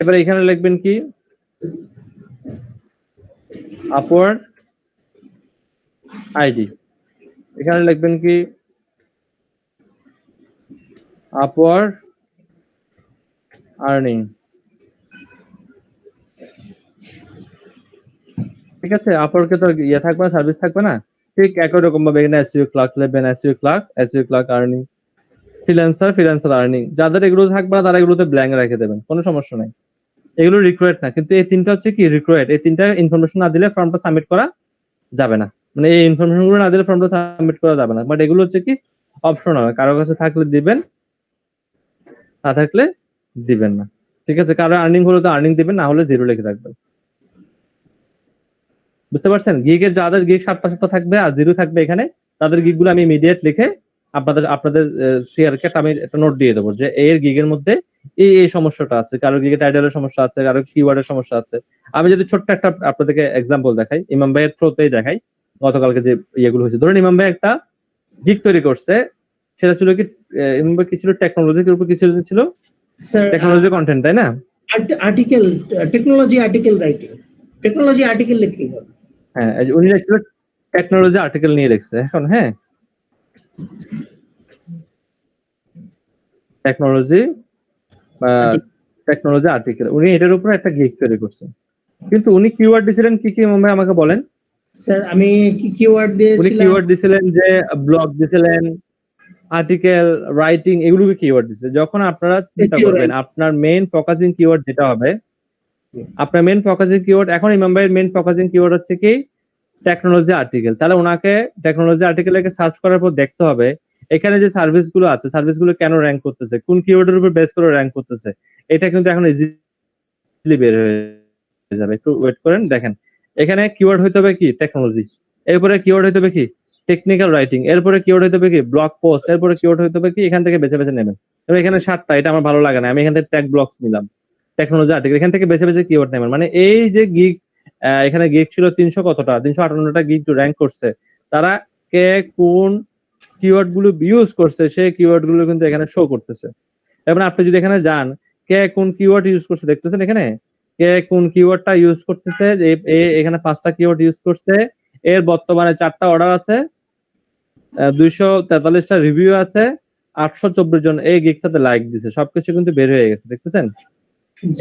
এবার এখানে লিখবেন কি আপওয়ার্ড আইডি, এখানে লিখবেন কি আপওয়ার্ড আর্নিং, ঠিক আছে। আপওয়ার্ডকে তো ইয়ে থাকবে না, সার্ভিস থাকবে না, ঠিক একই রকম ভাবে এখানে এসইও ক্লার্ক লিখবেন, SEO clerk earning, freelancer earning. যাদের এগুলো থাকবে না তারা এগুলোতে ব্ল্যাঙ্ক রেখে দেবেন, কোনো সমস্যা নাই। এগুলো রিকোয়ার্ড না, কিন্তু এই তিনটা হচ্ছে কি রিকোয়ার্ড, এই তিনটা ইনফরমেশন না দিলে ফর্মটা সাবমিট করা যাবে না, মানে এই ইনফরমেশন গুলো না দিলে ফর্মটা সাবমিট করা যাবে না। বাট এগুলো হচ্ছে কি অপশনাল, কারো কাছে থাকলে দিবেন, না থাকলে দিবেন না, ঠিক আছে। কারো আর্নিং হলে তো আর্নিং দিবেন, না হলে জিরো লিখে রাখবেন, বুঝতে পারছেন। গিগের যাদের গিগ 7টা থাকবে আর জিরো থাকবে এখানে, তাদের গিগ গুলো আমি ইমিডিয়েট লিখে আপনাদের সিআরকে আমি একটা নোট দিয়ে দেবো যে এর গিগের মধ্যে এই সমস্যাটা আছে, কারো গিগে টাইটেলের সমস্যা আছে, কারো কিওয়ার্ডের সমস্যা আছে। আমি যদি ছোট্ট একটা আপনাদেরকে এক্সাম্পল দেখাই, ইমাম ভাইয়ের থ্রোতেই দেখাই, গতকালকে যে ইয়েগুলো হয়েছে। ধরুন ইমাম ভাই একটা গিগ তৈরি করছে, সেটা ছিল কি ইমাম ভাই কি ছিল, টেকনোলজির উপর কিছু ছিল, টেকনোলজি কন্টেন্ট, তাই না? Article, technology article writing, technology article লিখলেই হবে। হ্যাঁ, উনি লিখছিল টেকনোলজি আর্টিকেল নিয়ে লিখছে। এখন হ্যাঁ, টেকনোলজি আর্টিকেল, উনি এটার উপর একটা গিগ তৈরি করছেন, কিন্তু উনি কিওয়ার্ড দিছিলেন কি কি মুম্বাই আমাকে বলেন। স্যার আমি কি কিওয়ার্ড উনি দিয়েছিলাম? কিওয়ার্ড দিছিলেন যে ব্লগ দিছিলেন, আর্টিকেল রাইটিং, এগুলোকে কিওয়ার্ড দিছে। যখন আপনারা চিন্তা করবেন আপনার মেইন ফোকাসিং কিওয়ার্ড যেটা হবে, আপনার মেইন ফোকাসিং কিওয়ার্ড, এখন ইমাম ভাইয়ের মেইন ফোকাসিং কিওয়ার্ড হচ্ছে কি টেকনোলজি আর্টিকেল, তাহলে ওনাকে টেকনোলজি আর্টিকেলকে সার্চ করার পর দেখতে হবে এখানে যে সার্ভিসগুলো আছে, সার্ভিসগুলো কেন র্যাঙ্ক করতেছে, কোন কিওয়ার্ডের উপর বেস করে র্যাঙ্ক করতেছে, এটা কিন্তু এখন ইজিলি বের হয়ে যাবে। একটু ওয়েট করেন, দেখেন এখানে কিওয়ার্ড হইতে হবে কি টেকনোলজি, এরপরে কিওয়ার্ড হইতে হবে কি টেকনিক্যাল রাইটিং, এরপরে কিওয়ার্ড হইতে হবে কি ব্লগ পোস্ট, এরপরে কিওয়ার্ড হইতে হবে কি, এখান থেকে বেছে বেছে নেবেন। তবে এখানে 7টা, এটা আমার ভালো লাগে না, আমি এখান থেকে ট্যাগ ব্লগস নিলাম, টেকনোলজি আর্টিকেল, এখান থেকে বেছে বেছে কিওয়ার্ড নেবেন। মানে এই যে গিগ, এখানে গিগ ছিল 300 কতটা, 358টা গিগ র্যাঙ্ক করছে, তারা কে কোন কিওয়ার্ড গুলো ইউজ করছে সেই কিওয়ার্ড গুলো কিন্তু এখানে শো করতেছে। এবং আপনি যদি এখানে যান কে কোন কিওয়ার্ড ইউজ করছে দেখতেছেন, এখানে কে কোন কিওয়ার্ডটা ইউজ করতেছে, এখানে 5টা কিওয়ার্ড ইউজ করছে, এর বর্তমানে 4টা অর্ডার আছে, 243টা রিভিউ আছে, 824 জন এই গিগটাতে লাইক দিছে, সবকিছু কিন্তু বের হয়ে গেছে, দেখতেছেন।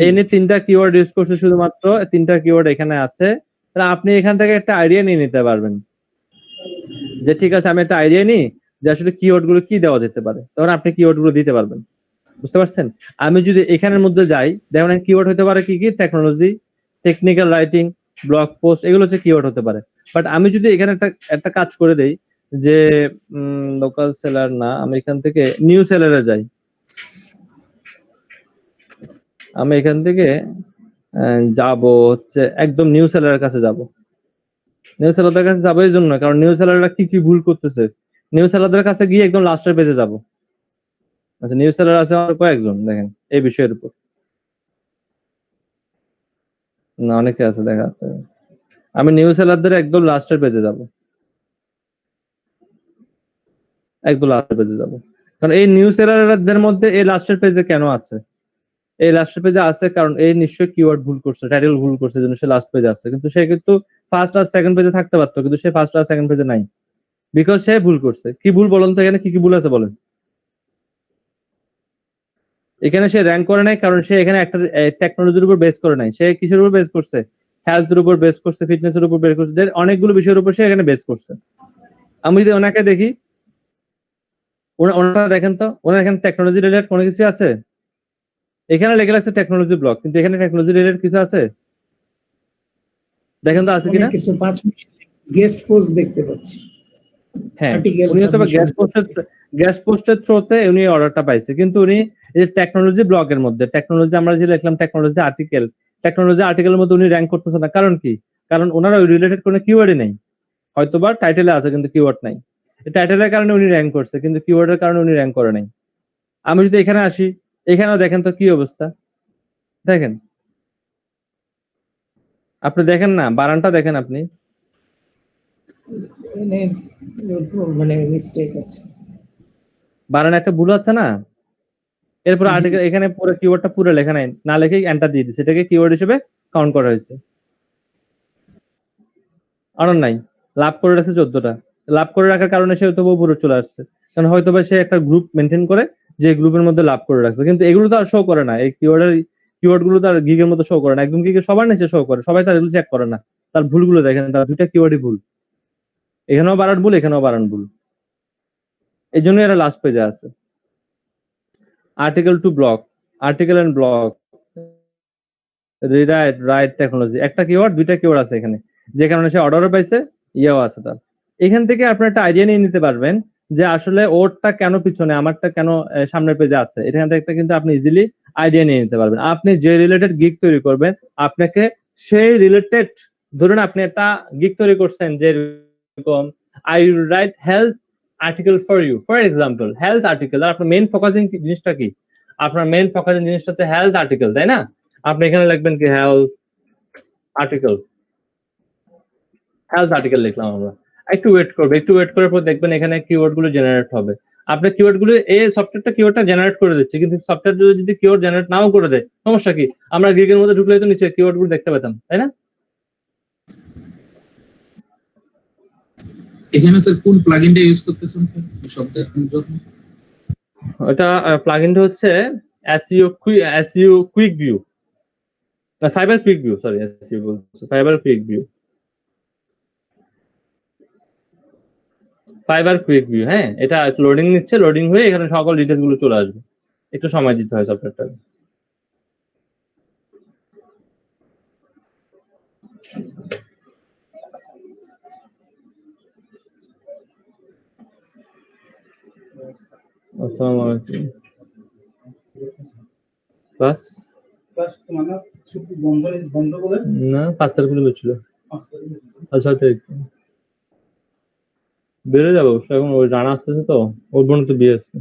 এই নিয়ে 3টা কিওয়ার্ড ইউজ করছে, শুধুমাত্র 3টা কিওয়ার্ড এখানে আছে। তাহলে আপনি এখান থেকে একটা আইডিয়া নিয়ে নিতে পারবেন যে ঠিক আছে আমি একটা আইডিয়া নিই যে আসলে কিওয়ার্ড গুলো কি দেওয়া যেতে পারে, তখন আপনি কিওয়ার্ড গুলো দিতে পারবেন, বুঝতে পারছেন। আমি যদি এখানের মধ্যে যাই, দেখুন কিওয়ার্ড হতে পারে কি কি, technology, technical writing, blog post, এগুলো হচ্ছে কিওয়ার্ড হতে পারে। বাট আমি যদি এখানে একটা কাজ করে দেই যে লোকাল সেলার না, আমি এখান থেকে নিউ সেলারে যাই, আমি এখান থেকে যাব হচ্ছে একদম নিউ সেলারের কাছে যাব। নিউ সেলারদের কাছে যাবো এই জন্য কারণ নিউ সেলাররা কি কি ভুল করতেছে, নিউ সেলারদের কাছে গিয়ে একদম লাস্টের পেজে যাব। আচ্ছা, নিউ সেলার আছে আমার কয়েকজন, দেখেন এই বিষয়ের উপর, না অনেকে আছে দেখা যাচ্ছে। আমি নিউ সেলারদের একদম লাস্টের পেজে যাব, একদম লাস্টের পেজে যাব, কারণ এই নিউ সেলারদের মধ্যে এই লাস্টের পেজে কেন আছে, এই লাস্টের পেজে আছে কারণ এই নিশ্চয়ই কিওয়ার্ড ভুল করছে, টাইটেল ভুল করছে, জন্য সে লাস্ট পেজে আছে। কিন্তু সে কিন্তু ফার্স্ট আর সেকেন্ড পেজে থাকতে পারতো, কিন্তু সে ফার্স্ট আর সেকেন্ড পেজে নাই, বিকজ সে ভুল করছে। কি ভুল বলেন তো, এখানে কি কি ভুল আছে বলেন। এখানে সে র্যাঙ্ক করে নাই কারণ সে এখানে একটা টেকনোলজির উপর বেস করে নাই, সে কিসের উপর বেস করছে, হেলথের উপর বেস করছে, ফিটনেসের উপর বেস করছে, অনেকগুলো বিষয়ের উপর সে এখানে বেস করছে। আমি যদি ওনাকে দেখি, ওনারা দেখেন তো, ওনার এখানে টেকনোলজি রিলেটেড কোনো কিছু আছে, এখানে লেখা আছে টেকনোলজি ব্লক, কিন্তু এখানে টেকনোলজি রিলেটেড কিছু আছে? দেখেন তো আছে কিনা। কিছু 5 মিনিট গেস্ট পোস্ট দেখতে পাচ্ছি। হ্যাঁ, আর্টিকেল উনি হয়তো সাবমিশন গ্যাস পোস্টের থ্রুতে উনি অর্ডারটা পাইছে, কিন্তু উনি এই টেকনোলজি ব্লকের মধ্যে টেকনোলজি আমরা যে লিখলাম টেকনোলজি আর্টিকেলের মধ্যে উনি র্যাঙ্ক করতেছে না। কারণ কি? কারণ ওনারা ওই রিলেটেড কোনো কিওয়ার্ডই নাই। হয়তোবা টাইটেলে আছে কিন্তু কিওয়ার্ড নাই। এই টাইটেলের কারণে উনি র্যাঙ্ক করছে, কিন্তু কিওয়ার্ডের কারণে উনি র্যাঙ্ক করে নাই। আমি যদি এখানে আসি, এখানেও দেখেন তো কি অবস্থা। দেখেন, আপনি দেখেন না, বারানটা দেখেন আপনি। মানে মিস্টেক আছে। বারানে একটা ভুল আছে না? এরপর আর্টিকেল এখানে পুরো কিওয়ার্ডটা পুরো লেখা নাই, না লিখে এন্টার দিয়ে দিছে, এটাকে কিওয়ার্ড হিসেবে কাউন্ট করা হয়েছে। আর নাই, লাভ করে রাখছে 14টা। লাভ করে রাখার কারণে সে হয়তো উপরে চলে আসছে, কারণ হয়তো বা সে একটা গ্রুপ মেনটেন করে যে গ্রুপের মধ্যে লাভ করে রাখছে, কিন্তু এগুলো তো আর শো করে না। এই কিওয়ার্ড গুলো তো আর গিগের মতো শো করে না, একদম গিগে সবার নিচে শো করে, সবাই তার এগুলো চেক করে না। তার ভুলগুলো দেখেন, তার দুইটা কিওয়ার্ডই ভুল, এখানেও বারান ভুল, এখানেও বারান ভুল। এই জন্য এরা লাস্ট পেজে আছে। Article to blog, article and blog, write technology, একটা কিওয়ার্ড দুইটা কিওয়ার্ড আছে এখানে, যে কারণে সে অর্ডারও পাইছে, ইয়েও আছে তার। এখান থেকে আপনি একটা আইডিয়া নিয়ে নিতে পারবেন যে আসলে ওরটা কেন পিছনে, আমারটা কেন সামনের পেজে আছে। এখান থেকে কিন্তু আপনি ইজিলি আইডিয়া নিয়ে নিতে পারবেন। আপনি যে রিলেটেড গিগ তৈরি করবেন, আপনাকে সেই রিলেটেড, ধরুন আপনি একটা গিগ তৈরি করছেন যে এরকম I write health article for you, for example health article. আর আপনার মেইন ফোকাসিং জিনিসটা কি? আপনার মেইন ফোকাসিং জিনিসটা হচ্ছে হেলথ আর্টিকেল, তাই না? আপনি এখানে লিখবেন কি হেলথ আর্টিকেল লিখলাম আমরা। একটু ওয়েট করার পর দেখবেন এখানে কিওয়ার্ড গুলো জেনারেট হবে। আপনার কিওয়ার্ড গুলো, এই সফটওয়্যারটা কিওয়ার্ডটা জেনারেট করে দিচ্ছে, কিন্তু সফটওয়্যার যদি কিওয়ার্ড জেনারেট নাও করে দেয়, সমস্যা কি? আমরা গিগের মধ্যে ঢুকলে তো নিচে কিওয়ার্ড গুলো দেখতে পেতাম, তাই না? এখানে স্যার কোন প্লাগইনটা ইউজ করতেছেন স্যার সব দেখানোর জন্য? ওটা প্লাগইনটা হচ্ছে SEO quick view, fibre quick view, sorry SEO বলছি, ফাইবার কুইক ভিউ। হ্যাঁ, এটা লোডিং নিচ্ছে, লোডিং হয়ে এখানে সকল ডিটেইলস গুলো চলে আসবে। একটু সময় দিতে হয় সফটওয়্যারটাকে। আসসালামু আলাইকুম। ক্লাস মানে ছুটি বন্ধ বলে না 5 তারিখ পর্যন্ত ছিল। আচ্ছা বেড়ে যাবো এখন, ওই রানা আসতেছে তো, ওর বোন তো বিয়ে আসছে।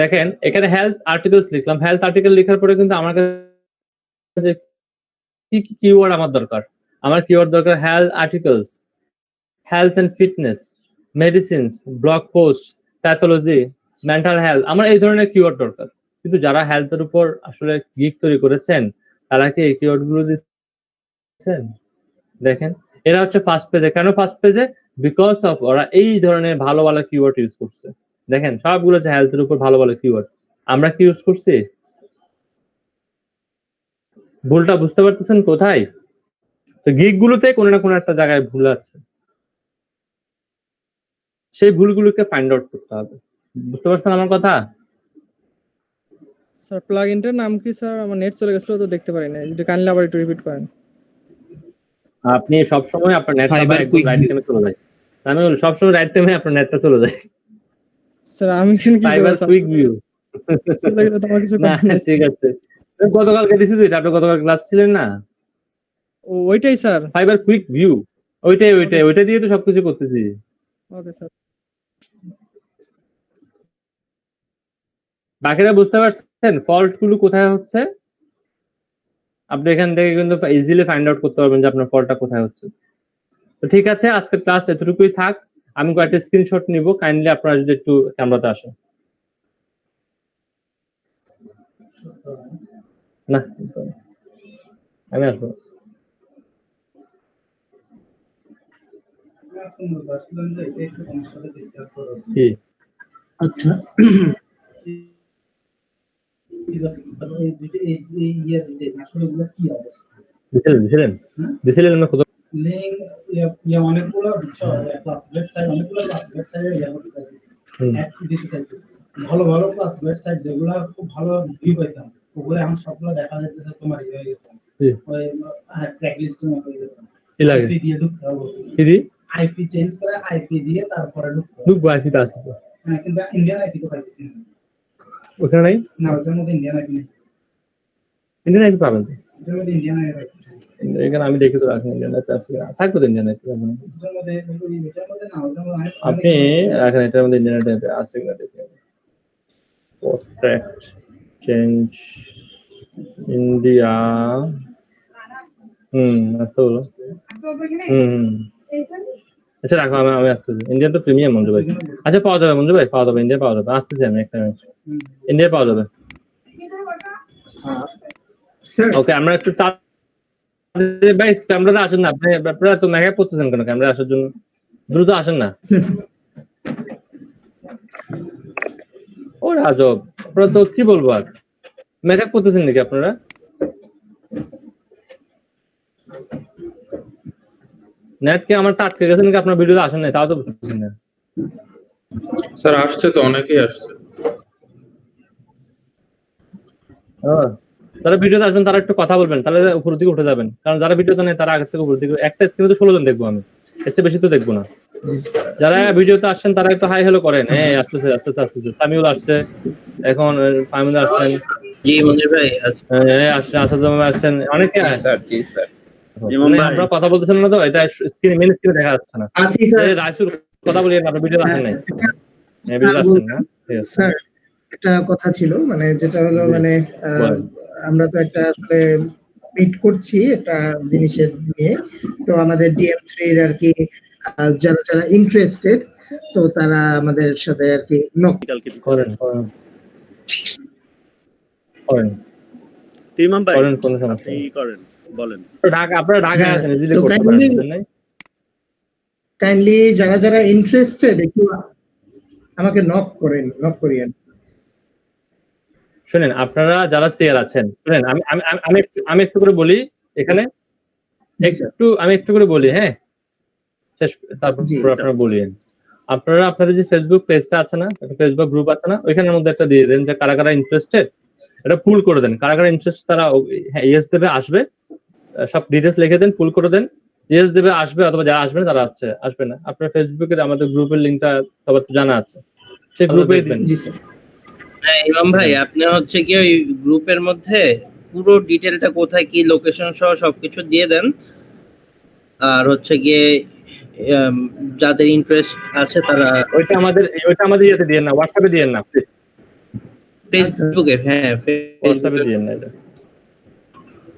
দেখেন এখানে হেলথ আর্টিকেলস লিখলাম, হেলথ আর্টিকেল লেখার পরে কিন্তু আমার কাছে কি কি কিওয়ার্ড আমার দরকার। আমার কিওয়ার্ড দরকার health articles, health and fitness, medicines, blog post, pathology, mental health. আমার এই ধরনের কিওয়ার্ড দরকার। কিন্তু যারা হেলথের উপর আসলে গিগ তৈরি করেছেন, তারা কি এই কিওয়ার্ড গুলো দিচ্ছেন? দেখেন এরা হচ্ছে ফার্স্ট পেজে। কেন ফার্স্ট পেজে? বিকজ অফ ওরা এই ধরনের ভালো ভালো কিওয়ার্ড ইউজ করছে। দেখেন সবগুলো হচ্ছে হেলথের উপর ভালো ভালো কিওয়ার্ড। আমরা কি ইউজ করছি? ভুলটা বুঝতে পারতেছেন কোথায়? তো গিগ গুলোতে কোনো না কোনো একটা জায়গায় ভুল আছে, সেই ভুলগুলোকে ফাইন্ড আউট করতে হবে। বুঝতে পারছেন আমার কথা? স্যার প্লাগইনটার নাম কি স্যার? আমার নেট চলে গেছিল তো দেখতে পারি না, যদি কাইন্ডলি আবার একটু রিপিট করেন। আপনি সবসময় আপনার নেট Fiber একদম quick রাইট view। টাইমে চলে যায়। আমি বলি সবসময় রাইট টাইমে আপনার নেটটা চলে যায়। স্যার আমি এখানে কি ফাইবার করব স্যার? Quick view. চলে গেলে তো আমার কিছু না করার নাই। ঠিক আছে। গতকালকে দিছি তো এটা, আপনি গতকাল ক্লাস ছিলেন না? ও ওইটাই স্যার। Fibre quick view. ওইটা দিয়ে তো সবকিছু করতেছি। Okay sir. বাকিরা বুঝতে পারছেন ফল্ট গুলো কোথায় হচ্ছে? আপনি এখান থেকে কিন্তু ইজিলি ফাইন্ড আউট করতে পারবেন যে আপনার ফল্টটা কোথায় হচ্ছে। তো ঠিক আছে, আজকের ক্লাস এতটুকুই থাক। আমি কয়েকটা স্ক্রিনশট নিব, কাইন্ডলি আপনারা যদি একটু ক্যামেরাতে আসেন। না আমি আসবো। কি? আচ্ছা দিছিলেন না কত? অনেকগুলো ক্লাসমেট সাইট অনেকগুলো ক্লাসমেট সাইট ভালো ভালো ক্লাসমেট সাইট যেগুলো খুব ভালো ভিউ পাইতাম, ওগুলো এখন সবগুলো দেখা যাচ্ছে তোমার ইয়ে হয়ে গেছে, ওই ট্র্যাক লিস্টের মতো হয়ে গেছে। কি লাগে? আইপি দিয়ে ঢুকতে হবে, কি দি? আইপি চেঞ্জ করে আইপি দিয়ে তারপরে ঢুকতে হবে। ঢুকবো আইপিতে আছে তো। হ্যাঁ কিন্তু ইন্ডিয়ান আইপি তো পাইতেছি না। ওখানে নাই? না ওটার মধ্যে ইন্ডিয়ান আইপি নেই। ইন্ডিয়ান আইপি পাবেন তো। ওটার মধ্যে ইন্ডিয়ান আইপি পাইতেছি না। এখানে আমি দেখি তো রাখেন ইন্ডিয়ান আইপি আছে কিনা। থাকবে তো ইন্ডিয়ান আইপি। ওটার মধ্যে না ওটার মধ্যে আপনি রাখেন এটার মধ্যে ইন্ডিয়ান আইপি আছে কিনা দেখি। প্রোটেক্ট চেঞ্জ ইন্ডিয়া আসতে বলো। আচ্ছা রাখো, আমি আসতেছি। ইন্ডিয়ান তো প্রিমিয়াম মঞ্জু ভাই। আচ্ছা পাওয়া যাবে মঞ্জু ভাই, পাওয়া যাবে, ইন্ডিয়া পাওয়া যাবে। আসতেছি আমি একটা মিনিট। ইন্ডিয়া পাওয়া যাবে। ওকে আমরা একটু ভাই ক্যামেরাতে আসেন না। আপনারা তো মেকআপ করতেছেন কেন ক্যামেরা আসার জন্য? দ্রুত আসেন না। ও রাজব, আপনারা তো কি বলবো আর, মেকআপ করতেছেন নাকি আপনারা? নেট কি আমার আটকে গেছে নাকি আপনার ভিডিওতে আসেন নাই? তাও তো বুঝতেছি না। স্যার আসছে তো, অনেকেই আসছে। যারা ভিডিওতে আসবেন তারা একটু কথা বলবেন, তাহলে উপর দিকে উঠে যাবেন। কারণ যারা ভিডিওতে নেই তারা আগে থেকে উপর দিকে, একটা স্ক্রিনে তো 16 জন দেখবো আমি, এর চেয়ে বেশি তো দেখবো না। যারা ভিডিওতে আসছেন তারা একটু হাই হ্যালো করেন। হ্যাঁ আসতেছে আসতেছে আসতেছে। সামিউল আসছে, এখন ফাইমুল আসছেন। জি মনির ভাই আসছেন, আসাদুল আসছেন, অনেকে। স্যার জি স্যার। আমরা কথা বলতেছেন না তো, এটা স্ক্রিনে মেন স্ক্রিনে দেখা যাচ্ছে না। আছি স্যার। রাইসুল কথা বলি, আপনার ভিডিও আসেন নাই। ভিডিও আসছেন না? ঠিক আছে স্যার একটা কথা ছিল, মানে যেটা হলো মানে আমরা তো একটা আসলে মিট করছি একটা জিনিসের নিয়ে, তো আমাদের DM3 এর আর কি যারা যারা ইন্টারেস্টেড তো তারা আমাদের সাথে আর কি করেন তিমাম ভাই করেন, কোন সমস্যা আপনি করেন, বলেন। ঢাকা, আপনারা ঢাকায় আছেন, ইজিলি তো করতে পারেন। কাইন্ডলি যারা যারা ইন্টারেস্টেড একটু আমাকে নক করিয়েন। শুনেন, আপনারা যারা সিআর আছেন, শুনেন আমি একটু করে বলি এখানে, আমি একটু করে বলি, হ্যাঁ শেষ, তারপর আপনারা বলিয়েন। আপনারা আপনাদের যে ফেসবুক পেজটা আছে না, ফেসবুক গ্রুপ আছে না, ওইখানের মধ্যে একটা দিয়ে দেন যে কারা কারা ইন্টারেস্টেড, এটা পুল করে দেন। কারা কারা ইন্টারেস্ট তারা ইয়েস দেবে, আসবে, সব ডিটেলস লিখে দেন, পুল করে দেন। ইয়েস দেবে, আসবে, অথবা যারা আসবে না তারা আসবে না। আপনার ফেসবুকের আমাদের গ্রুপের লিংকটা সবার তো জানা আছে, সেই গ্রুপে দিবেন। জি স্যার। হ্যাঁ ইমাম ভাই, আপনি হচ্ছে কি ওই গ্রুপের মধ্যে পুরো ডিটেলটা কোথায় কি লোকেশন সহ সবকিছু দিয়ে দেন। আর হচ্ছে গিয়ে যাদের ইন্টারেস্ট আছে তারা ওইটা আমাদের ইয়েতে দিয়েন না, হোয়াটসঅ্যাপে দিয়েন না প্লিজ। ফেসবুকে, হ্যাঁ হোয়াটসঅ্যাপে দিয়েন না এটা।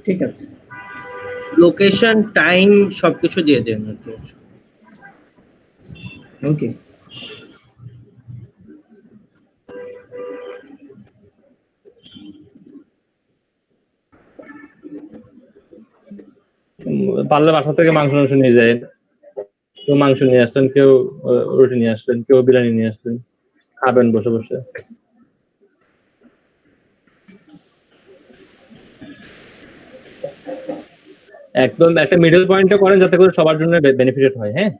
ঠিক আছে, লোকেশন টাইম সবকিছু দিয়ে দেন। ওকে। পারলে বাসা থেকে মাংস নিয়ে যায়, কেউ মাংস নিয়ে আসলেন, কেউ রুটি নিয়ে আসলেন, কেউ বিরিয়ানি নিয়ে আসলেন, খাবেন বসে বসে। একদম একটা মিডল পয়েন্টে করেন যাতে করে সবার জন্য বেনিফিটেড হয়। হ্যাঁ,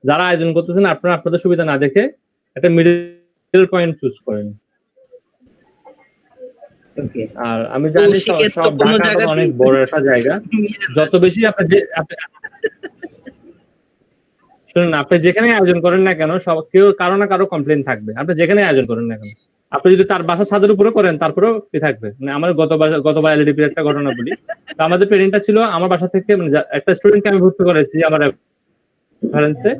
যারা আয়োজন করতেছেন আপনারা আপনাদের সুবিধা না দেখে একটা মিডল পয়েন্ট চুজ করেন। আর আমি জানি সব ঢাকা অনেক বড় একটা জায়গা, যত বেশি শুনুন, আপনি যেখানে আয়োজন করেন না কেন সব কেউ কারো না কারো কমপ্লেন থাকবে। আপনি যেখানে আয়োজন করেন না কেন, আপনি যদি তার বাসা ছাদের উপরে করেন তারপরেও কি থাকবে। মানে আমার গতবার এলইডি একটা ঘটনা বলি। তো আমাদের ট্রেনিংটা ছিল আমার বাসা থেকে, মানে একটা স্টুডেন্টকে আমি ভর্তি করেছি আমার রেফারেন্সে,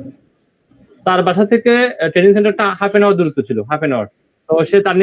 তার বাসা থেকে ট্রেনিং সেন্টারটা হাফ এন আওয়ার দূরত্ব ছিল, হাফ এন আওয়ার। তো সে তার নিকট